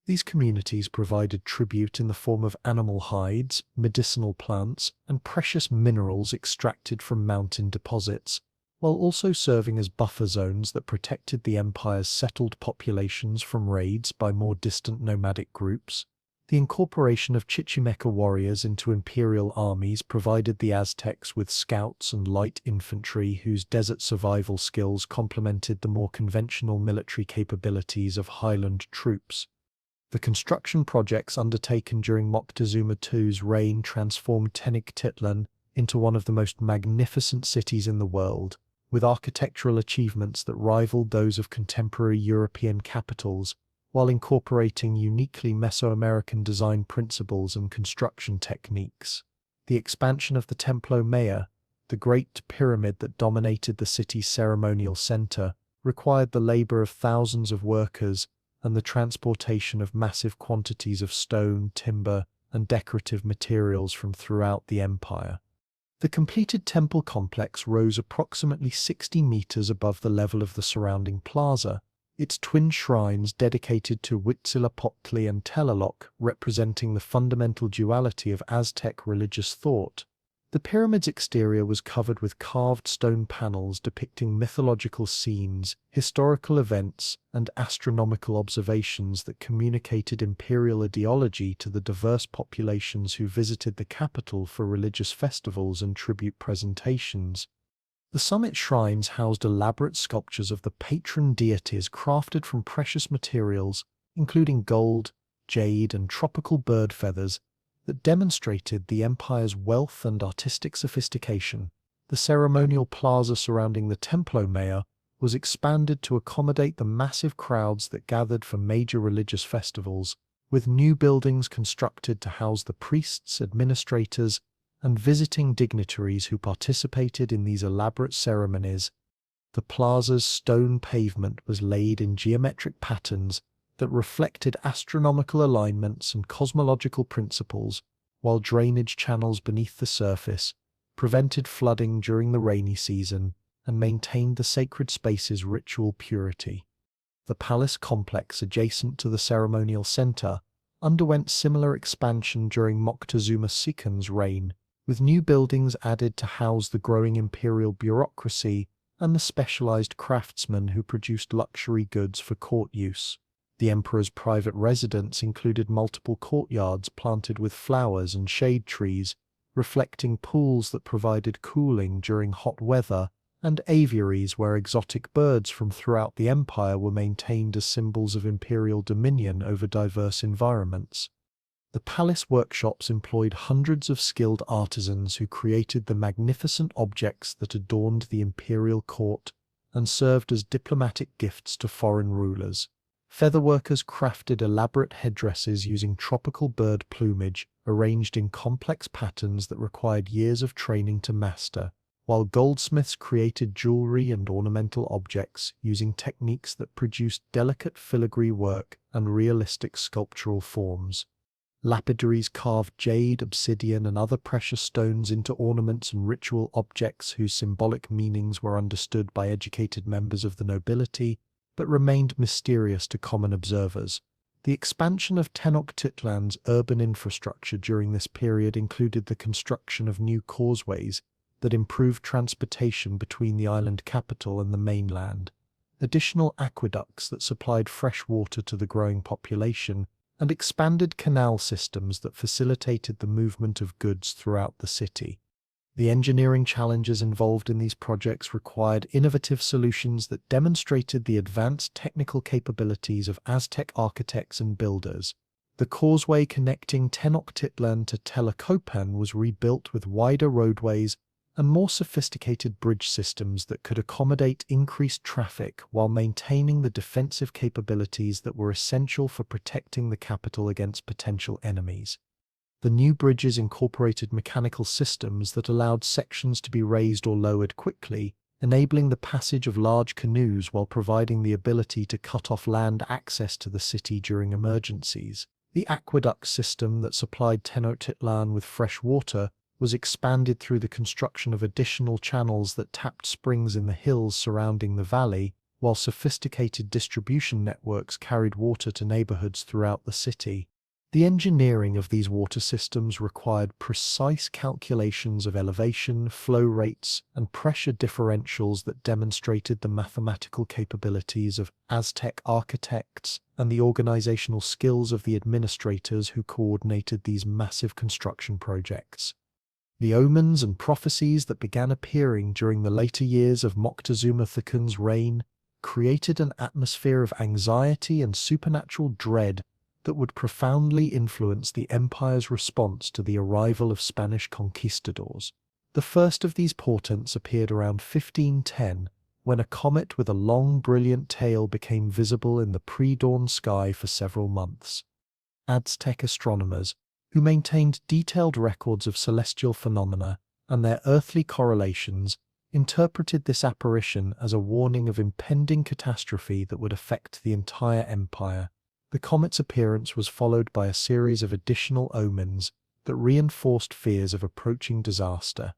These communities provided tribute in the form of animal hides, medicinal plants, and precious minerals extracted from mountain deposits, while also serving as buffer zones that protected the empire's settled populations from raids by more distant nomadic groups. The incorporation of Chichimeca warriors into imperial armies provided the Aztecs with scouts and light infantry whose desert survival skills complemented the more conventional military capabilities of highland troops. The construction projects undertaken during Moctezuma II's reign transformed Tenochtitlan into one of the most magnificent cities in the world, with architectural achievements that rivaled those of contemporary European capitals, while incorporating uniquely Mesoamerican design principles and construction techniques. The expansion of the Templo Maya, the great pyramid that dominated the city's ceremonial center, required the labor of thousands of workers and the transportation of massive quantities of stone, timber, and decorative materials from throughout the empire. The completed temple complex rose approximately 60 meters above the level of the surrounding plaza, its twin shrines dedicated to Huitzilopochtli and Tlaloc representing the fundamental duality of Aztec religious thought. The pyramid's exterior was covered with carved stone panels depicting mythological scenes, historical events, and astronomical observations that communicated imperial ideology to the diverse populations who visited the capital for religious festivals and tribute presentations. The summit shrines housed elaborate sculptures of the patron deities crafted from precious materials, including gold, jade, and tropical bird feathers, that demonstrated the empire's wealth and artistic sophistication. The ceremonial plaza surrounding the Templo Maya was expanded to accommodate the massive crowds that gathered for major religious festivals, with new buildings constructed to house the priests, administrators, and visiting dignitaries who participated in these elaborate ceremonies. The plaza's stone pavement was laid in geometric patterns that reflected astronomical alignments and cosmological principles, while drainage channels beneath the surface prevented flooding during the rainy season and maintained the sacred space's ritual purity. The palace complex adjacent to the ceremonial center underwent similar expansion during Moctezuma II's reign, with new buildings added to house the growing imperial bureaucracy and the specialized craftsmen who produced luxury goods for court use. The emperor's private residence included multiple courtyards planted with flowers and shade trees, reflecting pools that provided cooling during hot weather, and aviaries where exotic birds from throughout the empire were maintained as symbols of imperial dominion over diverse environments. The palace workshops employed hundreds of skilled artisans who created the magnificent objects that adorned the imperial court and served as diplomatic gifts to foreign rulers. Featherworkers crafted elaborate headdresses using tropical bird plumage arranged in complex patterns that required years of training to master, while goldsmiths created jewelry and ornamental objects using techniques that produced delicate filigree work and realistic sculptural forms. Lapidaries carved jade, obsidian, and other precious stones into ornaments and ritual objects whose symbolic meanings were understood by educated members of the nobility, but remained mysterious to common observers. The expansion of Tenochtitlan's urban infrastructure during this period included the construction of new causeways that improved transportation between the island capital and the mainland, additional aqueducts that supplied fresh water to the growing population, and expanded canal systems that facilitated the movement of goods throughout the city. The engineering challenges involved in these projects required innovative solutions that demonstrated the advanced technical capabilities of Aztec architects and builders. The causeway connecting Tenochtitlan to Tlacopan was rebuilt with wider roadways and more sophisticated bridge systems that could accommodate increased traffic while maintaining the defensive capabilities that were essential for protecting the capital against potential enemies. The new bridges incorporated mechanical systems that allowed sections to be raised or lowered quickly, enabling the passage of large canoes while providing the ability to cut off land access to the city during emergencies. The aqueduct system that supplied Tenochtitlan with fresh water was expanded through the construction of additional channels that tapped springs in the hills surrounding the valley, while sophisticated distribution networks carried water to neighborhoods throughout the city. The engineering of these water systems required precise calculations of elevation, flow rates, and pressure differentials that demonstrated the mathematical capabilities of Aztec architects and the organizational skills of the administrators who coordinated these massive construction projects. The omens and prophecies that began appearing during the later years of Moctezuma II's reign created an atmosphere of anxiety and supernatural dread that would profoundly influence the empire's response to the arrival of Spanish conquistadors. The first of these portents appeared around 1510, when a comet with a long, brilliant tail became visible in the pre-dawn sky for several months. Aztec astronomers, who maintained detailed records of celestial phenomena and their earthly correlations, interpreted this apparition as a warning of impending catastrophe that would affect the entire empire. The comet's appearance was followed by a series of additional omens that reinforced fears of approaching disaster.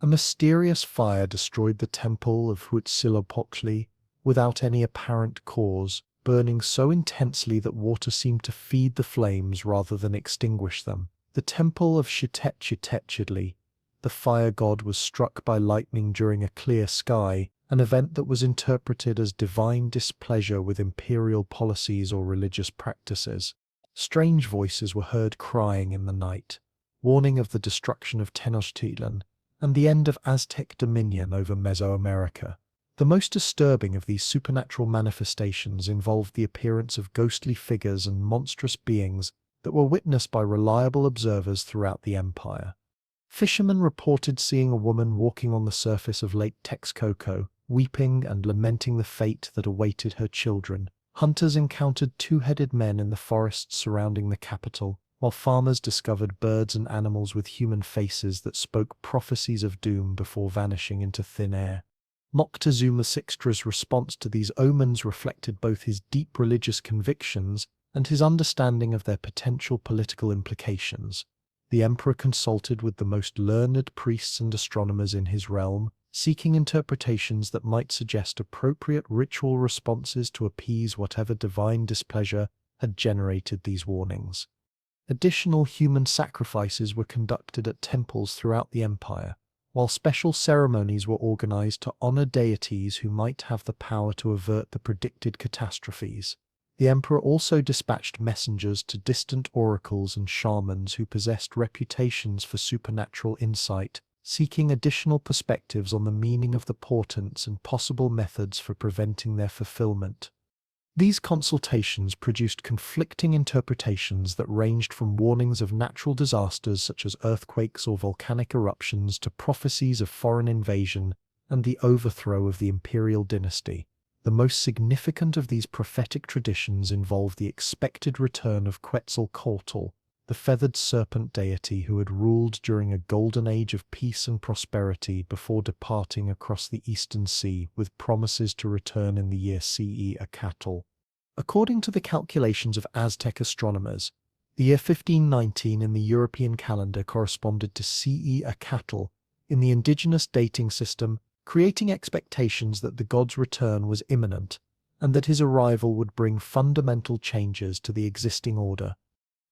A mysterious fire destroyed the temple of Huitzilopochtli without any apparent cause, burning so intensely that water seemed to feed the flames rather than extinguish them. The temple of Tenochtitlan, the fire god, was struck by lightning during a clear sky, an event that was interpreted as divine displeasure with imperial policies or religious practices. Strange voices were heard crying in the night, warning of the destruction of Tenochtitlan and the end of Aztec dominion over Mesoamerica. The most disturbing of these supernatural manifestations involved the appearance of ghostly figures and monstrous beings that were witnessed by reliable observers throughout the empire. Fishermen reported seeing a woman walking on the surface of Lake Texcoco, weeping and lamenting the fate that awaited her children. Hunters encountered two-headed men in the forests surrounding the capital, while farmers discovered birds and animals with human faces that spoke prophecies of doom before vanishing into thin air. Moctezuma Sixtra's response to these omens reflected both his deep religious convictions and his understanding of their potential political implications. The emperor consulted with the most learned priests and astronomers in his realm, seeking interpretations that might suggest appropriate ritual responses to appease whatever divine displeasure had generated these warnings. Additional human sacrifices were conducted at temples throughout the empire, while special ceremonies were organized to honor deities who might have the power to avert the predicted catastrophes. The emperor also dispatched messengers to distant oracles and shamans who possessed reputations for supernatural insight, seeking additional perspectives on the meaning of the portents and possible methods for preventing their fulfillment. These consultations produced conflicting interpretations that ranged from warnings of natural disasters such as earthquakes or volcanic eruptions to prophecies of foreign invasion and the overthrow of the imperial dynasty. The most significant of these prophetic traditions involved the expected return of Quetzalcoatl, the feathered serpent deity who had ruled during a golden age of peace and prosperity before departing across the eastern sea with promises to return in the year CE Acatl. According to the calculations of Aztec astronomers, the year 1519 in the European calendar corresponded to CE Acatl in the indigenous dating system, creating expectations that the god's return was imminent and that his arrival would bring fundamental changes to the existing order.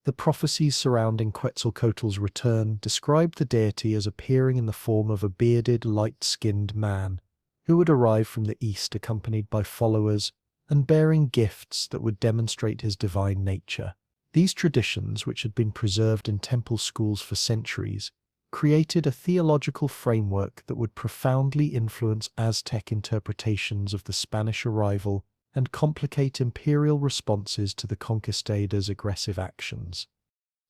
The prophecies surrounding Quetzalcoatl's return described the deity as appearing in the form of a bearded, light-skinned man who would arrive from the east accompanied by followers and bearing gifts that would demonstrate his divine nature. These traditions, which had been preserved in temple schools for centuries, created a theological framework that would profoundly influence Aztec interpretations of the Spanish arrival and complicate imperial responses to the conquistadors' aggressive actions.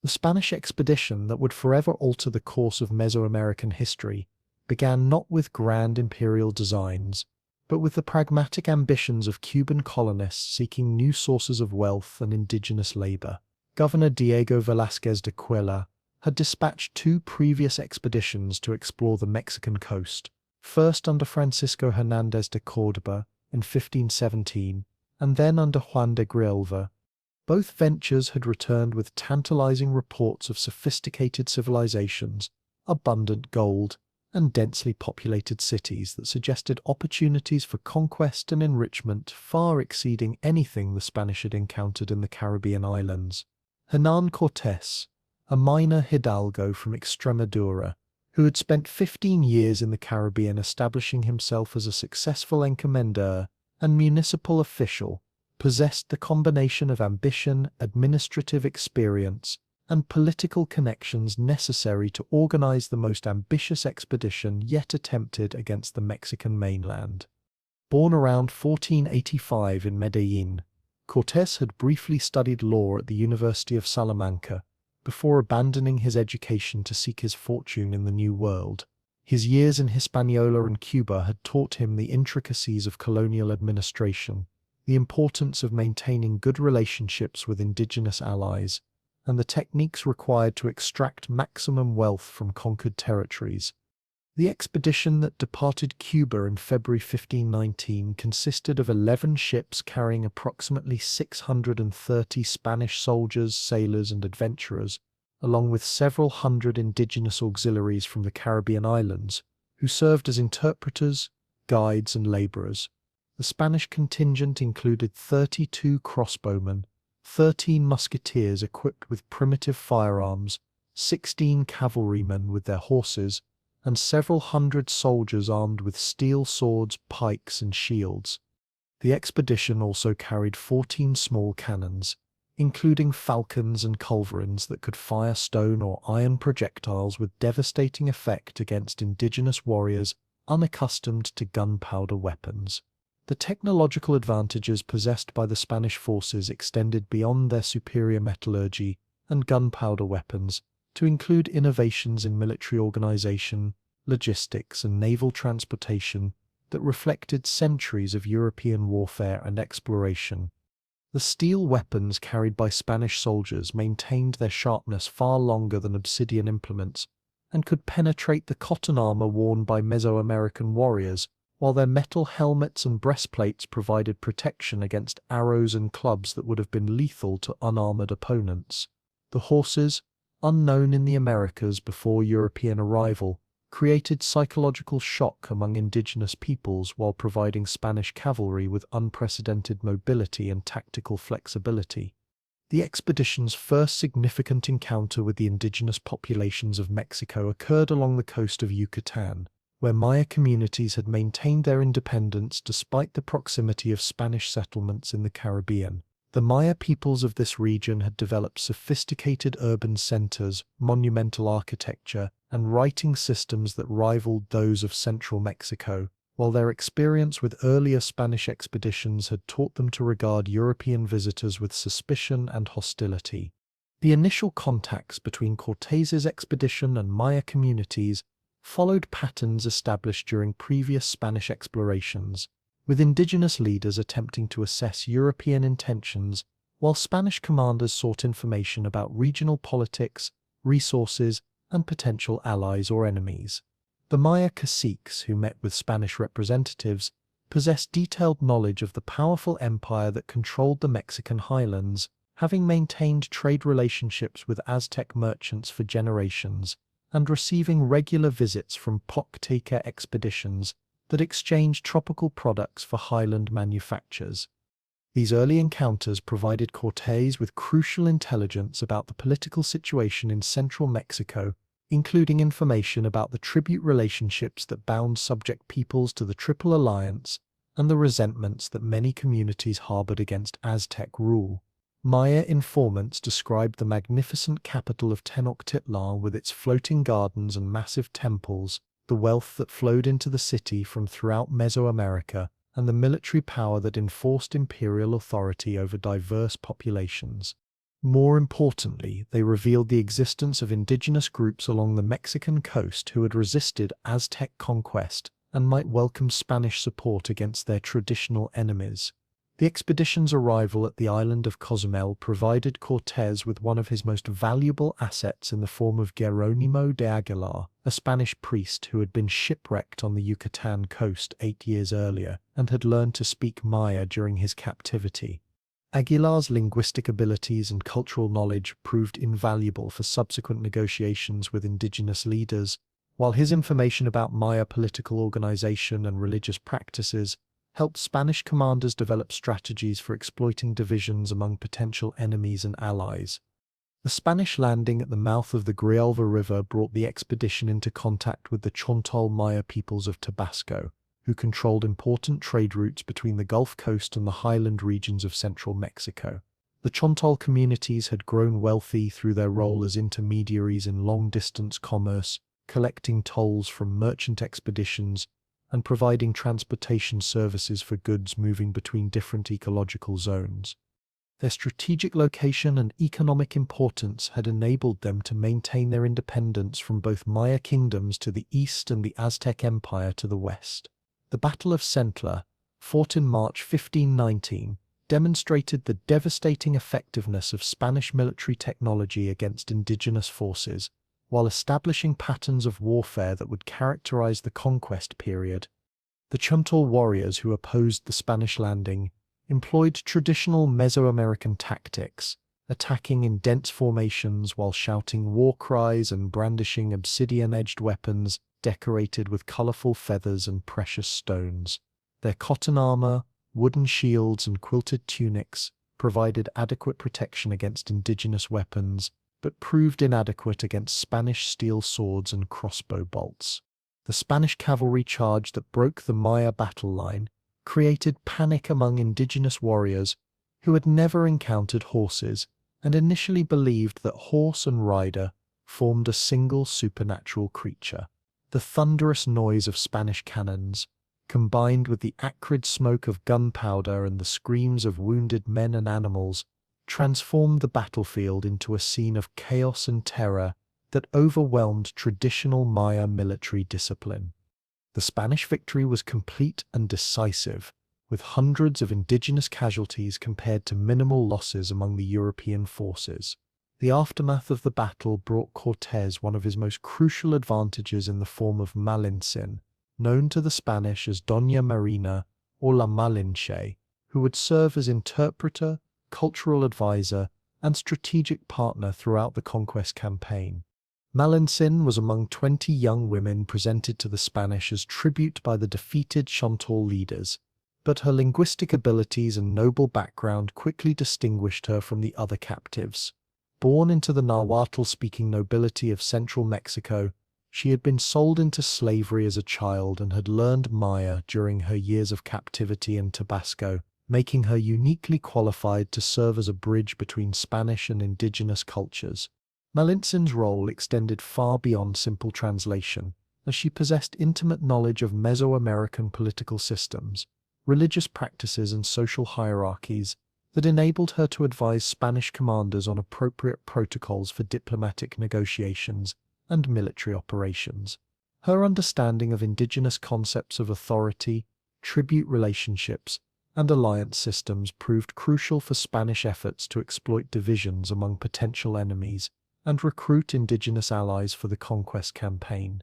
The Spanish expedition that would forever alter the course of Mesoamerican history began not with grand imperial designs, but with the pragmatic ambitions of Cuban colonists seeking new sources of wealth and indigenous labor. Governor Diego Velázquez de Cuellar had dispatched two previous expeditions to explore the Mexican coast, first under Francisco Hernández de Córdoba in 1517, and then under Juan de Grijalva. Both ventures had returned with tantalizing reports of sophisticated civilizations, abundant gold, and densely populated cities that suggested opportunities for conquest and enrichment far exceeding anything the Spanish had encountered in the Caribbean islands. Hernán Cortés, a minor hidalgo from Extremadura, who had spent 15 years in the Caribbean establishing himself as a successful encomendeur and municipal official, possessed the combination of ambition, administrative experience, and political connections necessary to organize the most ambitious expedition yet attempted against the Mexican mainland. Born around 1485 in Medellin, Cortés had briefly studied law at the University of Salamanca before abandoning his education to seek his fortune in the New World. His years in Hispaniola and Cuba had taught him the intricacies of colonial administration, the importance of maintaining good relationships with indigenous allies, and the techniques required to extract maximum wealth from conquered territories. The expedition that departed Cuba in February 1519 consisted of 11 ships carrying approximately 630 Spanish soldiers, sailors, and adventurers, along with several hundred indigenous auxiliaries from the Caribbean islands, who served as interpreters, guides, and laborers. The Spanish contingent included 32 crossbowmen, 13 musketeers equipped with primitive firearms, 16 cavalrymen with their horses, and several hundred soldiers armed with steel swords, pikes, and shields. The expedition also carried 14 small cannons, including falcons and culverins that could fire stone or iron projectiles with devastating effect against indigenous warriors unaccustomed to gunpowder weapons. The technological advantages possessed by the Spanish forces extended beyond their superior metallurgy and gunpowder weapons to include innovations in military organization, logistics, and naval transportation that reflected centuries of European warfare and exploration. The steel weapons carried by Spanish soldiers maintained their sharpness far longer than obsidian implements and could penetrate the cotton armor worn by Mesoamerican warriors, while their metal helmets and breastplates provided protection against arrows and clubs that would have been lethal to unarmored opponents. The horses, unknown in the Americas before European arrival, created psychological shock among indigenous peoples while providing Spanish cavalry with unprecedented mobility and tactical flexibility. The expedition's first significant encounter with the indigenous populations of Mexico occurred along the coast of Yucatan, where Maya communities had maintained their independence despite the proximity of Spanish settlements in the Caribbean. The Maya peoples of this region had developed sophisticated urban centers, monumental architecture, and writing systems that rivaled those of central Mexico, while their experience with earlier Spanish expeditions had taught them to regard European visitors with suspicion and hostility. The initial contacts between Cortés's expedition and Maya communities followed patterns established during previous Spanish explorations, with indigenous leaders attempting to assess European intentions, while Spanish commanders sought information about regional politics, resources, and potential allies or enemies. The Maya caciques who met with Spanish representatives possessed detailed knowledge of the powerful empire that controlled the Mexican highlands, having maintained trade relationships with Aztec merchants for generations, and receiving regular visits from Pocteca expeditions that exchanged tropical products for highland manufactures. These early encounters provided Cortés with crucial intelligence about the political situation in central Mexico, including information about the tribute relationships that bound subject peoples to the Triple Alliance and the resentments that many communities harbored against Aztec rule. Maya informants described the magnificent capital of Tenochtitlan with its floating gardens and massive temples, the wealth that flowed into the city from throughout Mesoamerica, and the military power that enforced imperial authority over diverse populations. More importantly, they revealed the existence of indigenous groups along the Mexican coast who had resisted Aztec conquest and might welcome Spanish support against their traditional enemies. The expedition's arrival at the island of Cozumel provided Cortés with one of his most valuable assets in the form of Jerónimo de Aguilar, a Spanish priest who had been shipwrecked on the Yucatan coast 8 years earlier and had learned to speak Maya during his captivity. Aguilar's linguistic abilities and cultural knowledge proved invaluable for subsequent negotiations with indigenous leaders, while his information about Maya political organization and religious practices helped Spanish commanders develop strategies for exploiting divisions among potential enemies and allies. The Spanish landing at the mouth of the Grijalva River brought the expedition into contact with the Chontal Maya peoples of Tabasco, who controlled important trade routes between the Gulf Coast and the highland regions of central Mexico. The Chontal communities had grown wealthy through their role as intermediaries in long-distance commerce, collecting tolls from merchant expeditions and providing transportation services for goods moving between different ecological zones. Their strategic location and economic importance had enabled them to maintain their independence from both Maya kingdoms to the east and the Aztec Empire to the west. The Battle of Centla, fought in March 1519, demonstrated the devastating effectiveness of Spanish military technology against indigenous forces, while establishing patterns of warfare that would characterize the conquest period. The Chontal warriors who opposed the Spanish landing employed traditional Mesoamerican tactics, attacking in dense formations while shouting war cries and brandishing obsidian-edged weapons decorated with colorful feathers and precious stones. Their cotton armor, wooden shields, and quilted tunics provided adequate protection against indigenous weapons, but proved inadequate against Spanish steel swords and crossbow bolts. The Spanish cavalry charge that broke the Maya battle line created panic among indigenous warriors who had never encountered horses and initially believed that horse and rider formed a single supernatural creature. The thunderous noise of Spanish cannons, combined with the acrid smoke of gunpowder and the screams of wounded men and animals, transformed the battlefield into a scene of chaos and terror that overwhelmed traditional Maya military discipline. The Spanish victory was complete and decisive, with hundreds of indigenous casualties compared to minimal losses among the European forces. The aftermath of the battle brought Cortés one of his most crucial advantages in the form of Malintzin, known to the Spanish as Doña Marina or La Malinche, who would serve as interpreter, cultural advisor, and strategic partner throughout the conquest campaign. Malintzin was among 20 young women presented to the Spanish as tribute by the defeated Chantal leaders, but her linguistic abilities and noble background quickly distinguished her from the other captives. Born into the Nahuatl-speaking nobility of central Mexico, she had been sold into slavery as a child and had learned Maya during her years of captivity in Tabasco, making her uniquely qualified to serve as a bridge between Spanish and indigenous cultures. Malintzin's role extended far beyond simple translation, as she possessed intimate knowledge of Mesoamerican political systems, religious practices and social hierarchies that enabled her to advise Spanish commanders on appropriate protocols for diplomatic negotiations and military operations. Her understanding of indigenous concepts of authority, tribute relationships, and alliance systems proved crucial for Spanish efforts to exploit divisions among potential enemies and recruit indigenous allies for the conquest campaign.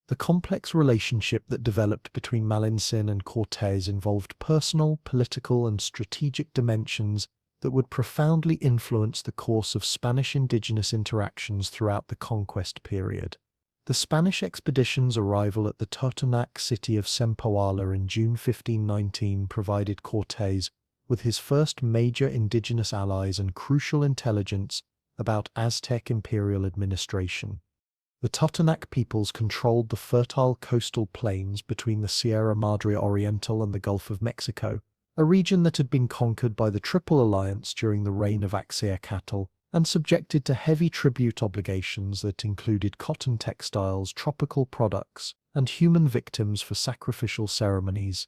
The complex relationship that developed between Malintzin and Cortés involved personal, political, and strategic dimensions that would profoundly influence the course of Spanish indigenous interactions throughout the conquest period. The Spanish expedition's arrival at the Totonac city of Zempoala in June 1519 provided Cortés with his first major indigenous allies and crucial intelligence about Aztec imperial administration. The Totonac peoples controlled the fertile coastal plains between the Sierra Madre Oriental and the Gulf of Mexico, a region that had been conquered by the Triple Alliance during the reign of Axayacatl and subjected to heavy tribute obligations that included cotton textiles, tropical products, and human victims for sacrificial ceremonies.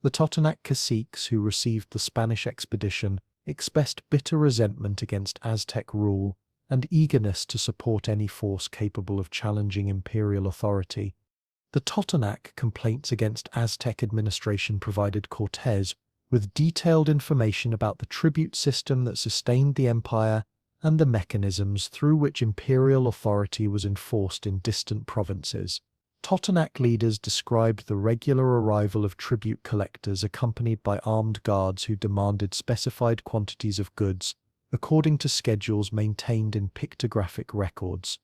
The Totonac caciques who received the Spanish expedition expressed bitter resentment against Aztec rule and eagerness to support any force capable of challenging imperial authority. The Totonac complaints against Aztec administration provided Cortés with detailed information about the tribute system that sustained the empire and the mechanisms through which imperial authority was enforced in distant provinces. Totonac leaders described the regular arrival of tribute collectors accompanied by armed guards who demanded specified quantities of goods according to schedules maintained in pictographic records.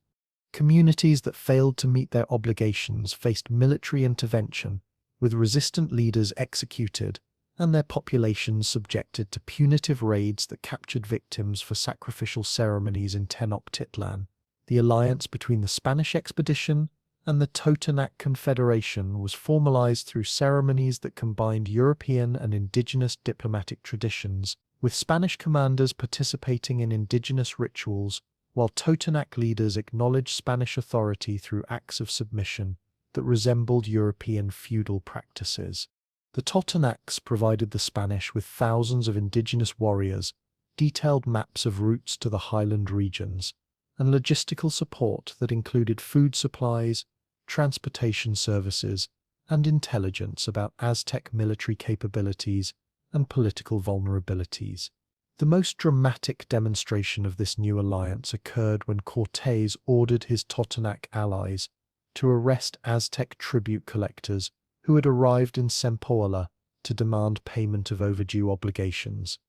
Communities that failed to meet their obligations faced military intervention, with resistant leaders executed and their populations subjected to punitive raids that captured victims for sacrificial ceremonies in Tenochtitlan. The alliance between the Spanish expedition and the Totonac Confederation was formalized through ceremonies that combined European and indigenous diplomatic traditions, with Spanish commanders participating in indigenous rituals, while Totonac leaders acknowledged Spanish authority through acts of submission that resembled European feudal practices. The Totonacs provided the Spanish with thousands of indigenous warriors, detailed maps of routes to the highland regions, and logistical support that included food supplies, transportation services, and intelligence about Aztec military capabilities and political vulnerabilities. The most dramatic demonstration of this new alliance occurred when Cortés ordered his Totonac allies to arrest Aztec tribute collectors who had arrived in Zempoala to demand payment of overdue obligations.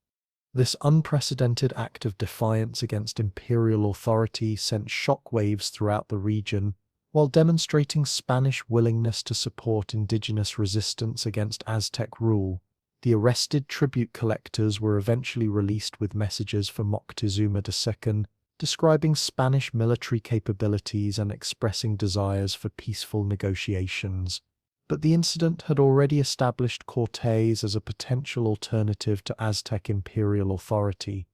This unprecedented act of defiance against imperial authority sent shockwaves throughout the region, while demonstrating Spanish willingness to support indigenous resistance against Aztec rule. The arrested tribute collectors were eventually released with messages for Moctezuma II, describing Spanish military capabilities and expressing desires for peaceful negotiations. But the incident had already established Cortés as a potential alternative to Aztec imperial authority.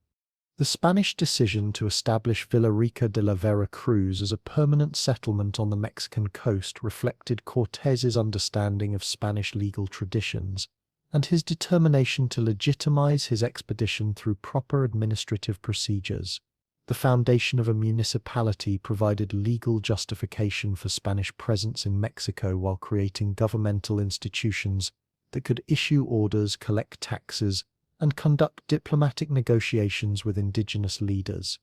The Spanish decision to establish Villarica de la Vera Cruz as a permanent settlement on the Mexican coast reflected Cortés's understanding of Spanish legal traditions and his determination to legitimize his expedition through proper administrative procedures. The foundation of a municipality provided legal justification for Spanish presence in Mexico while creating governmental institutions that could issue orders, collect taxes, and conduct diplomatic negotiations with indigenous leaders.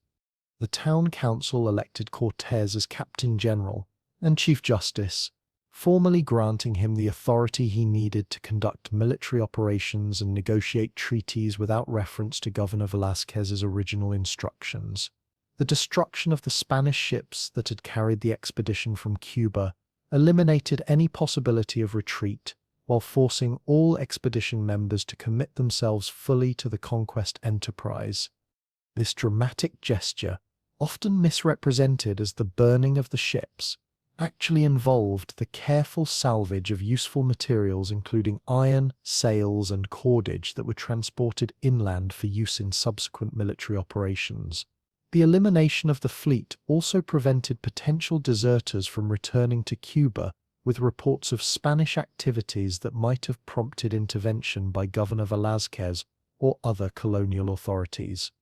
The town council elected Cortés as captain general and chief justice, formally granting him the authority he needed to conduct military operations and negotiate treaties without reference to Governor Velázquez's original instructions. The destruction of the Spanish ships that had carried the expedition from Cuba eliminated any possibility of retreat, while forcing all expedition members to commit themselves fully to the conquest enterprise. This dramatic gesture, often misrepresented as the burning of the ships, actually involved the careful salvage of useful materials including iron, sails, and cordage that were transported inland for use in subsequent military operations. The elimination of the fleet also prevented potential deserters from returning to Cuba, with reports of Spanish activities that might have prompted intervention by Governor Velázquez or other colonial authorities.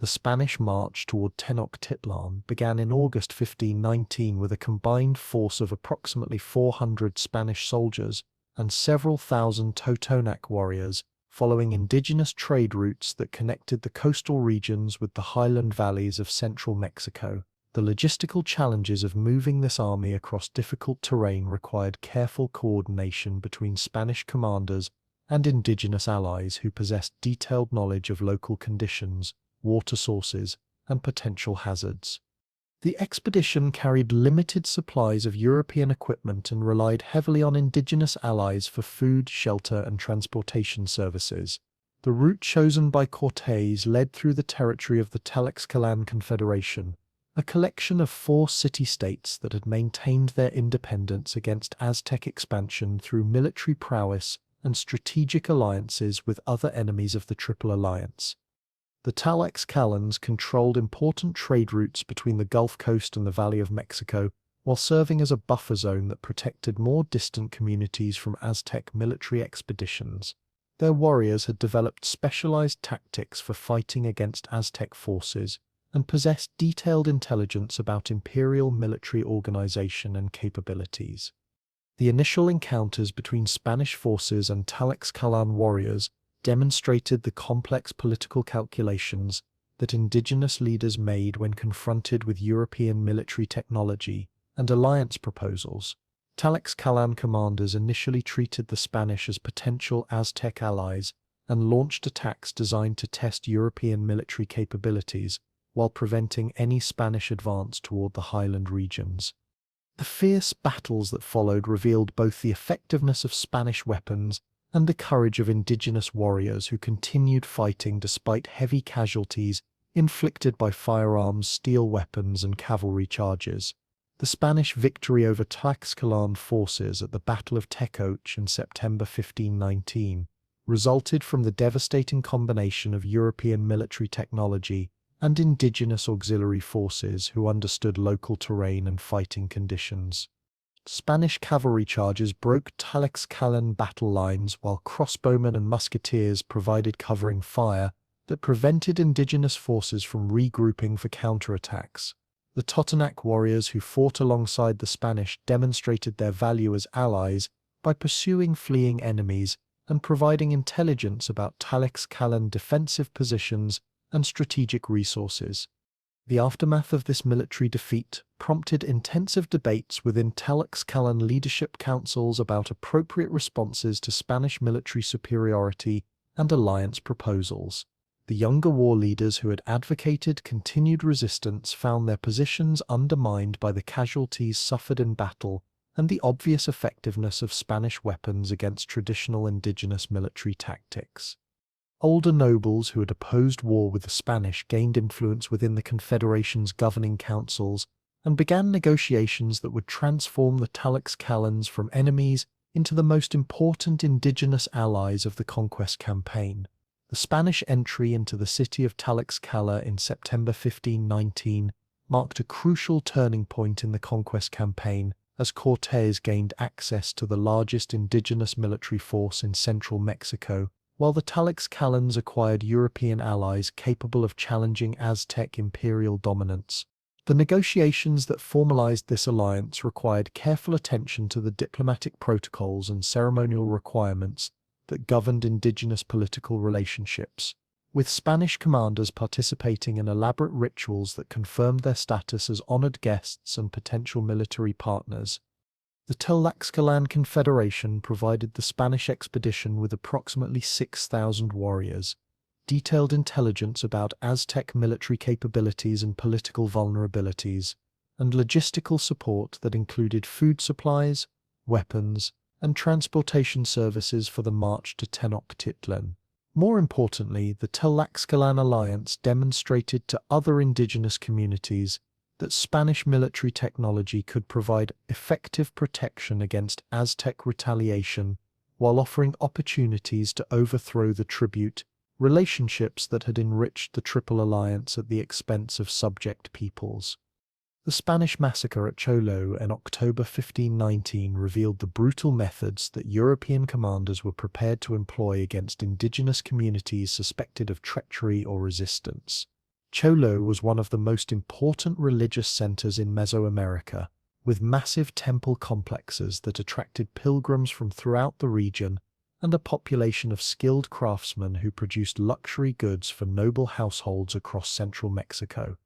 The Spanish march toward Tenochtitlan began in August 1519 with a combined force of approximately 400 Spanish soldiers and several thousand Totonac warriors, following indigenous trade routes that connected the coastal regions with the highland valleys of central Mexico. The logistical challenges of moving this army across difficult terrain required careful coordination between Spanish commanders and indigenous allies who possessed detailed knowledge of local conditions, water sources, and potential hazards. The expedition carried limited supplies of European equipment and relied heavily on indigenous allies for food, shelter, and transportation services. The route chosen by Cortés led through the territory of the Tenochtitlan Confederation, a collection of 4 city-states that had maintained their independence against Aztec expansion through military prowess and strategic alliances with other enemies of the Triple Alliance. The Tlaxcalans controlled important trade routes between the Gulf Coast and the Valley of Mexico, while serving as a buffer zone that protected more distant communities from Aztec military expeditions. Their warriors had developed specialized tactics for fighting against Aztec forces and possessed detailed intelligence about imperial military organization and capabilities. The initial encounters between Spanish forces and Tlaxcalan warriors demonstrated the complex political calculations that indigenous leaders made when confronted with European military technology and alliance proposals. Tlaxcalan commanders initially treated the Spanish as potential Aztec allies and launched attacks designed to test European military capabilities while preventing any Spanish advance toward the highland regions. The fierce battles that followed revealed both the effectiveness of Spanish weapons and the courage of indigenous warriors who continued fighting despite heavy casualties inflicted by firearms, steel weapons, and cavalry charges. The Spanish victory over Tlaxcalan forces at the Battle of Tecoch in September 1519 resulted from the devastating combination of European military technology and indigenous auxiliary forces who understood local terrain and fighting conditions. Spanish cavalry charges broke Tlaxcalan battle lines while crossbowmen and musketeers provided covering fire that prevented indigenous forces from regrouping for counterattacks. The Totonac warriors who fought alongside the Spanish demonstrated their value as allies by pursuing fleeing enemies and providing intelligence about Tlaxcalan defensive positions and strategic resources. The aftermath of this military defeat prompted intensive debates within Tlaxcalan leadership councils about appropriate responses to Spanish military superiority and alliance proposals. The younger war leaders who had advocated continued resistance found their positions undermined by the casualties suffered in battle and the obvious effectiveness of Spanish weapons against traditional indigenous military tactics. Older nobles who had opposed war with the Spanish gained influence within the Confederation's governing councils and began negotiations that would transform the Tlaxcalans from enemies into the most important indigenous allies of the conquest campaign. The Spanish entry into the city of Tlaxcala in September 1519 marked a crucial turning point in the conquest campaign as Cortés gained access to the largest indigenous military force in central Mexico while the Tlaxcalans acquired European allies capable of challenging Aztec imperial dominance. The negotiations that formalized this alliance required careful attention to the diplomatic protocols and ceremonial requirements that governed indigenous political relationships, with Spanish commanders participating in elaborate rituals that confirmed their status as honored guests and potential military partners. The Tlaxcalan Confederation provided the Spanish expedition with approximately 6,000 warriors, detailed intelligence about Aztec military capabilities and political vulnerabilities, and logistical support that included food supplies, weapons, and transportation services for the march to Tenochtitlan. More importantly, the Tlaxcalan alliance demonstrated to other indigenous communities that Spanish military technology could provide effective protection against Aztec retaliation while offering opportunities to overthrow the tribute, relationships that had enriched the Triple Alliance at the expense of subject peoples. The Spanish massacre at Cholo in October 1519 revealed the brutal methods that European commanders were prepared to employ against indigenous communities suspected of treachery or resistance. Cholo was one of the most important religious centers in Mesoamerica, with massive temple complexes that attracted pilgrims from throughout the region and a population of skilled craftsmen who produced luxury goods for noble households across central Mexico.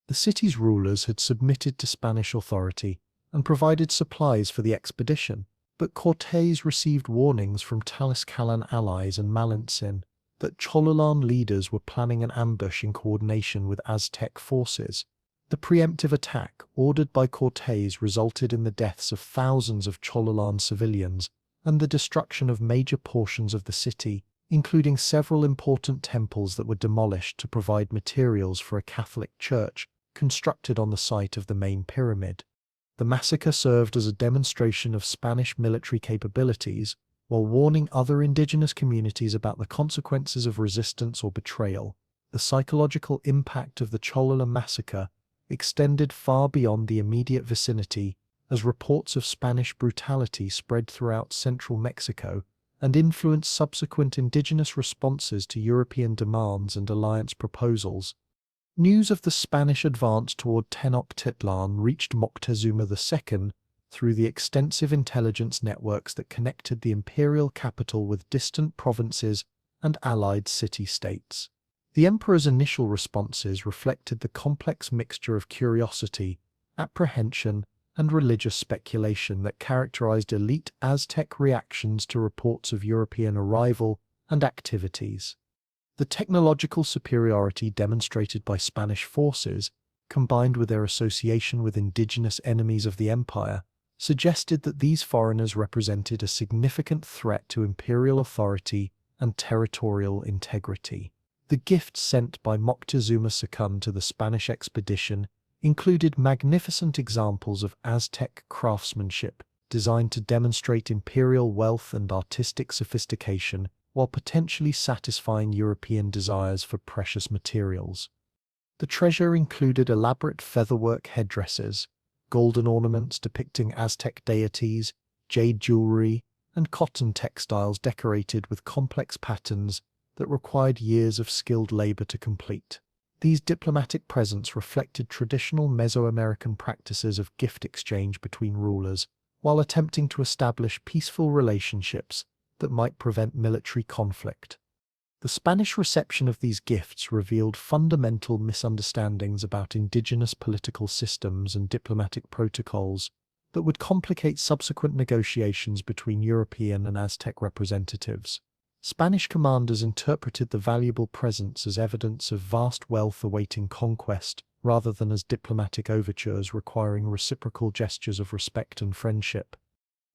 The city's rulers had submitted to Spanish authority and provided supplies for the expedition, but Cortés received warnings from Tlaxcalan allies and Malintzin that Chololan leaders were planning an ambush in coordination with Aztec forces. The preemptive attack ordered by Cortés resulted in the deaths of thousands of Chololan civilians and the destruction of major portions of the city, including several important temples that were demolished to provide materials for a Catholic church constructed on the site of the main pyramid. The massacre served as a demonstration of Spanish military capabilities, while warning other indigenous communities about the consequences of resistance or betrayal. The psychological impact of the Cholula massacre extended far beyond the immediate vicinity, as reports of Spanish brutality spread throughout central Mexico and influenced subsequent indigenous responses to European demands and alliance proposals. News of the Spanish advance toward Tenochtitlan reached Moctezuma II through the extensive intelligence networks that connected the imperial capital with distant provinces and allied city-states. The emperor's initial responses reflected the complex mixture of curiosity, apprehension, and religious speculation that characterized elite Aztec reactions to reports of European arrival and activities. The technological superiority demonstrated by Spanish forces, combined with their association with indigenous enemies of the empire, suggested that these foreigners represented a significant threat to imperial authority and territorial integrity. The gifts sent by Moctezuma II to the Spanish expedition included magnificent examples of Aztec craftsmanship designed to demonstrate imperial wealth and artistic sophistication while potentially satisfying European desires for precious materials. The treasure included elaborate featherwork headdresses, golden ornaments depicting Aztec deities, jade jewelry, and cotton textiles decorated with complex patterns that required years of skilled labor to complete. These diplomatic presents reflected traditional Mesoamerican practices of gift exchange between rulers, while attempting to establish peaceful relationships that might prevent military conflict. The Spanish reception of these gifts revealed fundamental misunderstandings about indigenous political systems and diplomatic protocols that would complicate subsequent negotiations between European and Aztec representatives. Spanish commanders interpreted the valuable presents as evidence of vast wealth awaiting conquest, rather than as diplomatic overtures requiring reciprocal gestures of respect and friendship.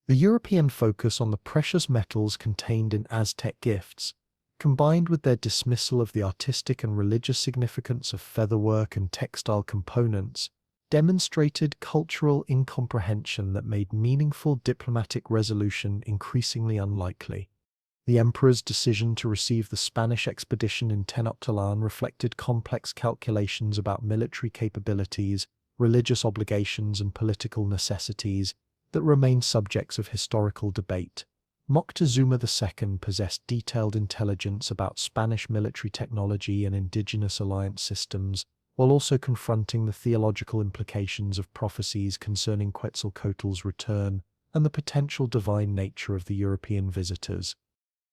The European focus on the precious metals contained in Aztec gifts, combined with their dismissal of the artistic and religious significance of featherwork and textile components, demonstrated cultural incomprehension that made meaningful diplomatic resolution increasingly unlikely. The emperor's decision to receive the Spanish expedition in Tenochtitlan reflected complex calculations about military capabilities, religious obligations, and political necessities that remain subjects of historical debate. Moctezuma II possessed detailed intelligence about Spanish military technology and indigenous alliance systems, while also confronting the theological implications of prophecies concerning Quetzalcoatl's return and the potential divine nature of the European visitors.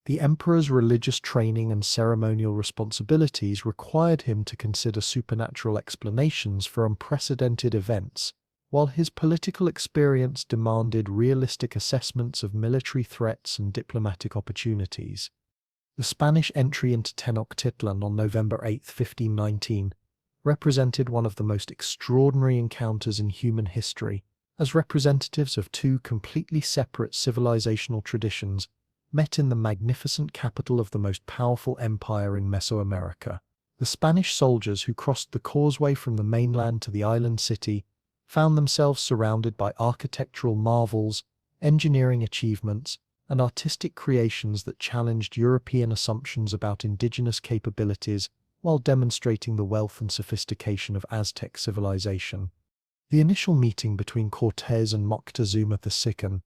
The emperor's religious training and ceremonial responsibilities required him to consider supernatural explanations for unprecedented events, while his political experience demanded realistic assessments of military threats and diplomatic opportunities. The Spanish entry into Tenochtitlan on November 8, 1519, represented one of the most extraordinary encounters in human history, as representatives of two completely separate civilizational traditions met in the magnificent capital of the most powerful empire in Mesoamerica. The Spanish soldiers who crossed the causeway from the mainland to the island city found themselves surrounded by architectural marvels, engineering achievements, and artistic creations that challenged European assumptions about indigenous capabilities while demonstrating the wealth and sophistication of Aztec civilization. The initial meeting between Cortés and Moctezuma II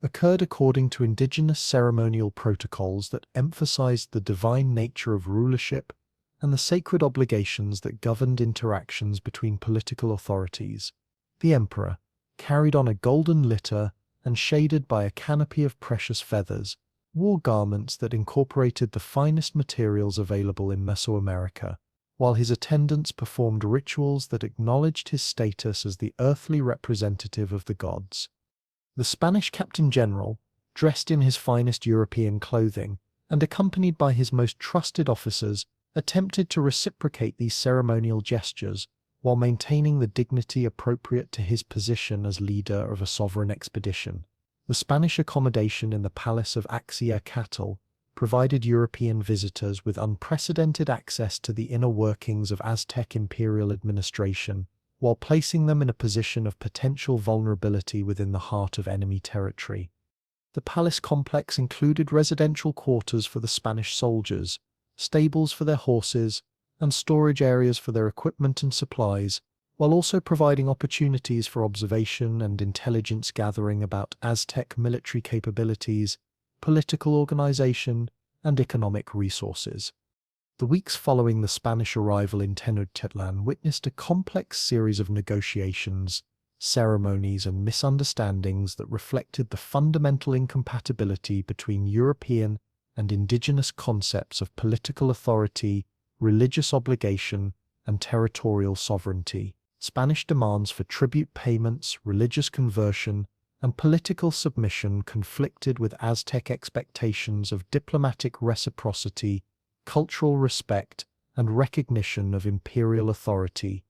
occurred according to indigenous ceremonial protocols that emphasized the divine nature of rulership and the sacred obligations that governed interactions between political authorities. The emperor, carried on a golden litter and shaded by a canopy of precious feathers, wore garments that incorporated the finest materials available in Mesoamerica, while his attendants performed rituals that acknowledged his status as the earthly representative of the gods. The Spanish captain general, dressed in his finest European clothing and accompanied by his most trusted officers, attempted to reciprocate these ceremonial gestures while maintaining the dignity appropriate to his position as leader of a sovereign expedition. The Spanish accommodation in the palace of Axayacatl provided European visitors with unprecedented access to the inner workings of Aztec imperial administration, while placing them in a position of potential vulnerability within the heart of enemy territory. The palace complex included residential quarters for the Spanish soldiers, stables for their horses, and storage areas for their equipment and supplies, while also providing opportunities for observation and intelligence gathering about Aztec military capabilities, political organization, and economic resources. The weeks following the Spanish arrival in Tenochtitlan witnessed a complex series of negotiations, ceremonies, and misunderstandings that reflected the fundamental incompatibility between European and indigenous concepts of political authority, religious obligation, and territorial sovereignty. Spanish demands for tribute payments, religious conversion, and political submission conflicted with Aztec expectations of diplomatic reciprocity, cultural respect, and recognition of imperial authority.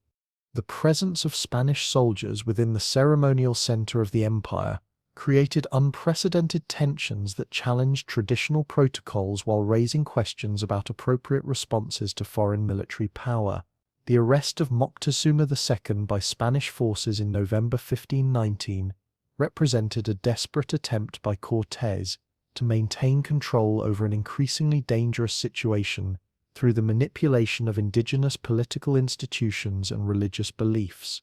The presence of Spanish soldiers within the ceremonial center of the empire created unprecedented tensions that challenged traditional protocols while raising questions about appropriate responses to foreign military power. The arrest of Moctezuma II by Spanish forces in November 1519 represented a desperate attempt by Cortés to maintain control over an increasingly dangerous situation through the manipulation of indigenous political institutions and religious beliefs.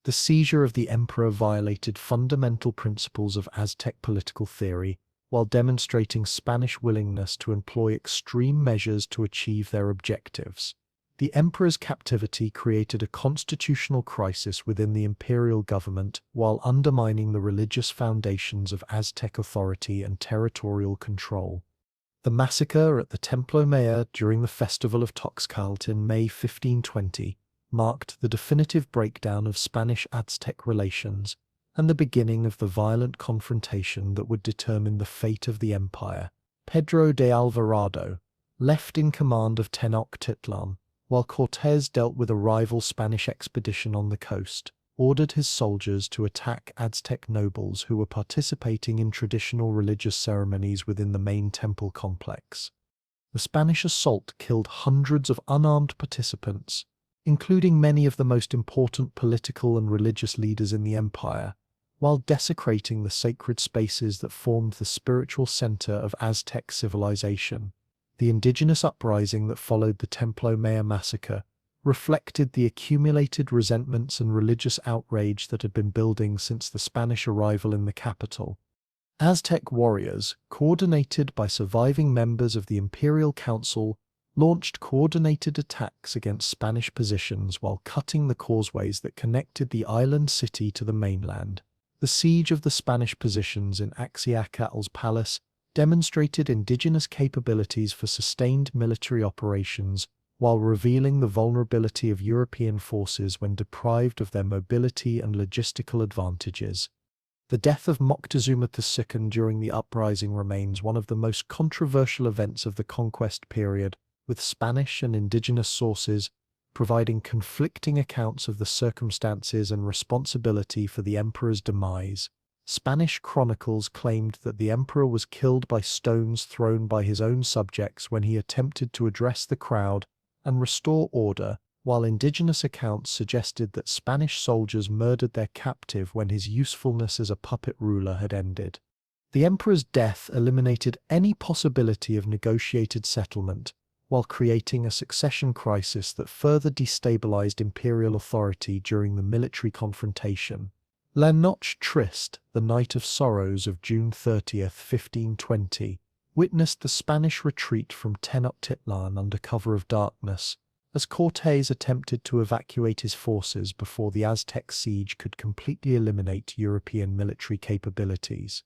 The seizure of the emperor violated fundamental principles of Aztec political theory, while demonstrating Spanish willingness to employ extreme measures to achieve their objectives. The emperor's captivity created a constitutional crisis within the imperial government while undermining the religious foundations of Aztec authority and territorial control. The massacre at the Templo Mayor during the Festival of Toxcalt in May 1520 marked the definitive breakdown of Spanish-Aztec relations and the beginning of the violent confrontation that would determine the fate of the empire. Pedro de Alvarado, left in command of Tenochtitlan, while Cortés dealt with a rival Spanish expedition on the coast, ordered his soldiers to attack Aztec nobles who were participating in traditional religious ceremonies within the main temple complex. The Spanish assault killed hundreds of unarmed participants, including many of the most important political and religious leaders in the empire, while desecrating the sacred spaces that formed the spiritual center of Aztec civilization. The indigenous uprising that followed the Templo Mayor massacre reflected the accumulated resentments and religious outrage that had been building since the Spanish arrival in the capital. Aztec warriors, coordinated by surviving members of the Imperial Council, launched coordinated attacks against Spanish positions while cutting the causeways that connected the island city to the mainland. The siege of the Spanish positions in Axiacatl's palace demonstrated indigenous capabilities for sustained military operations while revealing the vulnerability of European forces when deprived of their mobility and logistical advantages. The death of Moctezuma II during the uprising remains one of the most controversial events of the conquest period, with Spanish and indigenous sources providing conflicting accounts of the circumstances and responsibility for the emperor's demise. Spanish chronicles claimed that the emperor was killed by stones thrown by his own subjects when he attempted to address the crowd and restore order, while indigenous accounts suggested that Spanish soldiers murdered their captive when his usefulness as a puppet ruler had ended. The emperor's death eliminated any possibility of negotiated settlement, while creating a succession crisis that further destabilized imperial authority during the military confrontation. La Noche Triste, the Night of Sorrows of June 30, 1520, witnessed the Spanish retreat from Tenochtitlan under cover of darkness, as Cortés attempted to evacuate his forces before the Aztec siege could completely eliminate European military capabilities.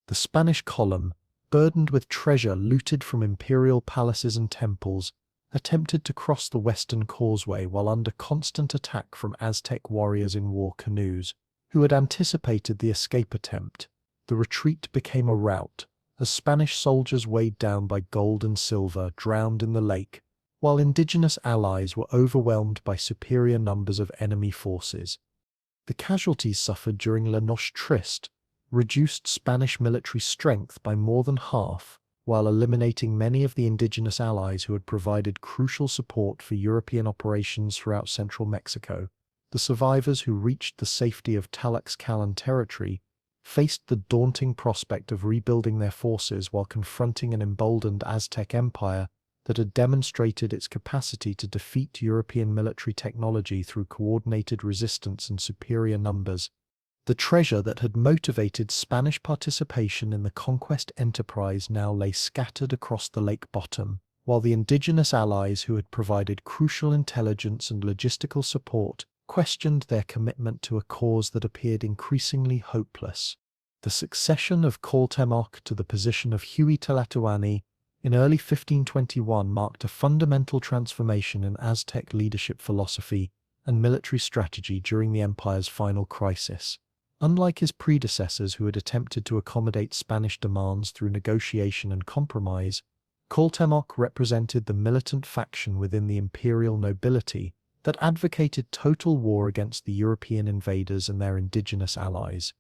The Spanish column, burdened with treasure looted from imperial palaces and temples, attempted to cross the western causeway while under constant attack from Aztec warriors in war canoes, who had anticipated the escape attempt. The retreat became a rout, as Spanish soldiers weighed down by gold and silver drowned in the lake, while indigenous allies were overwhelmed by superior numbers of enemy forces. The casualties suffered during La Noche Triste reduced Spanish military strength by more than half, while eliminating many of the indigenous allies who had provided crucial support for European operations throughout central Mexico. The survivors who reached the safety of Tlaxcalan territory faced the daunting prospect of rebuilding their forces while confronting an emboldened Aztec Empire that had demonstrated its capacity to defeat European military technology through coordinated resistance and superior numbers. The treasure that had motivated Spanish participation in the conquest enterprise now lay scattered across the lake bottom, while the indigenous allies who had provided crucial intelligence and logistical support questioned their commitment to a cause that appeared increasingly hopeless. The succession of Cuauhtémoc to the position of Huitzilopochtli in early 1521 marked a fundamental transformation in Aztec leadership philosophy and military strategy during the empire's final crisis. Unlike his predecessors who had attempted to accommodate Spanish demands through negotiation and compromise, Cuauhtémoc represented the militant faction within the imperial nobility that advocated total war against the European invaders and their indigenous allies.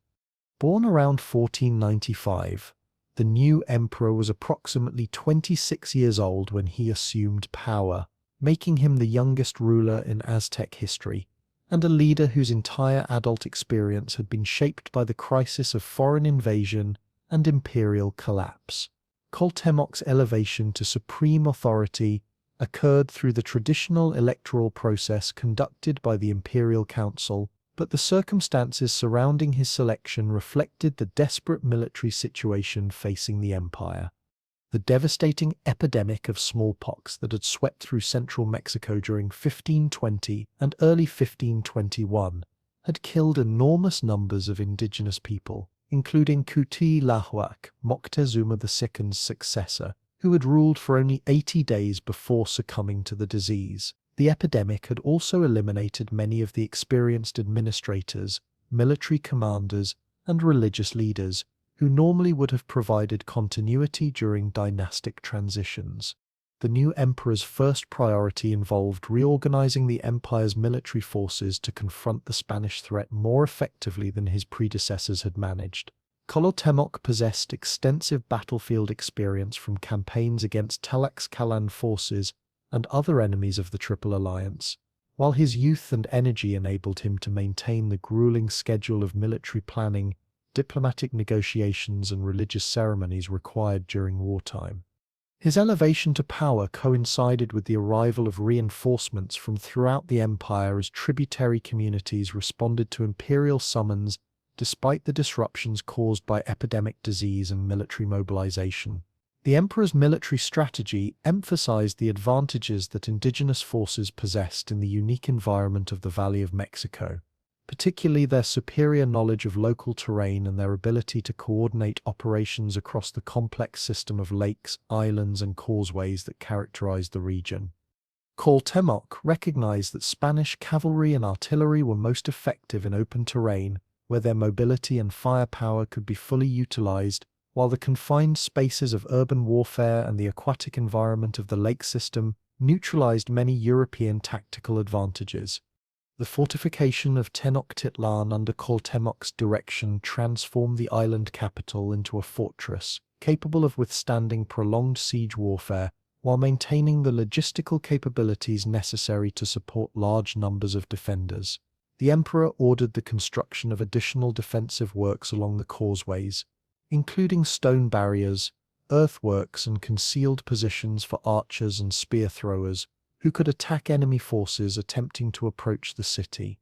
Born around 1495, the new emperor was approximately 26 years old when he assumed power, making him the youngest ruler in Aztec history, and a leader whose entire adult experience had been shaped by the crisis of foreign invasion and imperial collapse. Cuauhtémoc's elevation to supreme authority occurred through the traditional electoral process conducted by the Imperial Council, but the circumstances surrounding his selection reflected the desperate military situation facing the empire. The devastating epidemic of smallpox that had swept through central Mexico during 1520 and early 1521 had killed enormous numbers of indigenous people, including Cuauhtémoc, Moctezuma II's successor, who had ruled for only 80 days before succumbing to the disease. The epidemic had also eliminated many of the experienced administrators, military commanders, and religious leaders who normally would have provided continuity during dynastic transitions. The new emperor's first priority involved reorganizing the empire's military forces to confront the Spanish threat more effectively than his predecessors had managed. Cuauhtémoc possessed extensive battlefield experience from campaigns against Tlaxcalan forces and other enemies of the Triple Alliance, while his youth and energy enabled him to maintain the grueling schedule of military planning, diplomatic negotiations, and religious ceremonies required during wartime. His elevation to power coincided with the arrival of reinforcements from throughout the empire as tributary communities responded to imperial summons despite the disruptions caused by epidemic disease and military mobilization. The emperor's military strategy emphasized the advantages that indigenous forces possessed in the unique environment of the Valley of Mexico, particularly their superior knowledge of local terrain and their ability to coordinate operations across the complex system of lakes, islands, and causeways that characterized the region. Cuauhtémoc recognized that Spanish cavalry and artillery were most effective in open terrain, where their mobility and firepower could be fully utilized, while the confined spaces of urban warfare and the aquatic environment of the lake system neutralized many European tactical advantages. The fortification of Tenochtitlan under Cuauhtémoc's direction transformed the island capital into a fortress, capable of withstanding prolonged siege warfare, while maintaining the logistical capabilities necessary to support large numbers of defenders. The emperor ordered the construction of additional defensive works along the causeways, including stone barriers, earthworks, and concealed positions for archers and spear throwers, who could attack enemy forces attempting to approach the city.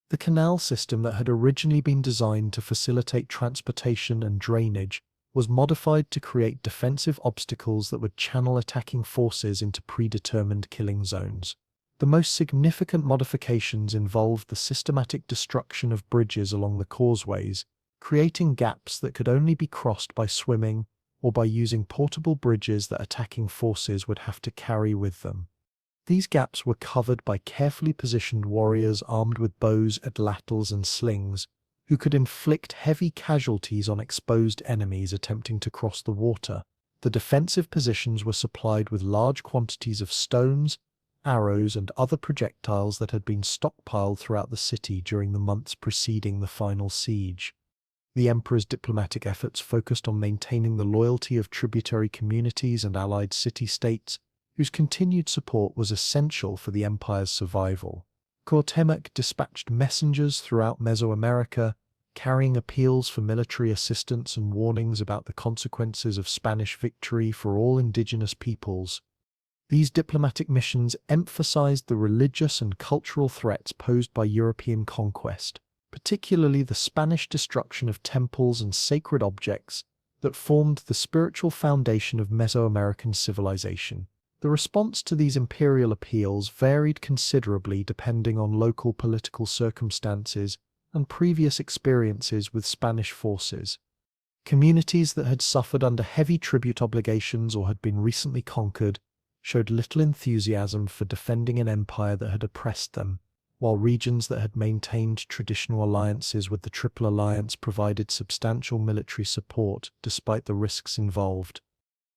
The canal system that had originally been designed to facilitate transportation and drainage was modified to create defensive obstacles that would channel attacking forces into predetermined killing zones. The most significant modifications involved the systematic destruction of bridges along the causeways, creating gaps that could only be crossed by swimming or by using portable bridges that attacking forces would have to carry with them. These gaps were covered by carefully positioned warriors armed with bows, atlatls, and slings, who could inflict heavy casualties on exposed enemies attempting to cross the water. The defensive positions were supplied with large quantities of stones, arrows, and other projectiles that had been stockpiled throughout the city during the months preceding the final siege. The emperor's diplomatic efforts focused on maintaining the loyalty of tributary communities and allied city-states, whose continued support was essential for the empire's survival. Cuauhtémoc dispatched messengers throughout Mesoamerica, carrying appeals for military assistance and warnings about the consequences of Spanish victory for all indigenous peoples. These diplomatic missions emphasized the religious and cultural threats posed by European conquest, particularly the Spanish destruction of temples and sacred objects that formed the spiritual foundation of Mesoamerican civilization. The response to these imperial appeals varied considerably depending on local political circumstances and previous experiences with Spanish forces. Communities that had suffered under heavy tribute obligations or had been recently conquered showed little enthusiasm for defending an empire that had oppressed them, while regions that had maintained traditional alliances with the Triple Alliance provided substantial military support despite the risks involved.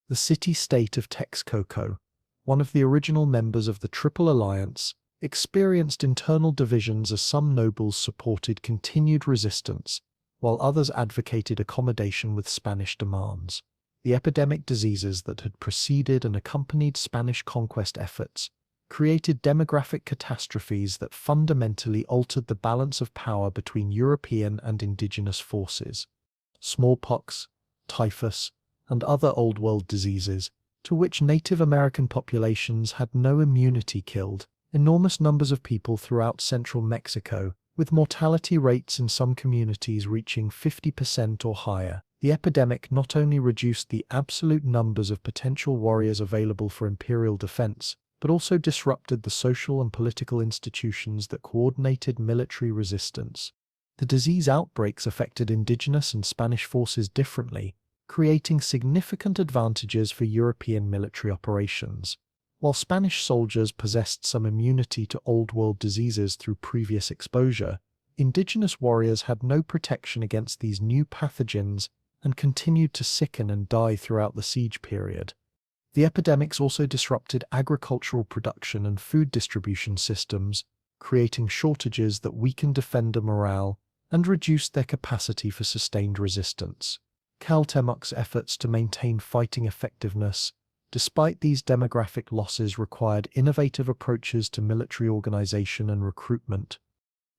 The city-state of Texcoco, one of the original members of the Triple Alliance, experienced internal divisions as some nobles supported continued resistance, while others advocated accommodation with Spanish demands. The epidemic diseases that had preceded and accompanied Spanish conquest efforts created demographic catastrophes that fundamentally altered the balance of power between European and indigenous forces. Smallpox, typhus, and other Old World diseases, to which Native American populations had no immunity, killed enormous numbers of people throughout central Mexico, with mortality rates in some communities reaching 50% or higher. The epidemic not only reduced the absolute numbers of potential warriors available for imperial defense, but also disrupted the social and political institutions that coordinated military resistance. The disease outbreaks affected indigenous and Spanish forces differently, creating significant advantages for European military operations. While Spanish soldiers possessed some immunity to Old World diseases through previous exposure, indigenous warriors had no protection against these new pathogens and continued to sicken and die throughout the siege period. The epidemics also disrupted agricultural production and food distribution systems, creating shortages that weakened defender morale and reduced their capacity for sustained resistance. Cuauhtémoc's efforts to maintain fighting effectiveness, despite these demographic losses, required innovative approaches to military organization and recruitment.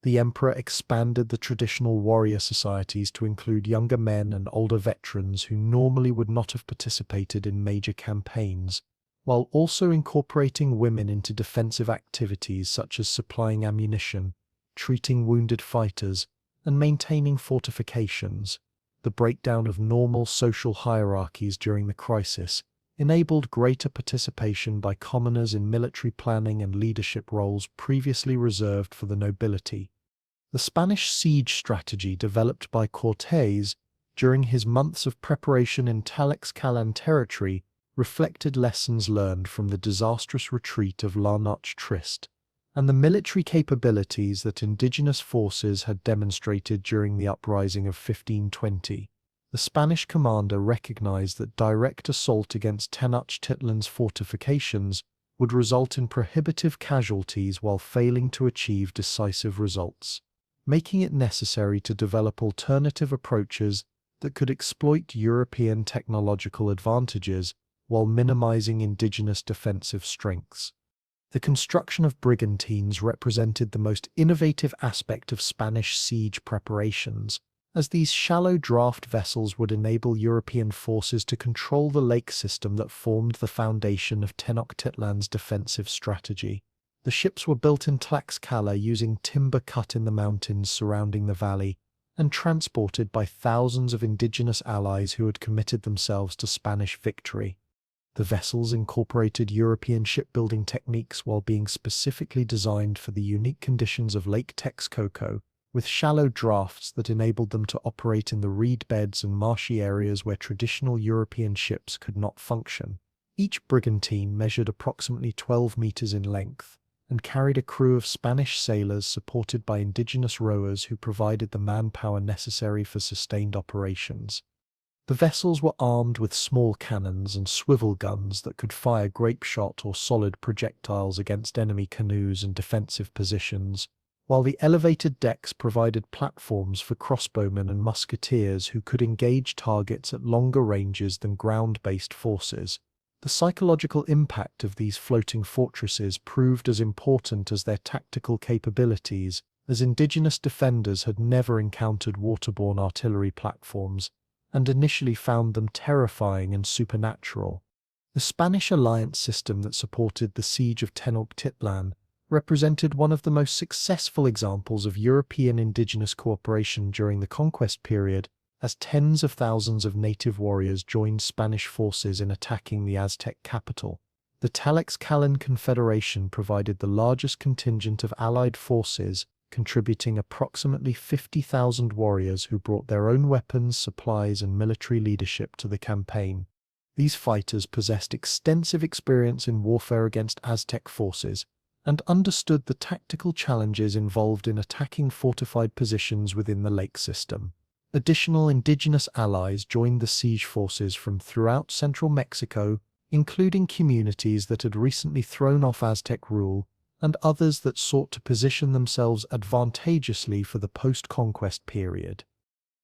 The emperor expanded the traditional warrior societies to include younger men and older veterans who normally would not have participated in major campaigns, while also incorporating women into defensive activities such as supplying ammunition, treating wounded fighters, and maintaining fortifications. The breakdown of normal social hierarchies during the crisis enabled greater participation by commoners in military planning and leadership roles previously reserved for the nobility. The Spanish siege strategy developed by Cortés during his months of preparation in Tenochtitlan territory reflected lessons learned from the disastrous retreat of La Noche Triste and the military capabilities that indigenous forces had demonstrated during the uprising of 1520. The Spanish commander recognized that direct assault against Tenochtitlan's fortifications would result in prohibitive casualties while failing to achieve decisive results, making it necessary to develop alternative approaches that could exploit European technological advantages while minimizing indigenous defensive strengths. The construction of brigantines represented the most innovative aspect of Spanish siege preparations, as these shallow draft vessels would enable European forces to control the lake system that formed the foundation of Tenochtitlan's defensive strategy. The ships were built in Tlaxcala using timber cut in the mountains surrounding the valley, and transported by thousands of indigenous allies who had committed themselves to Spanish victory. The vessels incorporated European shipbuilding techniques while being specifically designed for the unique conditions of Lake Texcoco, with shallow drafts that enabled them to operate in the reed beds and marshy areas where traditional European ships could not function. Each brigantine measured approximately 12 meters in length and carried a crew of Spanish sailors supported by indigenous rowers who provided the manpower necessary for sustained operations. The vessels were armed with small cannons and swivel guns that could fire grapeshot or solid projectiles against enemy canoes and defensive positions, while the elevated decks provided platforms for crossbowmen and musketeers who could engage targets at longer ranges than ground-based forces. The psychological impact of these floating fortresses proved as important as their tactical capabilities, as indigenous defenders had never encountered waterborne artillery platforms, and initially found them terrifying and supernatural. The Spanish alliance system that supported the siege of Tenochtitlan represented one of the most successful examples of European indigenous cooperation during the conquest period, as tens of thousands of native warriors joined Spanish forces in attacking the Aztec capital. The Tlaxcalan Confederation provided the largest contingent of allied forces, contributing approximately 50,000 warriors who brought their own weapons, supplies, and military leadership to the campaign. These fighters possessed extensive experience in warfare against Aztec forces and understood the tactical challenges involved in attacking fortified positions within the lake system. Additional indigenous allies joined the siege forces from throughout central Mexico, including communities that had recently thrown off Aztec rule and others that sought to position themselves advantageously for the post-conquest period.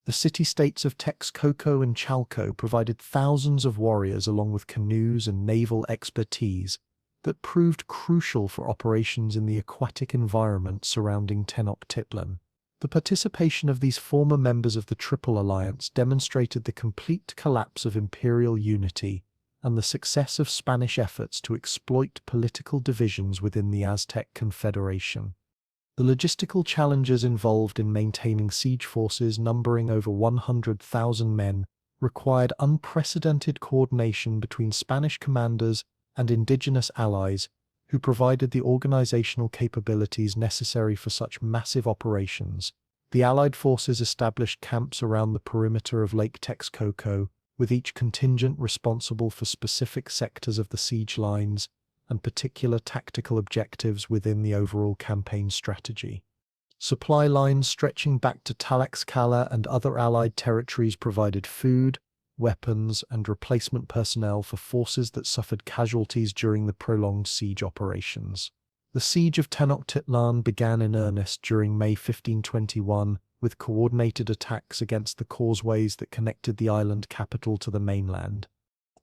The city-states of Texcoco and Chalco provided thousands of warriors along with canoes and naval expertise that proved crucial for operations in the aquatic environment surrounding Tenochtitlan. The participation of these former members of the Triple Alliance demonstrated the complete collapse of imperial unity and the success of Spanish efforts to exploit political divisions within the Aztec Confederation. The logistical challenges involved in maintaining siege forces numbering over 100,000 men required unprecedented coordination between Spanish commanders and indigenous allies who provided the organizational capabilities necessary for such massive operations. The Allied forces established camps around the perimeter of Lake Texcoco, with each contingent responsible for specific sectors of the siege lines and particular tactical objectives within the overall campaign strategy. Supply lines stretching back to Tlaxcala and other Allied territories provided food, weapons, and replacement personnel for forces that suffered casualties during the prolonged siege operations. The siege of Tenochtitlan began in earnest during May 1521, with coordinated attacks against the causeways that connected the island capital to the mainland.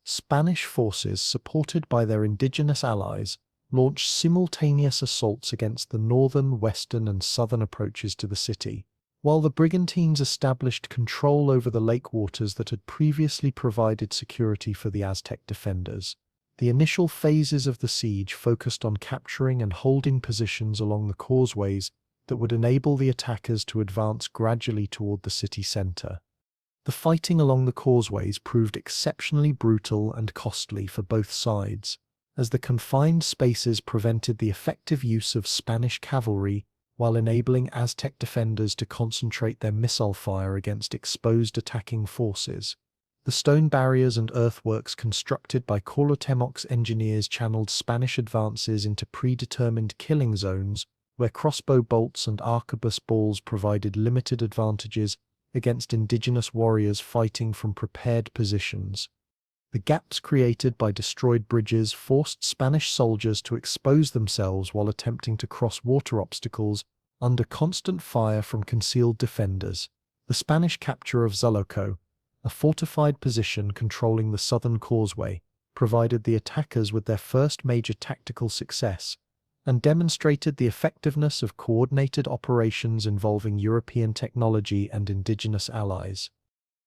Spanish forces, supported by their indigenous allies, launched simultaneous assaults against the northern, western, and southern approaches to the city, while the brigantines established control over the lake waters that had previously provided security for the Aztec defenders. The initial phases of the siege focused on capturing and holding positions along the causeways that would enable the attackers to advance gradually toward the city center. The fighting along the causeways proved exceptionally brutal and costly for both sides, as the confined spaces prevented the effective use of Spanish cavalry while enabling Aztec defenders to concentrate their missile fire against exposed attacking forces. The stone barriers and earthworks constructed by Cuauhtémoc's engineers channeled Spanish advances into predetermined killing zones, where crossbow bolts and arquebus balls provided limited advantages against indigenous warriors fighting from prepared positions. The gaps created by destroyed bridges forced Spanish soldiers to expose themselves while attempting to cross water obstacles under constant fire from concealed defenders. The Spanish capture of Zuluco, a fortified position controlling the southern causeway, provided the attackers with their first major tactical success and demonstrated the effectiveness of coordinated operations involving European technology and indigenous allies.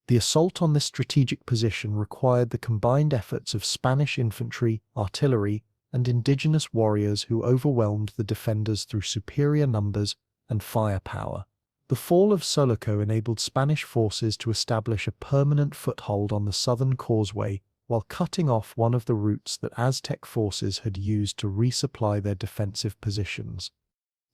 The assault on this strategic position required the combined efforts of Spanish infantry, artillery, and indigenous warriors who overwhelmed the defenders through superior numbers and firepower. The fall of Zuluco enabled Spanish forces to establish a permanent foothold on the southern causeway while cutting off one of the routes that Aztec forces had used to resupply their defensive positions.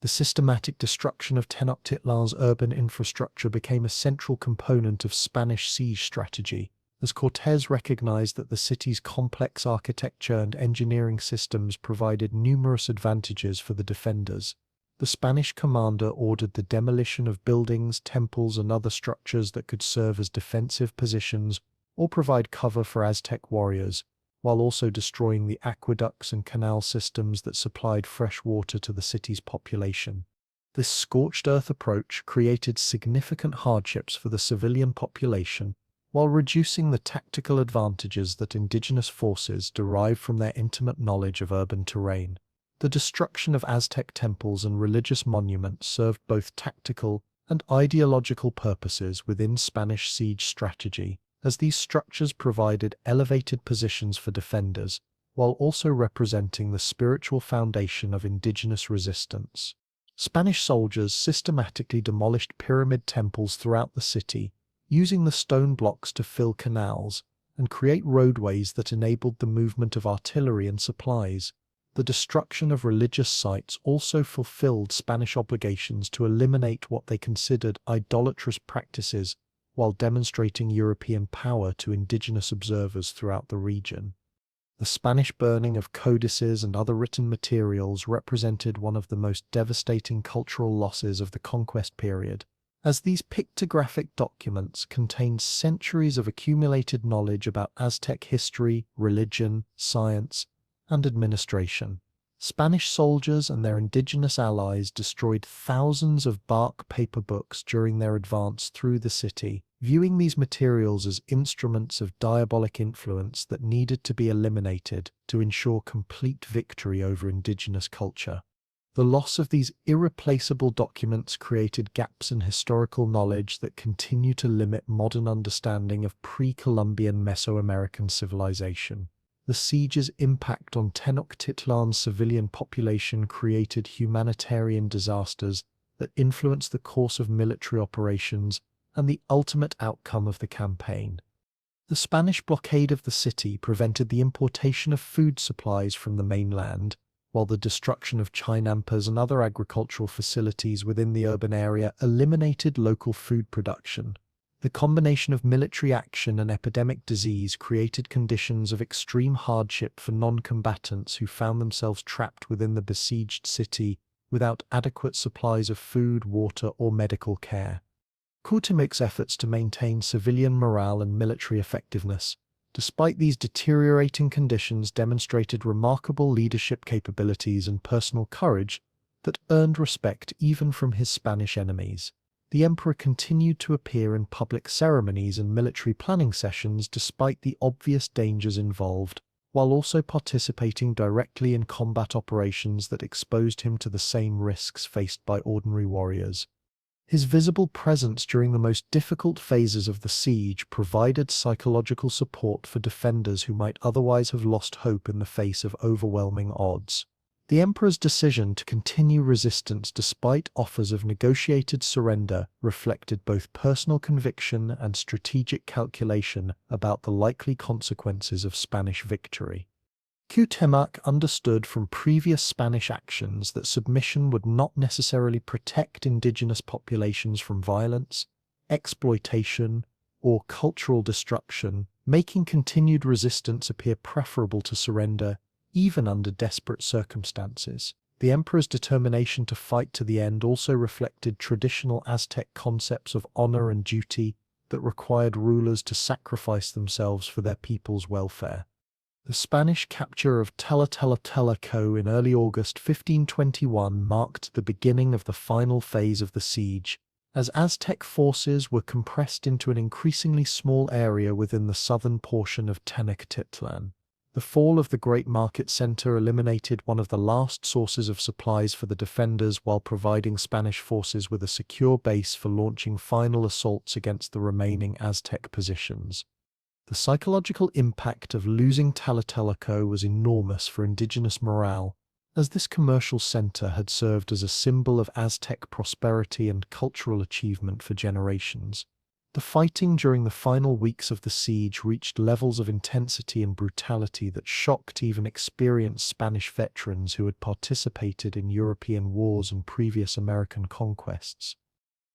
The systematic destruction of Tenochtitlan's urban infrastructure became a central component of Spanish siege strategy, as Cortés recognized that the city's complex architecture and engineering systems provided numerous advantages for the defenders. The Spanish commander ordered the demolition of buildings, temples, and other structures that could serve as defensive positions or provide cover for Aztec warriors, while also destroying the aqueducts and canal systems that supplied fresh water to the city's population. This scorched earth approach created significant hardships for the civilian population, while reducing the tactical advantages that indigenous forces derived from their intimate knowledge of urban terrain. The destruction of Aztec temples and religious monuments served both tactical and ideological purposes within Spanish siege strategy, as these structures provided elevated positions for defenders, while also representing the spiritual foundation of indigenous resistance. Spanish soldiers systematically demolished pyramid temples throughout the city, using the stone blocks to fill canals and create roadways that enabled the movement of artillery and supplies. The destruction of religious sites also fulfilled Spanish obligations to eliminate what they considered idolatrous practices, while demonstrating European power to indigenous observers throughout the region. The Spanish burning of codices and other written materials represented one of the most devastating cultural losses of the conquest period, as these pictographic documents contained centuries of accumulated knowledge about Aztec history, religion, science, and administration. Spanish soldiers and their indigenous allies destroyed thousands of bark paper books during their advance through the city, viewing these materials as instruments of diabolic influence that needed to be eliminated to ensure complete victory over indigenous culture. The loss of these irreplaceable documents created gaps in historical knowledge that continue to limit modern understanding of pre-Columbian Mesoamerican civilization. The siege's impact on Tenochtitlan's civilian population created humanitarian disasters that influenced the course of military operations and the ultimate outcome of the campaign. The Spanish blockade of the city prevented the importation of food supplies from the mainland, while the destruction of chinampas and other agricultural facilities within the urban area eliminated local food production. The combination of military action and epidemic disease created conditions of extreme hardship for non-combatants who found themselves trapped within the besieged city without adequate supplies of food, water, or medical care. Cuauhtémoc's efforts to maintain civilian morale and military effectiveness, despite these deteriorating conditions, demonstrated remarkable leadership capabilities and personal courage that earned respect even from his Spanish enemies. The emperor continued to appear in public ceremonies and military planning sessions despite the obvious dangers involved, while also participating directly in combat operations that exposed him to the same risks faced by ordinary warriors. His visible presence during the most difficult phases of the siege provided psychological support for defenders who might otherwise have lost hope in the face of overwhelming odds. The emperor's decision to continue resistance despite offers of negotiated surrender reflected both personal conviction and strategic calculation about the likely consequences of Spanish victory. Cuauhtémoc understood from previous Spanish actions that submission would not necessarily protect indigenous populations from violence, exploitation, or cultural destruction, making continued resistance appear preferable to surrender, even under desperate circumstances. The emperor's determination to fight to the end also reflected traditional Aztec concepts of honor and duty that required rulers to sacrifice themselves for their people's welfare. The Spanish capture of Tenochtitlan in early August 1521 marked the beginning of the final phase of the siege, as Aztec forces were compressed into an increasingly small area within the southern portion of Tenochtitlan. The fall of the great market center eliminated one of the last sources of supplies for the defenders while providing Spanish forces with a secure base for launching final assaults against the remaining Aztec positions. The psychological impact of losing Tlatelolco was enormous for indigenous morale, as this commercial center had served as a symbol of Aztec prosperity and cultural achievement for generations. The fighting during the final weeks of the siege reached levels of intensity and brutality that shocked even experienced Spanish veterans who had participated in European wars and previous American conquests.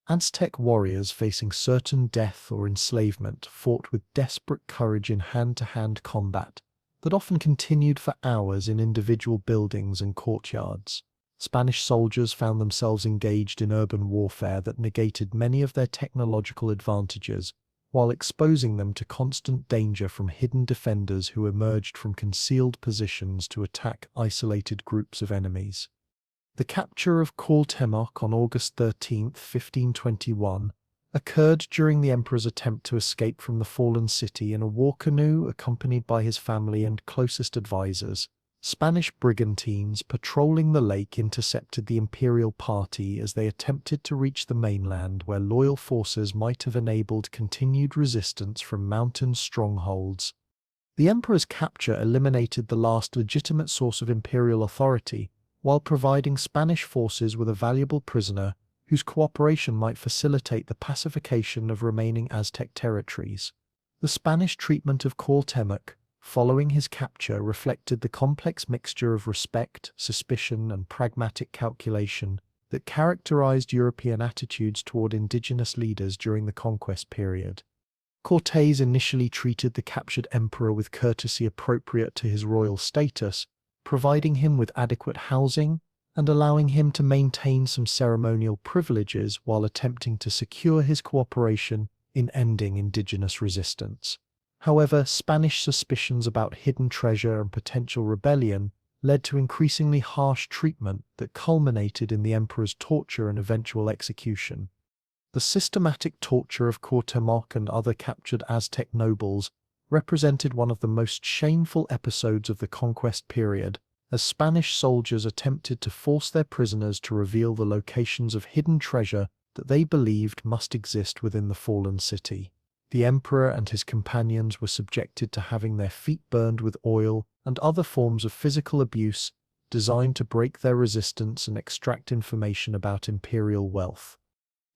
Aztec warriors facing certain death or enslavement fought with desperate courage in hand-to-hand combat that often continued for hours in individual buildings and courtyards. Spanish soldiers found themselves engaged in urban warfare that negated many of their technological advantages, while exposing them to constant danger from hidden defenders who emerged from concealed positions to attack isolated groups of enemies. The capture of Cuauhtémoc on August 13, 1521, occurred during the emperor's attempt to escape from the fallen city in a war canoe accompanied by his family and closest advisors. Spanish brigantines patrolling the lake intercepted the imperial party as they attempted to reach the mainland, where loyal forces might have enabled continued resistance from mountain strongholds. The emperor's capture eliminated the last legitimate source of imperial authority, while providing Spanish forces with a valuable prisoner whose cooperation might facilitate the pacification of remaining Aztec territories. The Spanish treatment of Cuauhtémoc following his capture reflected the complex mixture of respect, suspicion, and pragmatic calculation that characterized European attitudes toward indigenous leaders during the conquest period. Cortés initially treated the captured emperor with courtesy appropriate to his royal status, providing him with adequate housing and allowing him to maintain some ceremonial privileges while attempting to secure his cooperation in ending indigenous resistance. However, Spanish suspicions about hidden treasure and potential rebellion led to increasingly harsh treatment that culminated in the emperor's torture and eventual execution. The systematic torture of Cuauhtémoc and other captured Aztec nobles represented one of the most shameful episodes of the conquest period, as Spanish soldiers attempted to force their prisoners to reveal the locations of hidden treasure that they believed must exist within the fallen city. The emperor and his companions were subjected to having their feet burned with oil and other forms of physical abuse designed to break their resistance and extract information about imperial wealth.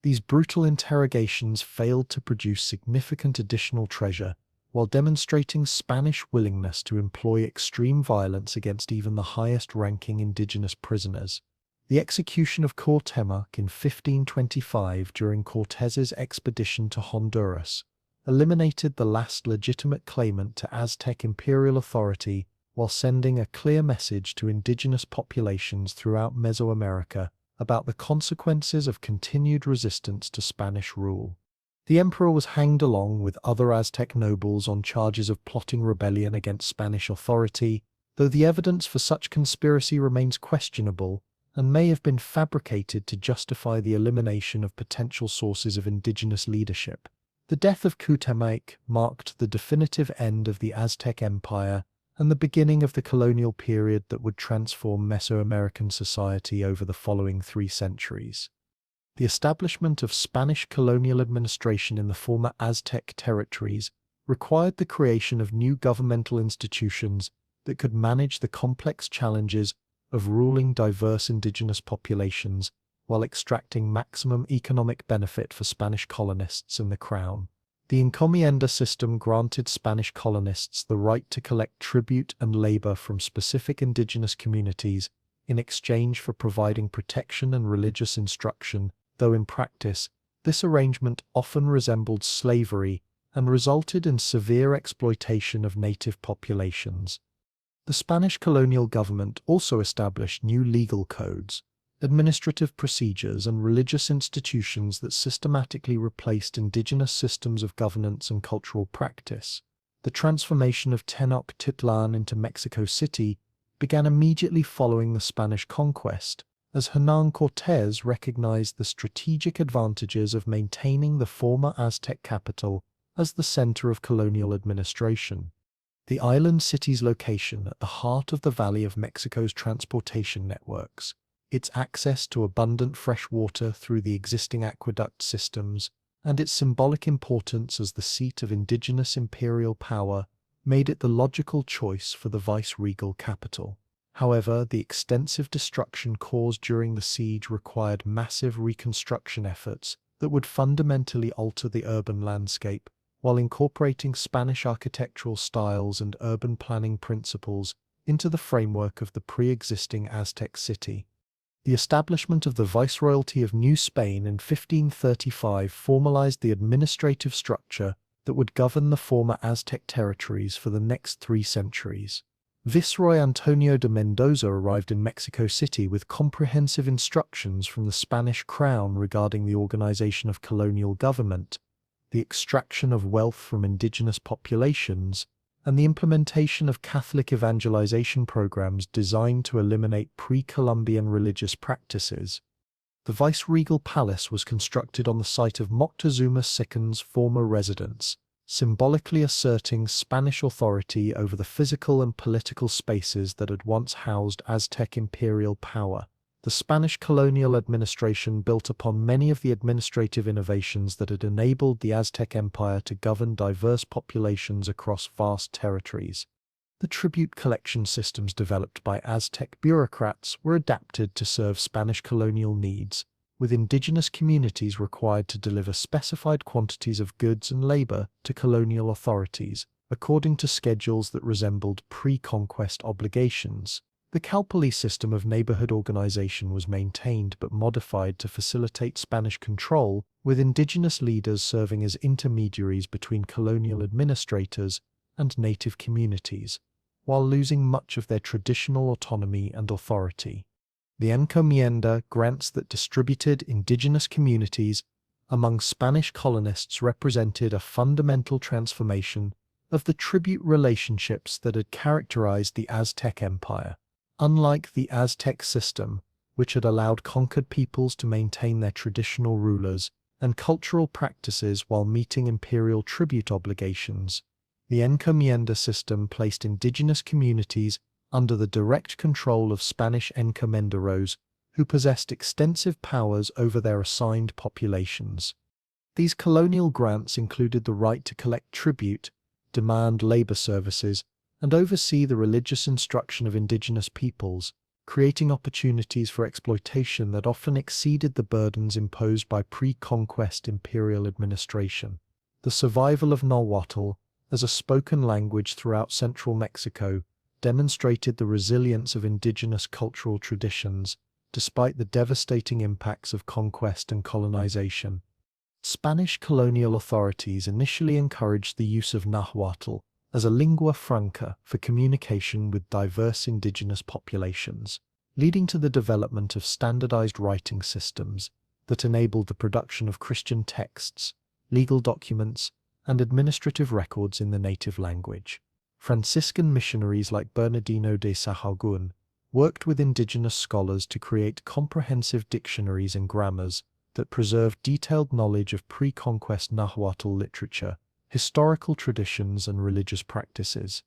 These brutal interrogations failed to produce significant additional treasure, while demonstrating Spanish willingness to employ extreme violence against even the highest-ranking indigenous prisoners. The execution of Cuauhtémoc in 1525 during Cortés's expedition to Honduras eliminated the last legitimate claimant to Aztec imperial authority while sending a clear message to indigenous populations throughout Mesoamerica about the consequences of continued resistance to Spanish rule. The emperor was hanged along with other Aztec nobles on charges of plotting rebellion against Spanish authority, though the evidence for such conspiracy remains questionable and may have been fabricated to justify the elimination of potential sources of indigenous leadership. The death of Cuauhtémoc marked the definitive end of the Aztec Empire and the beginning of the colonial period that would transform Mesoamerican society over the following 3 centuries. The establishment of Spanish colonial administration in the former Aztec territories required the creation of new governmental institutions that could manage the complex challenges of ruling diverse indigenous populations while extracting maximum economic benefit for Spanish colonists and the crown. The encomienda system granted Spanish colonists the right to collect tribute and labor from specific indigenous communities in exchange for providing protection and religious instruction, though in practice, this arrangement often resembled slavery and resulted in severe exploitation of native populations. The Spanish colonial government also established new legal codes, administrative procedures, and religious institutions that systematically replaced indigenous systems of governance and cultural practice. The transformation of Tenochtitlan into Mexico City began immediately following the Spanish conquest, as Hernán Cortés recognized the strategic advantages of maintaining the former Aztec capital as the center of colonial administration. The island city's location at the heart of the Valley of Mexico's transportation networks, its access to abundant fresh water through the existing aqueduct systems, and its symbolic importance as the seat of indigenous imperial power made it the logical choice for the vice-regal capital. However, the extensive destruction caused during the siege required massive reconstruction efforts that would fundamentally alter the urban landscape, while incorporating Spanish architectural styles and urban planning principles into the framework of the pre-existing Aztec city. The establishment of the Viceroyalty of New Spain in 1535 formalized the administrative structure that would govern the former Aztec territories for the next 3 centuries. Viceroy Antonio de Mendoza arrived in Mexico City with comprehensive instructions from the Spanish crown regarding the organization of colonial government, the extraction of wealth from indigenous populations, and the implementation of Catholic evangelization programs designed to eliminate pre-Columbian religious practices. The viceregal palace was constructed on the site of Moctezuma II's former residence, symbolically asserting Spanish authority over the physical and political spaces that had once housed Aztec imperial power. The Spanish colonial administration built upon many of the administrative innovations that had enabled the Aztec Empire to govern diverse populations across vast territories. The tribute collection systems developed by Aztec bureaucrats were adapted to serve Spanish colonial needs, with indigenous communities required to deliver specified quantities of goods and labor to colonial authorities, according to schedules that resembled pre-conquest obligations. The Calpulli system of neighborhood organization was maintained but modified to facilitate Spanish control, with indigenous leaders serving as intermediaries between colonial administrators and native communities, while losing much of their traditional autonomy and authority. The encomienda, grants that distributed indigenous communities among Spanish colonists, represented a fundamental transformation of the tribute relationships that had characterized the Aztec Empire. Unlike the Aztec system, which had allowed conquered peoples to maintain their traditional rulers and cultural practices while meeting imperial tribute obligations, the encomienda system placed indigenous communities under the direct control of Spanish encomenderos, who possessed extensive powers over their assigned populations. These colonial grants included the right to collect tribute, demand labor services, and oversee the religious instruction of indigenous peoples, creating opportunities for exploitation that often exceeded the burdens imposed by pre-conquest imperial administration. The survival of Nahuatl as a spoken language throughout central Mexico demonstrated the resilience of indigenous cultural traditions, despite the devastating impacts of conquest and colonization. Spanish colonial authorities initially encouraged the use of Nahuatl as a lingua franca for communication with diverse indigenous populations, leading to the development of standardized writing systems that enabled the production of Christian texts, legal documents, and administrative records in the native language. Franciscan missionaries like Bernardino de Sahagún worked with indigenous scholars to create comprehensive dictionaries and grammars that preserved detailed knowledge of pre-conquest Nahuatl literature, historical traditions, and religious practices.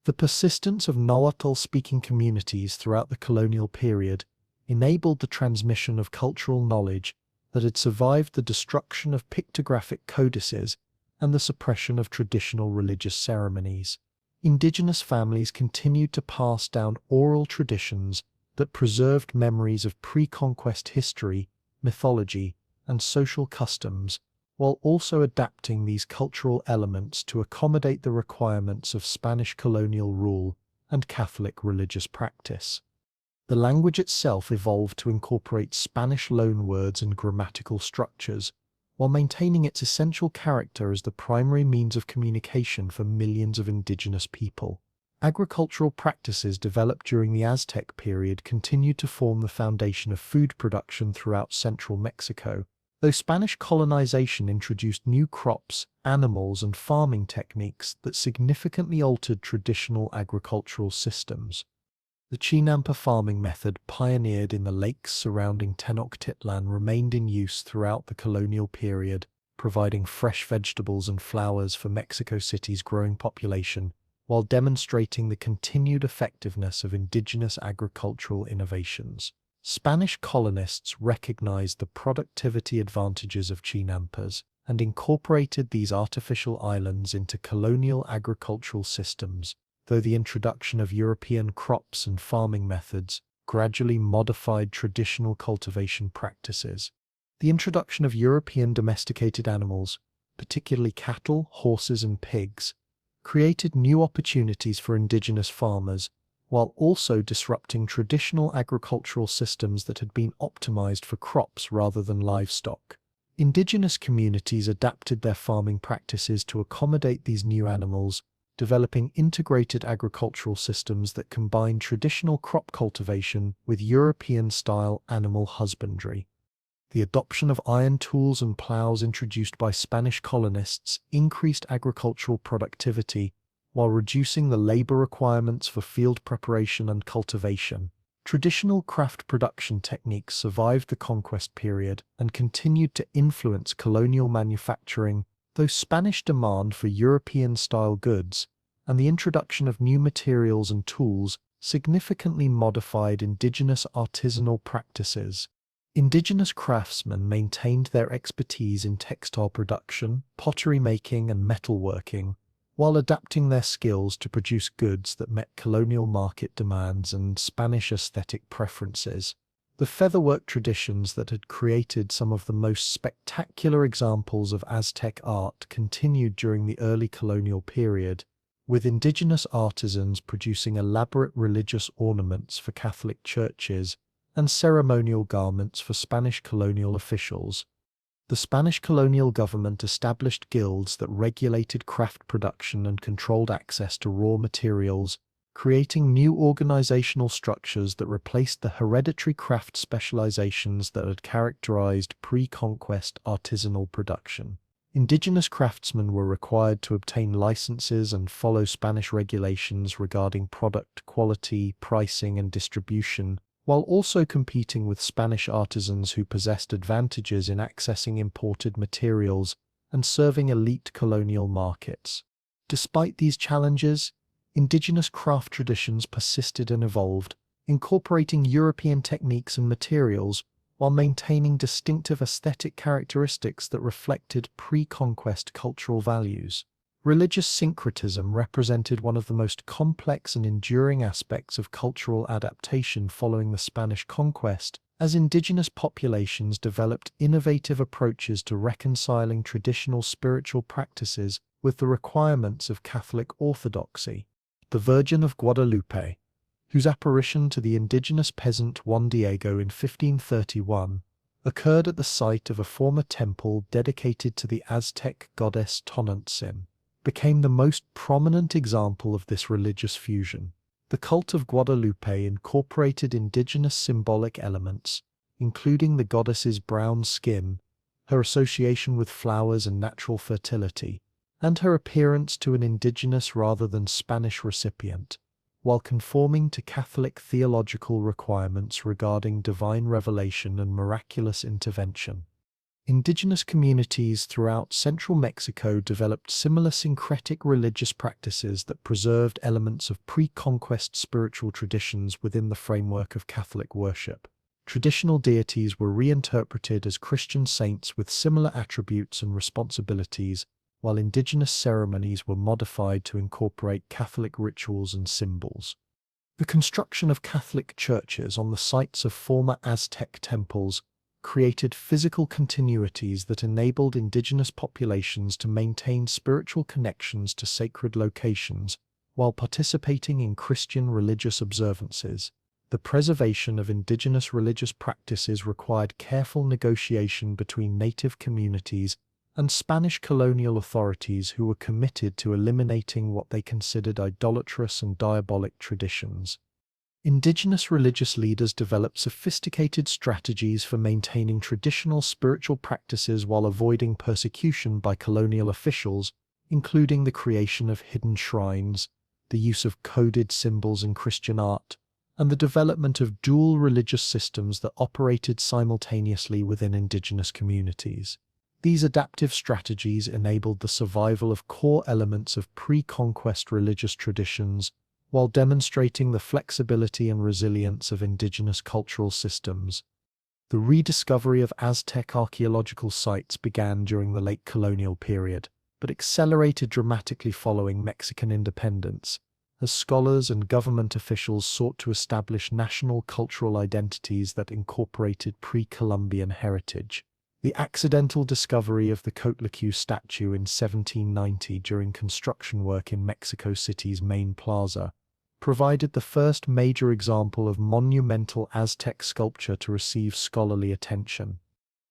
The persistence of Nahuatl-speaking communities throughout the colonial period enabled the transmission of cultural knowledge that had survived the destruction of pictographic codices and the suppression of traditional religious ceremonies. Indigenous families continued to pass down oral traditions that preserved memories of pre-conquest history, mythology, and social customs, while also adapting these cultural elements to accommodate the requirements of Spanish colonial rule and Catholic religious practice. The language itself evolved to incorporate Spanish loanwords and grammatical structures, while maintaining its essential character as the primary means of communication for millions of indigenous people. Agricultural practices developed during the Aztec period continued to form the foundation of food production throughout central Mexico, though Spanish colonization introduced new crops, animals, and farming techniques that significantly altered traditional agricultural systems. The Chinampa farming method, pioneered in the lakes surrounding Tenochtitlan, remained in use throughout the colonial period, providing fresh vegetables and flowers for Mexico City's growing population, while demonstrating the continued effectiveness of indigenous agricultural innovations. Spanish colonists recognized the productivity advantages of Chinampas and incorporated these artificial islands into colonial agricultural systems, though the introduction of European crops and farming methods gradually modified traditional cultivation practices. The introduction of European domesticated animals, particularly cattle, horses, and pigs, created new opportunities for indigenous farmers, while also disrupting traditional agricultural systems that had been optimized for crops rather than livestock. Indigenous communities adapted their farming practices to accommodate these new animals, developing integrated agricultural systems that combined traditional crop cultivation with European-style animal husbandry. The adoption of iron tools and plows introduced by Spanish colonists increased agricultural productivity while reducing the labor requirements for field preparation and cultivation. Traditional craft production techniques survived the conquest period and continued to influence colonial manufacturing, though Spanish demand for European-style goods and the introduction of new materials and tools significantly modified indigenous artisanal practices. Indigenous craftsmen maintained their expertise in textile production, pottery making, and metalworking, while adapting their skills to produce goods that met colonial market demands and Spanish aesthetic preferences. The featherwork traditions that had created some of the most spectacular examples of Aztec art continued during the early colonial period, with indigenous artisans producing elaborate religious ornaments for Catholic churches and ceremonial garments for Spanish colonial officials. The Spanish colonial government established guilds that regulated craft production and controlled access to raw materials, creating new organizational structures that replaced the hereditary craft specializations that had characterized pre-conquest artisanal production. Indigenous craftsmen were required to obtain licenses and follow Spanish regulations regarding product quality, pricing, and distribution, while also competing with Spanish artisans who possessed advantages in accessing imported materials and serving elite colonial markets. Despite these challenges, indigenous craft traditions persisted and evolved, incorporating European techniques and materials while maintaining distinctive aesthetic characteristics that reflected pre-conquest cultural values. Religious syncretism represented one of the most complex and enduring aspects of cultural adaptation following the Spanish conquest, as indigenous populations developed innovative approaches to reconciling traditional spiritual practices with the requirements of Catholic orthodoxy. The Virgin of Guadalupe, whose apparition to the indigenous peasant Juan Diego in 1531 occurred at the site of a former temple dedicated to the Aztec goddess Tenochtitlan, became the most prominent example of this religious fusion. The cult of Guadalupe incorporated indigenous symbolic elements, including the goddess's brown skin, her association with flowers and natural fertility, and her appearance to an indigenous rather than Spanish recipient, while conforming to Catholic theological requirements regarding divine revelation and miraculous intervention. Indigenous communities throughout central Mexico developed similar syncretic religious practices that preserved elements of pre-conquest spiritual traditions within the framework of Catholic worship. Traditional deities were reinterpreted as Christian saints with similar attributes and responsibilities, while indigenous ceremonies were modified to incorporate Catholic rituals and symbols. The construction of Catholic churches on the sites of former Aztec temples created physical continuities that enabled indigenous populations to maintain spiritual connections to sacred locations while participating in Christian religious observances. The preservation of indigenous religious practices required careful negotiation between native communities and Spanish colonial authorities who were committed to eliminating what they considered idolatrous and diabolic traditions. Indigenous religious leaders developed sophisticated strategies for maintaining traditional spiritual practices while avoiding persecution by colonial officials, including the creation of hidden shrines, the use of coded symbols in Christian art, and the development of dual religious systems that operated simultaneously within indigenous communities. These adaptive strategies enabled the survival of core elements of pre-conquest religious traditions, while demonstrating the flexibility and resilience of indigenous cultural systems. The rediscovery of Aztec archaeological sites began during the late colonial period, but accelerated dramatically following Mexican independence, as scholars and government officials sought to establish national cultural identities that incorporated pre-Columbian heritage. The accidental discovery of the Coatlicue statue in 1790 during construction work in Mexico City's main plaza provided the first major example of monumental Aztec sculpture to receive scholarly attention.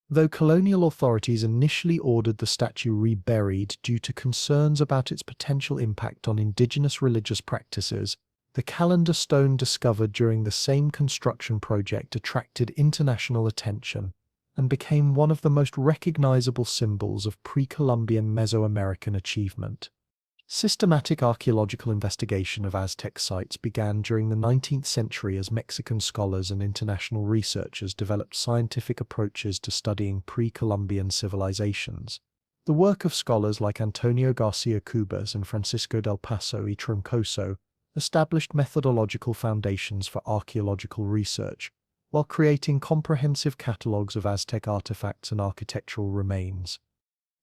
Though colonial authorities initially ordered the statue reburied due to concerns about its potential impact on indigenous religious practices, the calendar stone discovered during the same construction project attracted international attention and became one of the most recognizable symbols of pre-Columbian Mesoamerican achievement. Systematic archaeological investigation of Aztec sites began during the 19th century as Mexican scholars and international researchers developed scientific approaches to studying pre-Columbian civilizations. The work of scholars like Antonio Garcia Cubas and Francisco del Paso y Troncoso established methodological foundations for archaeological research, while creating comprehensive catalogues of Aztec artifacts and architectural remains.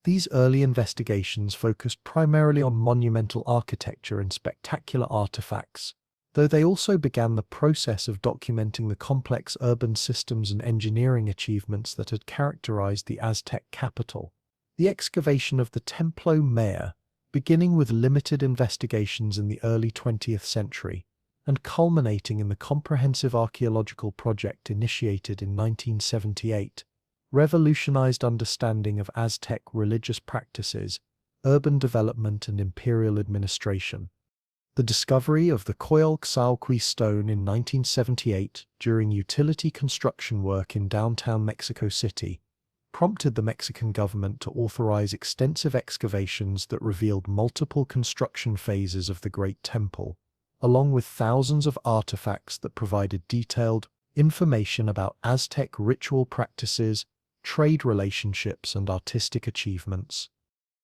These early investigations focused primarily on monumental architecture and spectacular artifacts, though they also began the process of documenting the complex urban systems and engineering achievements that had characterized the Aztec capital. The excavation of the Templo Mayor, beginning with limited investigations in the early 20th century, and culminating in the comprehensive archaeological project initiated in 1978, revolutionized understanding of Aztec religious practices, urban development, and imperial administration. The discovery of the Coyolxauhqui stone in 1978 during utility construction work in downtown Mexico City prompted the Mexican government to authorize extensive excavations that revealed multiple construction phases of the Great Temple, along with thousands of artifacts that provided detailed information about Aztec ritual practices, trade relationships, and artistic achievements.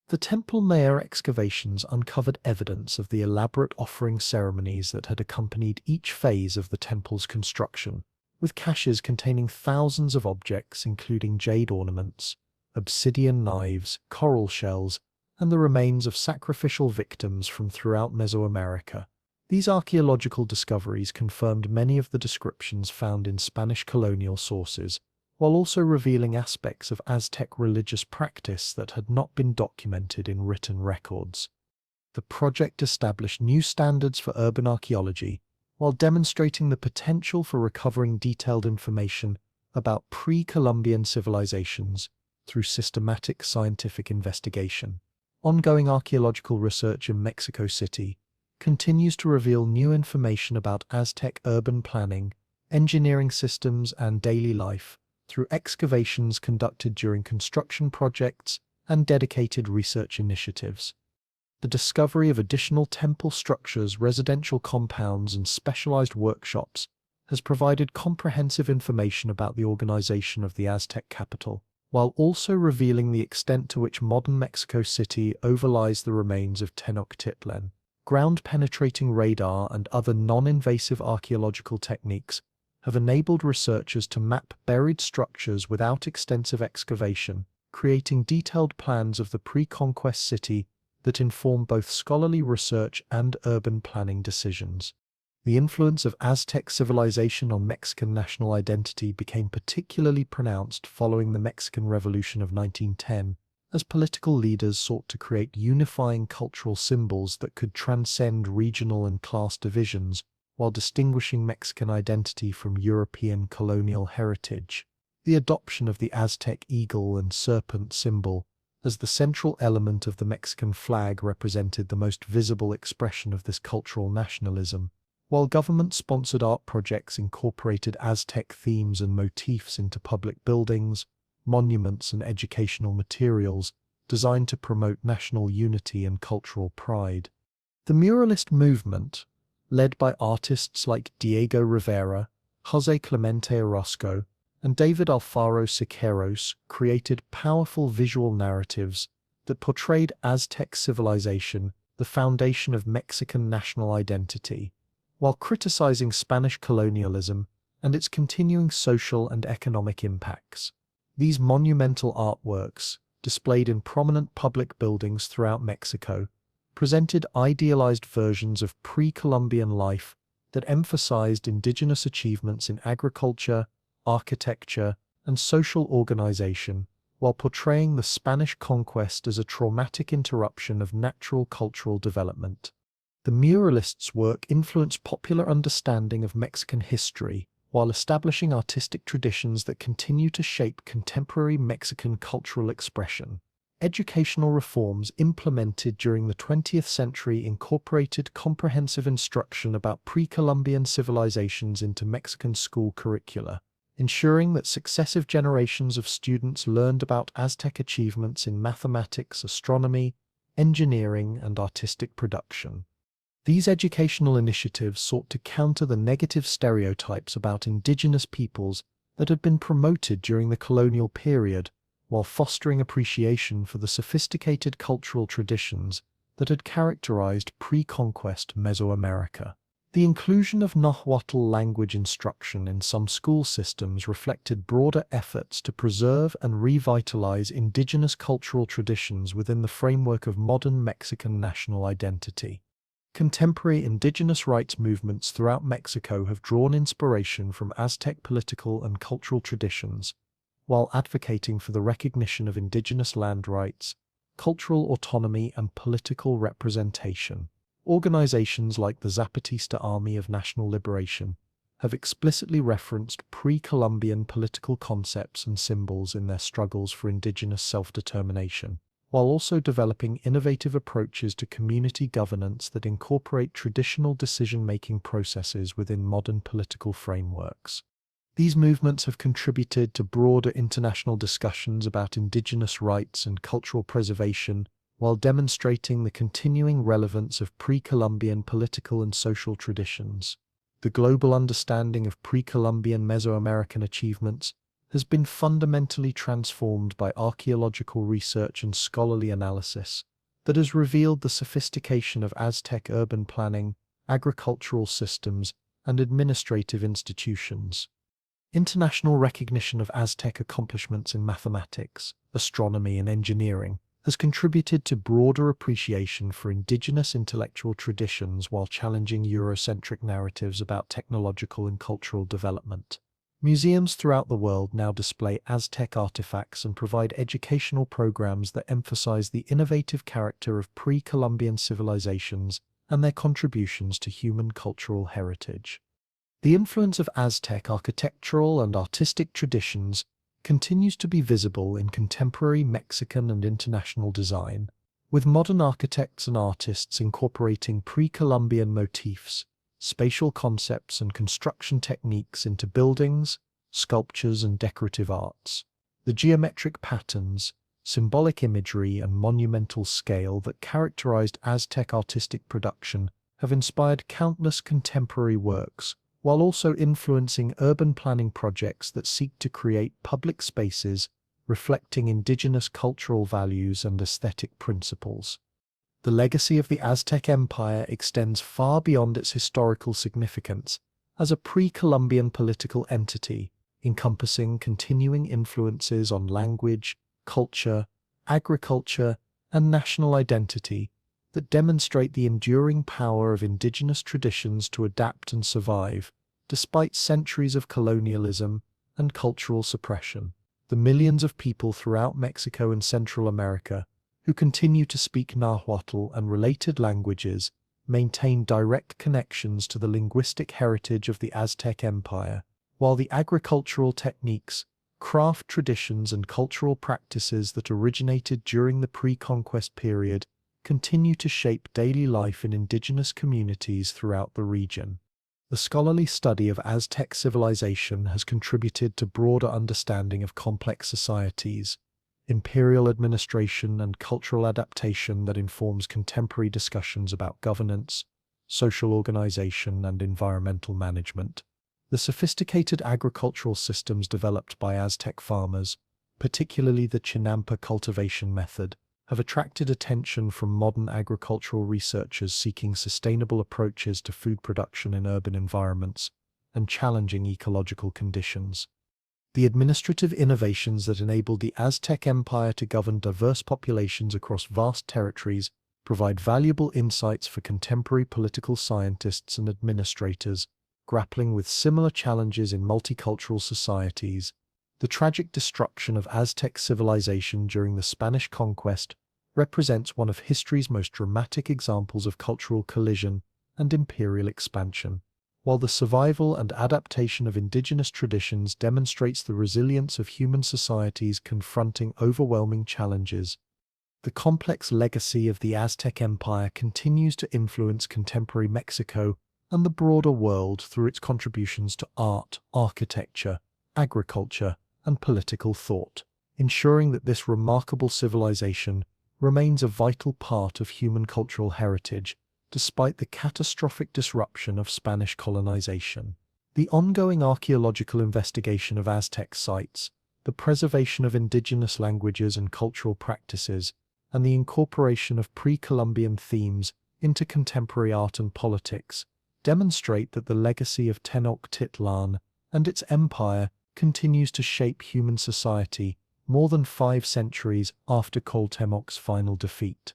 The Temple Mayor excavations uncovered evidence of the elaborate offering ceremonies that had accompanied each phase of the temple's construction, with caches containing thousands of objects including jade ornaments, obsidian knives, coral shells, and the remains of sacrificial victims from throughout Mesoamerica. These archaeological discoveries confirmed many of the descriptions found in Spanish colonial sources, while also revealing aspects of Aztec religious practice that had not been documented in written records. The project established new standards for urban archaeology, while demonstrating the potential for recovering detailed information about pre-Columbian civilizations through systematic scientific investigation. Ongoing archaeological research in Mexico City continues to reveal new information about Aztec urban planning, engineering systems, and daily life, through excavations conducted during construction projects and dedicated research initiatives. The discovery of additional temple structures, residential compounds, and specialized workshops has provided comprehensive information about the organization of the Aztec capital, while also revealing the extent to which modern Mexico City overlies the remains of Tenochtitlan. Ground-penetrating radar and other non-invasive archaeological techniques have enabled researchers to map buried structures without extensive excavation, creating detailed plans of the pre-conquest city that inform both scholarly research and urban planning decisions. The influence of Aztec civilization on Mexican national identity became particularly pronounced following the Mexican Revolution of 1910, as political leaders sought to create unifying cultural symbols that could transcend regional and class divisions while distinguishing Mexican identity from European colonial heritage. The adoption of the Aztec eagle and serpent symbol as the central element of the Mexican flag represented the most visible expression of this cultural nationalism, while government-sponsored art projects incorporated Aztec themes and motifs into public buildings, monuments, and educational materials designed to promote national unity and cultural pride. The muralist movement, led by artists like Diego Rivera, José Clemente Orozco, and David Alfaro Siqueiros, created powerful visual narratives that portrayed Aztec civilization, the foundation of Mexican national identity, while criticizing Spanish colonialism and its continuing social and economic impacts. These monumental artworks, displayed in prominent public buildings throughout Mexico, presented idealized versions of pre-Columbian life that emphasized indigenous achievements in agriculture, architecture, and social organization, while portraying the Spanish conquest as a traumatic interruption of natural cultural development. The muralists' work influenced popular understanding of Mexican history, while establishing artistic traditions that continue to shape contemporary Mexican cultural expression. Educational reforms implemented during the 20th century incorporated comprehensive instruction about pre-Columbian civilizations into Mexican school curricula, ensuring that successive generations of students learned about Aztec achievements in mathematics, astronomy, engineering, and artistic production. These educational initiatives sought to counter the negative stereotypes about indigenous peoples that had been promoted during the colonial period, while fostering appreciation for the sophisticated cultural traditions that had characterized pre-conquest Mesoamerica. The inclusion of Nahuatl language instruction in some school systems reflected broader efforts to preserve and revitalize indigenous cultural traditions within the framework of modern Mexican national identity. Contemporary indigenous rights movements throughout Mexico have drawn inspiration from Aztec political and cultural traditions, while advocating for the recognition of indigenous land rights, cultural autonomy, and political representation. Organizations like the Zapatista Army of National Liberation have explicitly referenced pre-Columbian political concepts and symbols in their struggles for indigenous self-determination, while also developing innovative approaches to community governance that incorporate traditional decision-making processes within modern political frameworks. These movements have contributed to broader international discussions about indigenous rights and cultural preservation, while demonstrating the continuing relevance of pre-Columbian political and social traditions. The global understanding of pre-Columbian Mesoamerican achievements has been fundamentally transformed by archaeological research and scholarly analysis that has revealed the sophistication of Aztec urban planning, agricultural systems, and administrative institutions. International recognition of Aztec accomplishments in mathematics, astronomy, and engineering has contributed to broader appreciation for indigenous intellectual traditions while challenging Eurocentric narratives about technological and cultural development. Museums throughout the world now display Aztec artifacts and provide educational programs that emphasize the innovative character of pre-Columbian civilizations and their contributions to human cultural heritage. The influence of Aztec architectural and artistic traditions continues to be visible in contemporary Mexican and international design, with modern architects and artists incorporating pre-Columbian motifs, spatial concepts, and construction techniques into buildings, sculptures, and decorative arts. The geometric patterns, symbolic imagery, and monumental scale that characterized Aztec artistic production have inspired countless contemporary works, while also influencing urban planning projects that seek to create public spaces reflecting indigenous cultural values and aesthetic principles. The legacy of the Aztec Empire extends far beyond its historical significance as a pre-Columbian political entity, encompassing continuing influences on language, culture, agriculture, and national identity that demonstrate the enduring power of indigenous traditions to adapt and survive, despite centuries of colonialism and cultural suppression. The millions of people throughout Mexico and Central America who continue to speak Nahuatl and related languages maintain direct connections to the linguistic heritage of the Aztec Empire, while the agricultural techniques, craft traditions, and cultural practices that originated during the pre-conquest period continue to shape daily life in indigenous communities throughout the region. The scholarly study of Aztec civilization has contributed to broader understanding of complex societies, imperial administration, and cultural adaptation that informs contemporary discussions about governance, social organization, and environmental management. The sophisticated agricultural systems developed by Aztec farmers, particularly the Chinampa cultivation method, have attracted attention from modern agricultural researchers seeking sustainable approaches to food production in urban environments and challenging ecological conditions. The administrative innovations that enabled the Aztec Empire to govern diverse populations across vast territories provide valuable insights for contemporary political scientists and administrators grappling with similar challenges in multicultural societies. The tragic destruction of Aztec civilization during the Spanish conquest represents one of history's most dramatic examples of cultural collision and imperial expansion, while the survival and adaptation of indigenous traditions demonstrates the resilience of human societies confronting overwhelming challenges. The complex legacy of the Aztec Empire continues to influence contemporary Mexico and the broader world through its contributions to art, architecture, agriculture, and political thought, ensuring that this remarkable civilization remains a vital part of human cultural heritage despite the catastrophic disruption of Spanish colonization. The ongoing archaeological investigation of Aztec sites, the preservation of indigenous languages and cultural practices, and the incorporation of pre-Columbian themes into contemporary art and politics demonstrate that the legacy of Tenochtitlan and its empire continues to shape human society more than 5 centuries after Cuauhtémoc's final defeat.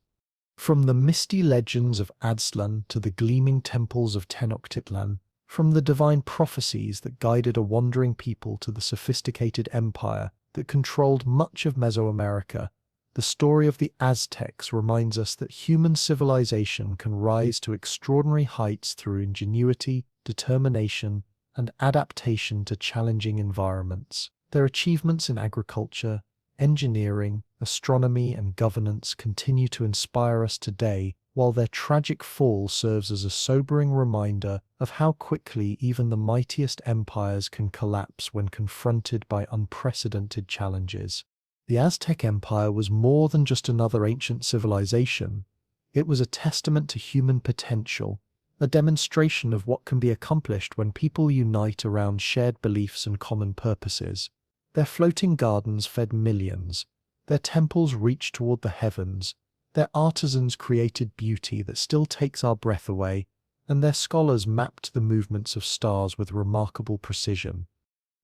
From the misty legends of Aztlan to the gleaming temples of Tenochtitlan, from the divine prophecies that guided a wandering people to the sophisticated empire that controlled much of Mesoamerica, the story of the Aztecs reminds us that human civilization can rise to extraordinary heights through ingenuity, determination, and adaptation to challenging environments. Their achievements in agriculture, engineering, astronomy, and governance continue to inspire us today, while their tragic fall serves as a sobering reminder of how quickly even the mightiest empires can collapse when confronted by unprecedented challenges. The Aztec Empire was more than just another ancient civilization. It was a testament to human potential, a demonstration of what can be accomplished when people unite around shared beliefs and common purposes. Their floating gardens fed millions, their temples reached toward the heavens, their artisans created beauty that still takes our breath away, and their scholars mapped the movements of stars with remarkable precision.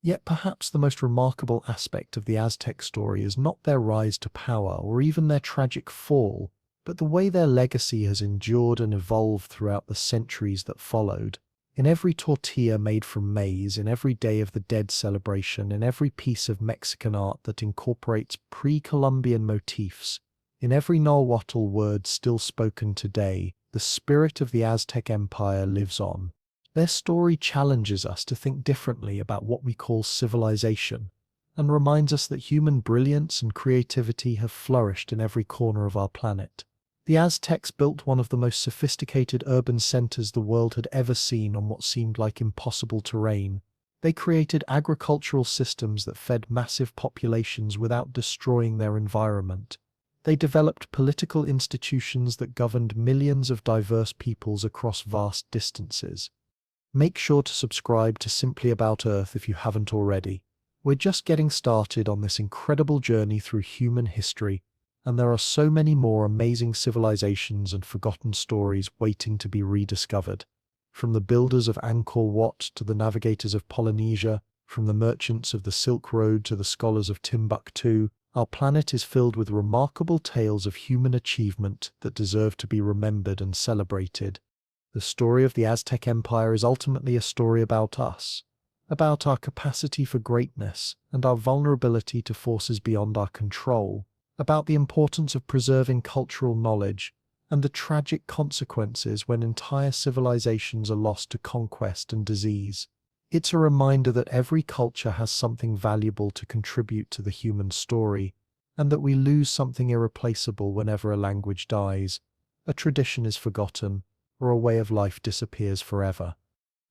Yet perhaps the most remarkable aspect of the Aztec story is not their rise to power or even their tragic fall, but the way their legacy has endured and evolved throughout the centuries that followed. In every tortilla made from maize, in every Day of the Dead celebration, in every piece of Mexican art that incorporates pre-Columbian motifs, in every Nahuatl word still spoken today, the spirit of the Aztec Empire lives on. Their story challenges us to think differently about what we call civilization, and reminds us that human brilliance and creativity have flourished in every corner of our planet. The Aztecs built one of the most sophisticated urban centers the world had ever seen on what seemed like impossible terrain. They created agricultural systems that fed massive populations without destroying their environment. They developed political institutions that governed millions of diverse peoples across vast distances. Make sure to subscribe to Simply About Earth if you haven't already. We're just getting started on this incredible journey through human history, and there are so many more amazing civilizations and forgotten stories waiting to be rediscovered. From the builders of Angkor Wat to the navigators of Polynesia, from the merchants of the Silk Road to the scholars of Timbuktu, Our planet is filled with remarkable tales of human achievement that deserve to be remembered and celebrated. The story of the Aztec Empire is ultimately a story about us, about our capacity for greatness and our vulnerability to forces beyond our control, about the importance of preserving cultural knowledge and the tragic consequences when entire civilizations are lost to conquest and disease. It's a reminder that every culture has something valuable to contribute to the human story, and that we lose something irreplaceable whenever a language dies, a tradition is forgotten, or a way of life disappears forever.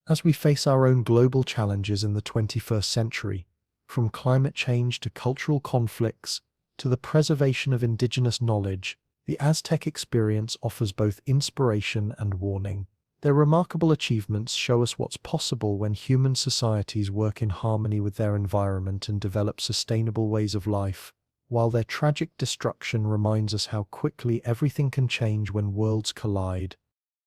As we face our own global challenges in the 21st century, from climate change to cultural conflicts to the preservation of indigenous knowledge, the Aztec experience offers both inspiration and warning. Their remarkable achievements show us what's possible when human societies work in harmony with their environment and develop sustainable ways of life, while their tragic destruction reminds us how quickly everything can change when worlds collide.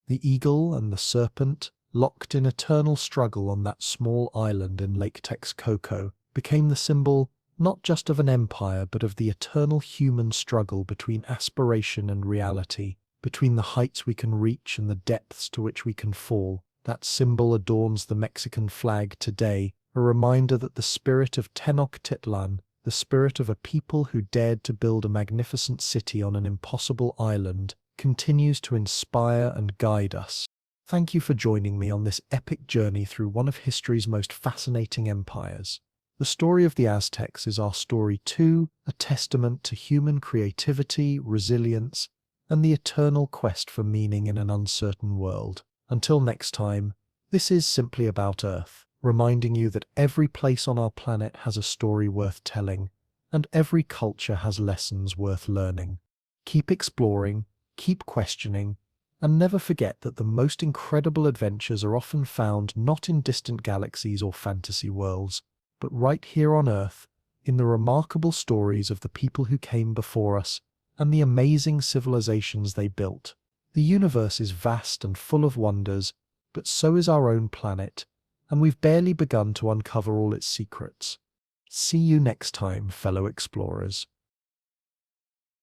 The eagle and the serpent, locked in eternal struggle on that small island in Lake Texcoco, became the symbol not just of an empire but of the eternal human struggle between aspiration and reality, between the heights we can reach and the depths to which we can fall. That symbol adorns the Mexican flag today, a reminder that the spirit of Tenochtitlan, the spirit of a people who dared to build a magnificent city on an impossible island, continues to inspire and guide us. Thank you for joining me on this epic journey through one of history's most fascinating empires. The story of the Aztecs is our story too, a testament to human creativity, resilience, and the eternal quest for meaning in an uncertain world. Until next time, this is Simply About Earth, reminding you that every place on our planet has a story worth telling, and every culture has lessons worth learning. Keep exploring, keep questioning, and never forget that the most incredible adventures are often found not in distant galaxies or fantasy worlds, but right here on Earth, in the remarkable stories of the people who came before us and the amazing civilizations they built. The universe is vast and full of wonders, but so is our own planet, and we've barely begun to uncover all its secrets. See you next time, fellow explorers.